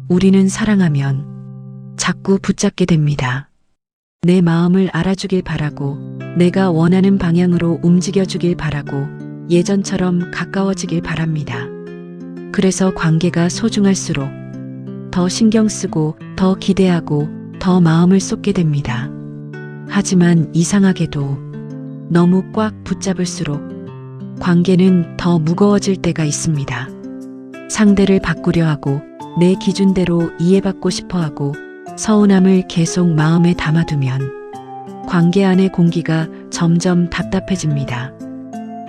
우리는 사랑하면 자꾸 붙잡게 됩니다. 내 마음을 알아주길 바라고 내가 원하는 방향으로 움직여주길 바라고 예전처럼 가까워지길 바랍니다. 그래서 관계가 소중할수록 더 신경 쓰고 더 기대하고 더 마음을 쏟게 됩니다. 하지만 이상하게도 너무 꽉 붙잡을수록 관계는 더 무거워질 때가 있습니다. 상대를 바꾸려 하고 내 기준대로 이해받고 싶어 하고 서운함을 계속 마음에 담아두면 관계 안의 공기가 점점 답답해집니다.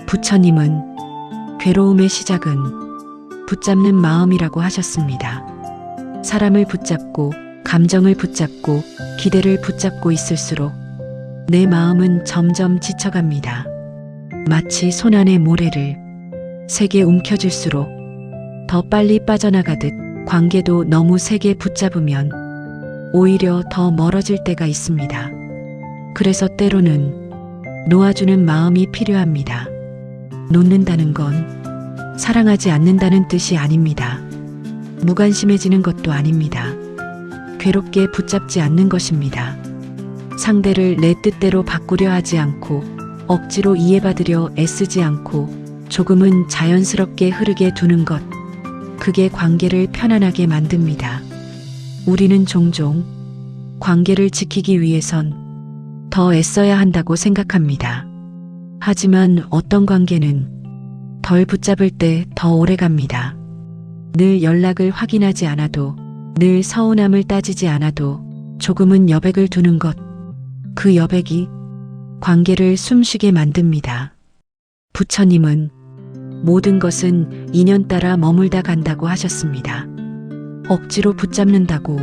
부처님은 괴로움의 시작은 붙잡는 마음이라고 하셨습니다. 사람을 붙잡고 감정을 붙잡고 기대를 붙잡고 있을수록 내 마음은 점점 지쳐갑니다. 마치 손안의 모래를 세게 움켜쥘수록 더 빨리 빠져나가듯 관계도 너무 세게 붙잡으면 오히려 더 멀어질 때가 있습니다. 그래서 때로는 놓아주는 마음이 필요합니다. 놓는다는 건 사랑하지 않는다는 뜻이 아닙니다. 무관심해지는 것도 아닙니다. 괴롭게 붙잡지 않는 것입니다. 상대를 내 뜻대로 바꾸려 하지 않고 억지로 이해받으려 애쓰지 않고 조금은 자연스럽게 흐르게 두는 것. 그게 관계를 편안하게 만듭니다. 우리는 종종 관계를 지키기 위해선 더 애써야 한다고 생각합니다. 하지만 어떤 관계는 덜 붙잡을 때 더 오래 갑니다. 늘 연락을 확인하지 않아도, 늘 서운함을 따지지 않아도 조금은 여백을 두는 것. 그 여백이 관계를 숨쉬게 만듭니다. 부처님은 모든 것은 인연 따라 머물다 간다고 하셨습니다. 억지로 붙잡는다고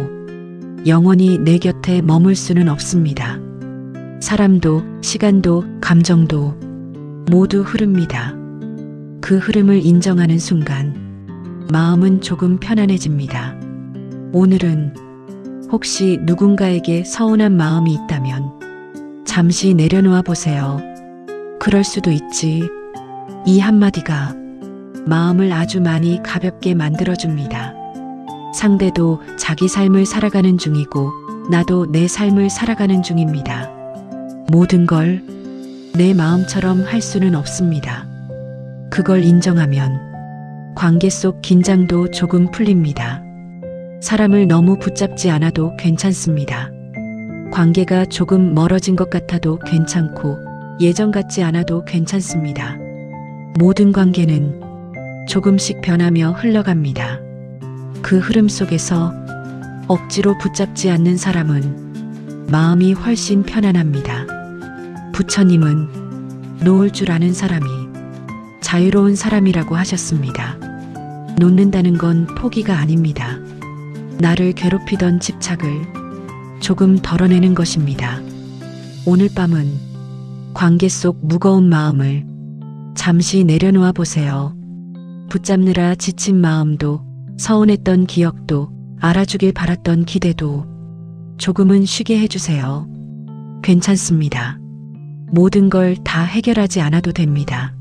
영원히 내 곁에 머물 수는 없습니다. 사람도, 시간도, 감정도 모두 흐릅니다. 그 흐름을 인정하는 순간 마음은 조금 편안해집니다. 오늘은 혹시 누군가에게 서운한 마음이 있다면 잠시 내려놓아 보세요. 그럴 수도 있지. 이 한마디가 마음을 아주 많이 가볍게 만들어줍니다. 상대도 자기 삶을 살아가는 중이고 나도 내 삶을 살아가는 중입니다. 모든 걸 내 마음처럼 할 수는 없습니다. 그걸 인정하면 관계 속 긴장도 조금 풀립니다. 사람을 너무 붙잡지 않아도 괜찮습니다. 관계가 조금 멀어진 것 같아도 괜찮고 예전 같지 않아도 괜찮습니다. 모든 관계는 조금씩 변하며 흘러갑니다. 그 흐름 속에서 억지로 붙잡지 않는 사람은 마음이 훨씬 편안합니다. 부처님은 놓을 줄 아는 사람이 자유로운 사람이라고 하셨습니다. 놓는다는 건 포기가 아닙니다. 나를 괴롭히던 집착을 조금 덜어내는 것입니다. 오늘 밤은 관계 속 무거운 마음을 잠시 내려놓아 보세요. 붙잡느라 지친 마음도, 서운했던 기억도, 알아주길 바랐던 기대도 조금은 쉬게 해주세요. 괜찮습니다. 모든 걸 다 해결하지 않아도 됩니다.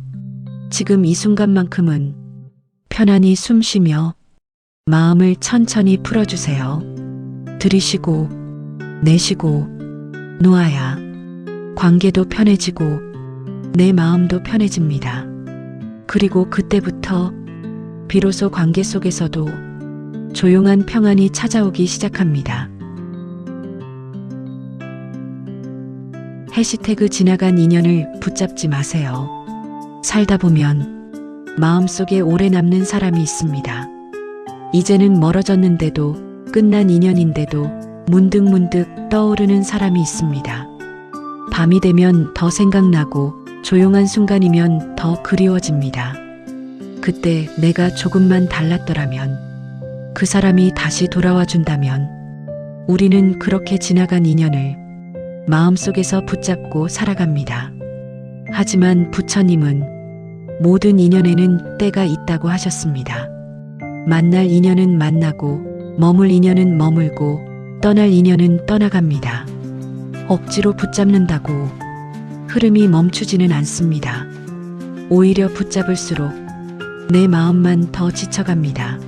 지금 이 순간만큼은 편안히 숨 쉬며 마음을 천천히 풀어주세요. 들이쉬고 내쉬고 놓아야 관계도 편해지고 내 마음도 편해집니다. 그리고 그때부터 비로소 관계 속에서도 조용한 평안이 찾아오기 시작합니다. 해시태그 지나간 인연을 붙잡지 마세요. 살다 보면 마음속에 오래 남는 사람이 있습니다. 이제는 멀어졌는데도, 끝난 인연인데도 문득문득 떠오르는 사람이 있습니다. 밤이 되면 더 생각나고 조용한 순간이면 더 그리워집니다. 그때 내가 조금만 달랐더라면, 그 사람이 다시 돌아와 준다면 우리는 그렇게 지나간 인연을 마음속에서 붙잡고 살아갑니다. 하지만 부처님은 모든 인연에는 때가 있다고 하셨습니다. 만날 인연은 만나고, 머물 인연은 머물고, 떠날 인연은 떠나갑니다. 억지로 붙잡는다고 흐름이 멈추지는 않습니다. 오히려 붙잡을수록 내 마음만 더 지쳐갑니다.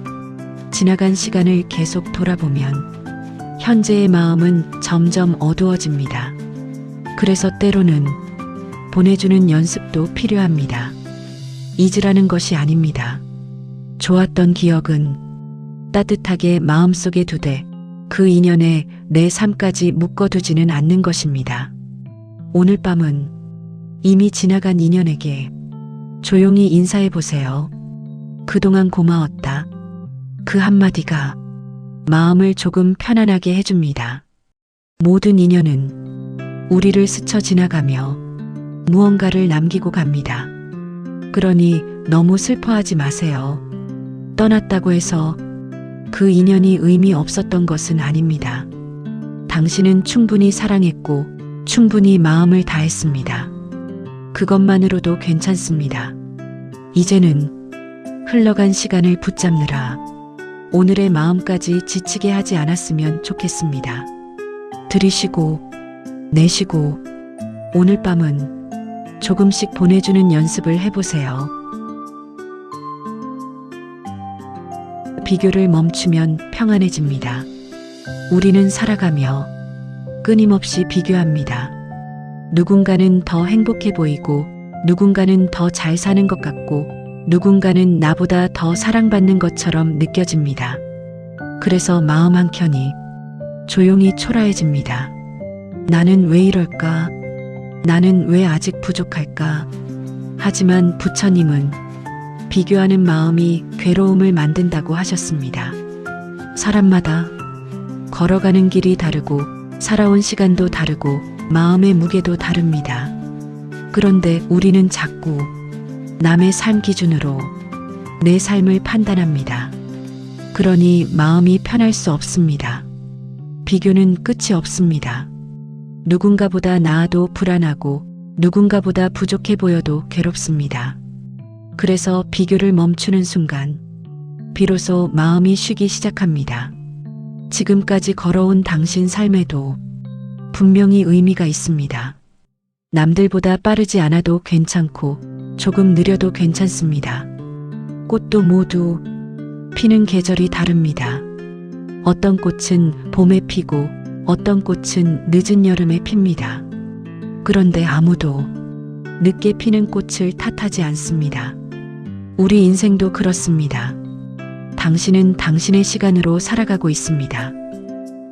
지나간 시간을 계속 돌아보면 현재의 마음은 점점 어두워집니다. 그래서 때로는 보내주는 연습도 필요합니다. 잊으라는 것이 아닙니다. 좋았던 기억은 따뜻하게 마음속에 두되 그 인연에 내 삶까지 묶어두지는 않는 것입니다. 오늘 밤은 이미 지나간 인연에게 조용히 인사해 보세요. 그동안 고마웠다. 그 한마디가 마음을 조금 편안하게 해줍니다. 모든 인연은 우리를 스쳐 지나가며 무언가를 남기고 갑니다. 그러니 너무 슬퍼하지 마세요. 떠났다고 해서 그 인연이 의미 없었던 것은 아닙니다. 당신은 충분히 사랑했고 충분히 마음을 다했습니다. 그것만으로도 괜찮습니다. 이제는 흘러간 시간을 붙잡느라 오늘의 마음까지 지치게 하지 않았으면 좋겠습니다. 들이쉬고 내쉬고 오늘 밤은 조금씩 보내주는 연습을 해보세요. 비교를 멈추면 평안해집니다. 우리는 살아가며 끊임없이 비교합니다. 누군가는 더 행복해 보이고, 누군가는 더 잘 사는 것 같고, 누군가는 나보다 더 사랑받는 것처럼 느껴집니다. 그래서 마음 한켠이 조용히 초라해집니다. 나는 왜 이럴까? 나는 왜 아직 부족할까? 하지만 부처님은 비교하는 마음이 괴로움을 만든다고 하셨습니다. 사람마다 걸어가는 길이 다르고 살아온 시간도 다르고 마음의 무게도 다릅니다. 그런데 우리는 자꾸 남의 삶 기준으로 내 삶을 판단합니다. 그러니 마음이 편할 수 없습니다. 비교는 끝이 없습니다. 누군가보다 나아도 불안하고 누군가보다 부족해 보여도 괴롭습니다. 그래서 비교를 멈추는 순간 비로소 마음이 쉬기 시작합니다. 지금까지 걸어온 당신 삶에도 분명히 의미가 있습니다. 남들보다 빠르지 않아도 괜찮고 조금 느려도 괜찮습니다. 꽃도 모두 피는 계절이 다릅니다. 어떤 꽃은 봄에 피고 어떤 꽃은 늦은 여름에 핍니다. 그런데 아무도 늦게 피는 꽃을 탓하지 않습니다. 우리 인생도 그렇습니다. 당신은 당신의 시간으로 살아가고 있습니다.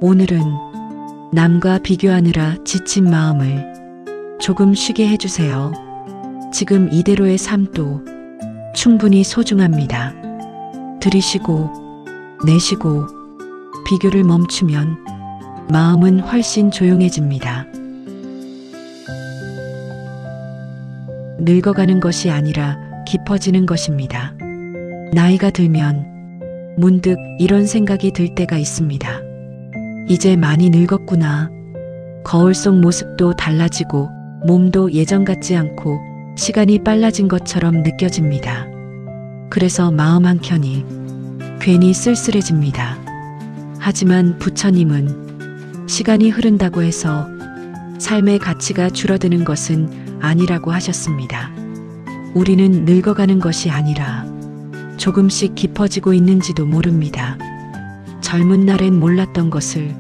오늘은 남과 비교하느라 지친 마음을 조금 쉬게 해주세요. 지금 이대로의 삶도 충분히 소중합니다. 들이쉬고 내쉬고 비교를 멈추면 마음은 훨씬 조용해집니다. 늙어가는 것이 아니라 깊어지는 것입니다. 나이가 들면 문득 이런 생각이 들 때가 있습니다. 이제 많이 늙었구나. 거울 속 모습도 달라지고 몸도 예전 같지 않고 시간이 빨라진 것처럼 느껴집니다. 그래서 마음 한켠이 괜히 쓸쓸해집니다. 하지만 부처님은 시간이 흐른다고 해서 삶의 가치가 줄어드는 것은 아니라고 하셨습니다. 우리는 늙어가는 것이 아니라 조금씩 깊어지고 있는지도 모릅니다. 젊은 날엔 몰랐던 것을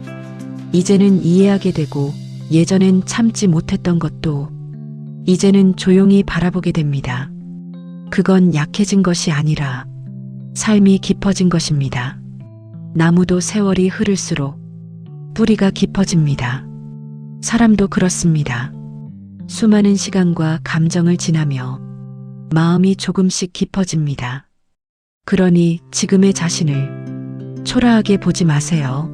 이제는 이해하게 되고 예전엔 참지 못했던 것도 이제는 조용히 바라보게 됩니다. 그건 약해진 것이 아니라 삶이 깊어진 것입니다. 나무도 세월이 흐를수록 뿌리가 깊어집니다. 사람도 그렇습니다. 수많은 시간과 감정을 지나며 마음이 조금씩 깊어집니다. 그러니 지금의 자신을 초라하게 보지 마세요.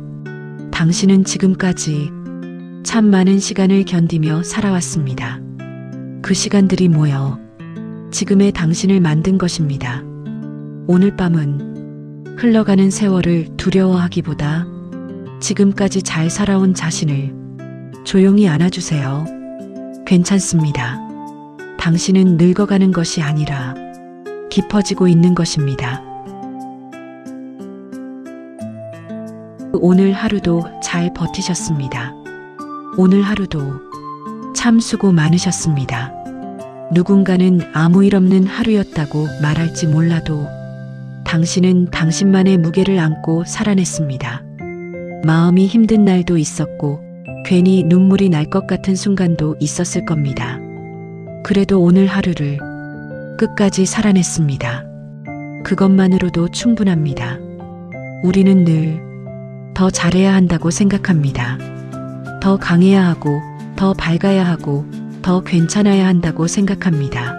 당신은 지금까지 참 많은 시간을 견디며 살아왔습니다. 그 시간들이 모여 지금의 당신을 만든 것입니다. 오늘 밤은 흘러가는 세월을 두려워하기보다 지금까지 잘 살아온 자신을 조용히 안아주세요. 괜찮습니다. 당신은 늙어가는 것이 아니라 깊어지고 있는 것입니다. 오늘 하루도 잘 버티셨습니다. 오늘 하루도 참 수고 많으셨습니다. 누군가는 아무 일 없는 하루였다고 말할지 몰라도 당신은 당신만의 무게를 안고 살아냈습니다. 마음이 힘든 날도 있었고 괜히 눈물이 날 것 같은 순간도 있었을 겁니다. 그래도 오늘 하루를 끝까지 살아냈습니다. 그것만으로도 충분합니다. 우리는 늘 더 잘해야 한다고 생각합니다. 더 강해야 하고, 더 밝아야 하고, 더 괜찮아야 한다고 생각합니다.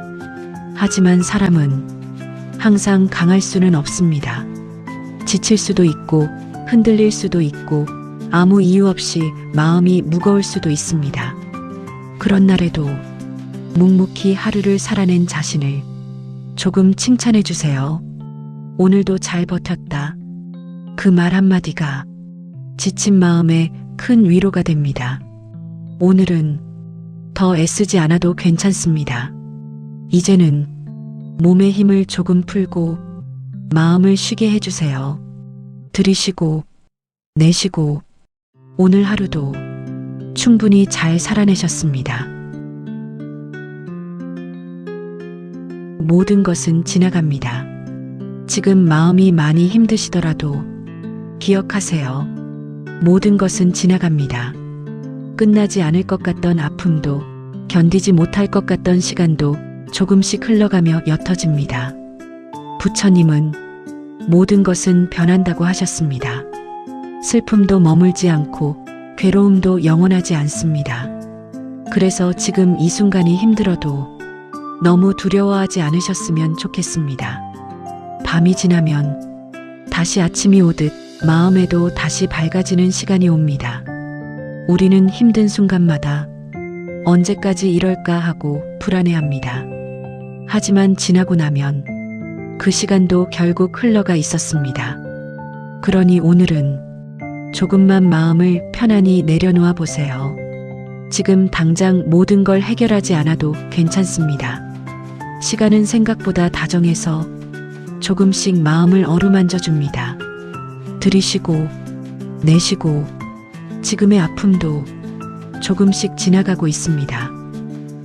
하지만 사람은 항상 강할 수는 없습니다. 지칠 수도 있고, 흔들릴 수도 있고, 아무 이유 없이 마음이 무거울 수도 있습니다. 그런 날에도 묵묵히 하루를 살아낸 자신을 조금 칭찬해 주세요. 오늘도 잘 버텼다. 그 말 한마디가 지친 마음에 큰 위로가 됩니다. 오늘은 더 애쓰지 않아도 괜찮습니다. 이제는 몸의 힘을 조금 풀고 마음을 쉬게 해주세요. 들이쉬고 내쉬고 오늘 하루도 충분히 잘 살아내셨습니다. 모든 것은 지나갑니다. 지금 마음이 많이 힘드시더라도 기억하세요. 모든 것은 지나갑니다. 끝나지 않을 것 같던 아픔도 견디지 못할 것 같던 시간도 조금씩 흘러가며 옅어집니다. 부처님은 모든 것은 변한다고 하셨습니다. 슬픔도 머물지 않고 괴로움도 영원하지 않습니다. 그래서 지금 이 순간이 힘들어도 너무 두려워하지 않으셨으면 좋겠습니다. 밤이 지나면 다시 아침이 오듯 마음에도 다시 밝아지는 시간이 옵니다. 우리는 힘든 순간마다 언제까지 이럴까 하고 불안해합니다. 하지만 지나고 나면 그 시간도 결국 흘러가 있었습니다. 그러니 오늘은 조금만 마음을 편안히 내려놓아 보세요. 지금 당장 모든 걸 해결하지 않아도 괜찮습니다. 시간은 생각보다 다정해서 조금씩 마음을 어루만져 줍니다. 들이쉬고 내쉬고 지금의 아픔도 조금씩 지나가고 있습니다.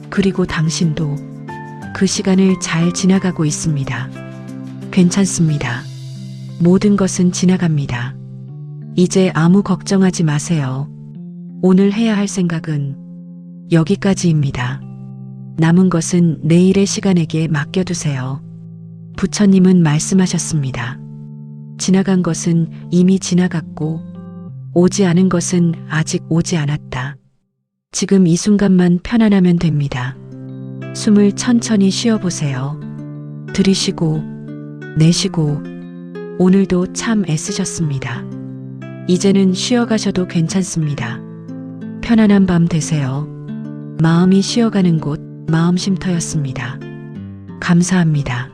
그리고 당신도 그 시간을 잘 지나가고 있습니다. 괜찮습니다. 모든 것은 지나갑니다. 이제 아무 걱정하지 마세요. 오늘 해야 할 생각은 여기까지입니다. 남은 것은 내일의 시간에게 맡겨두세요. 부처님은 말씀하셨습니다. 지나간 것은 이미 지나갔고 오지 않은 것은 아직 오지 않았다. 지금 이 순간만 편안하면 됩니다. 숨을 천천히 쉬어보세요. 들이쉬고 내쉬고 오늘도 참 애쓰셨습니다. 이제는 쉬어가셔도 괜찮습니다. 편안한 밤 되세요. 마음이 쉬어가는 곳 마음쉼터였습니다. 감사합니다.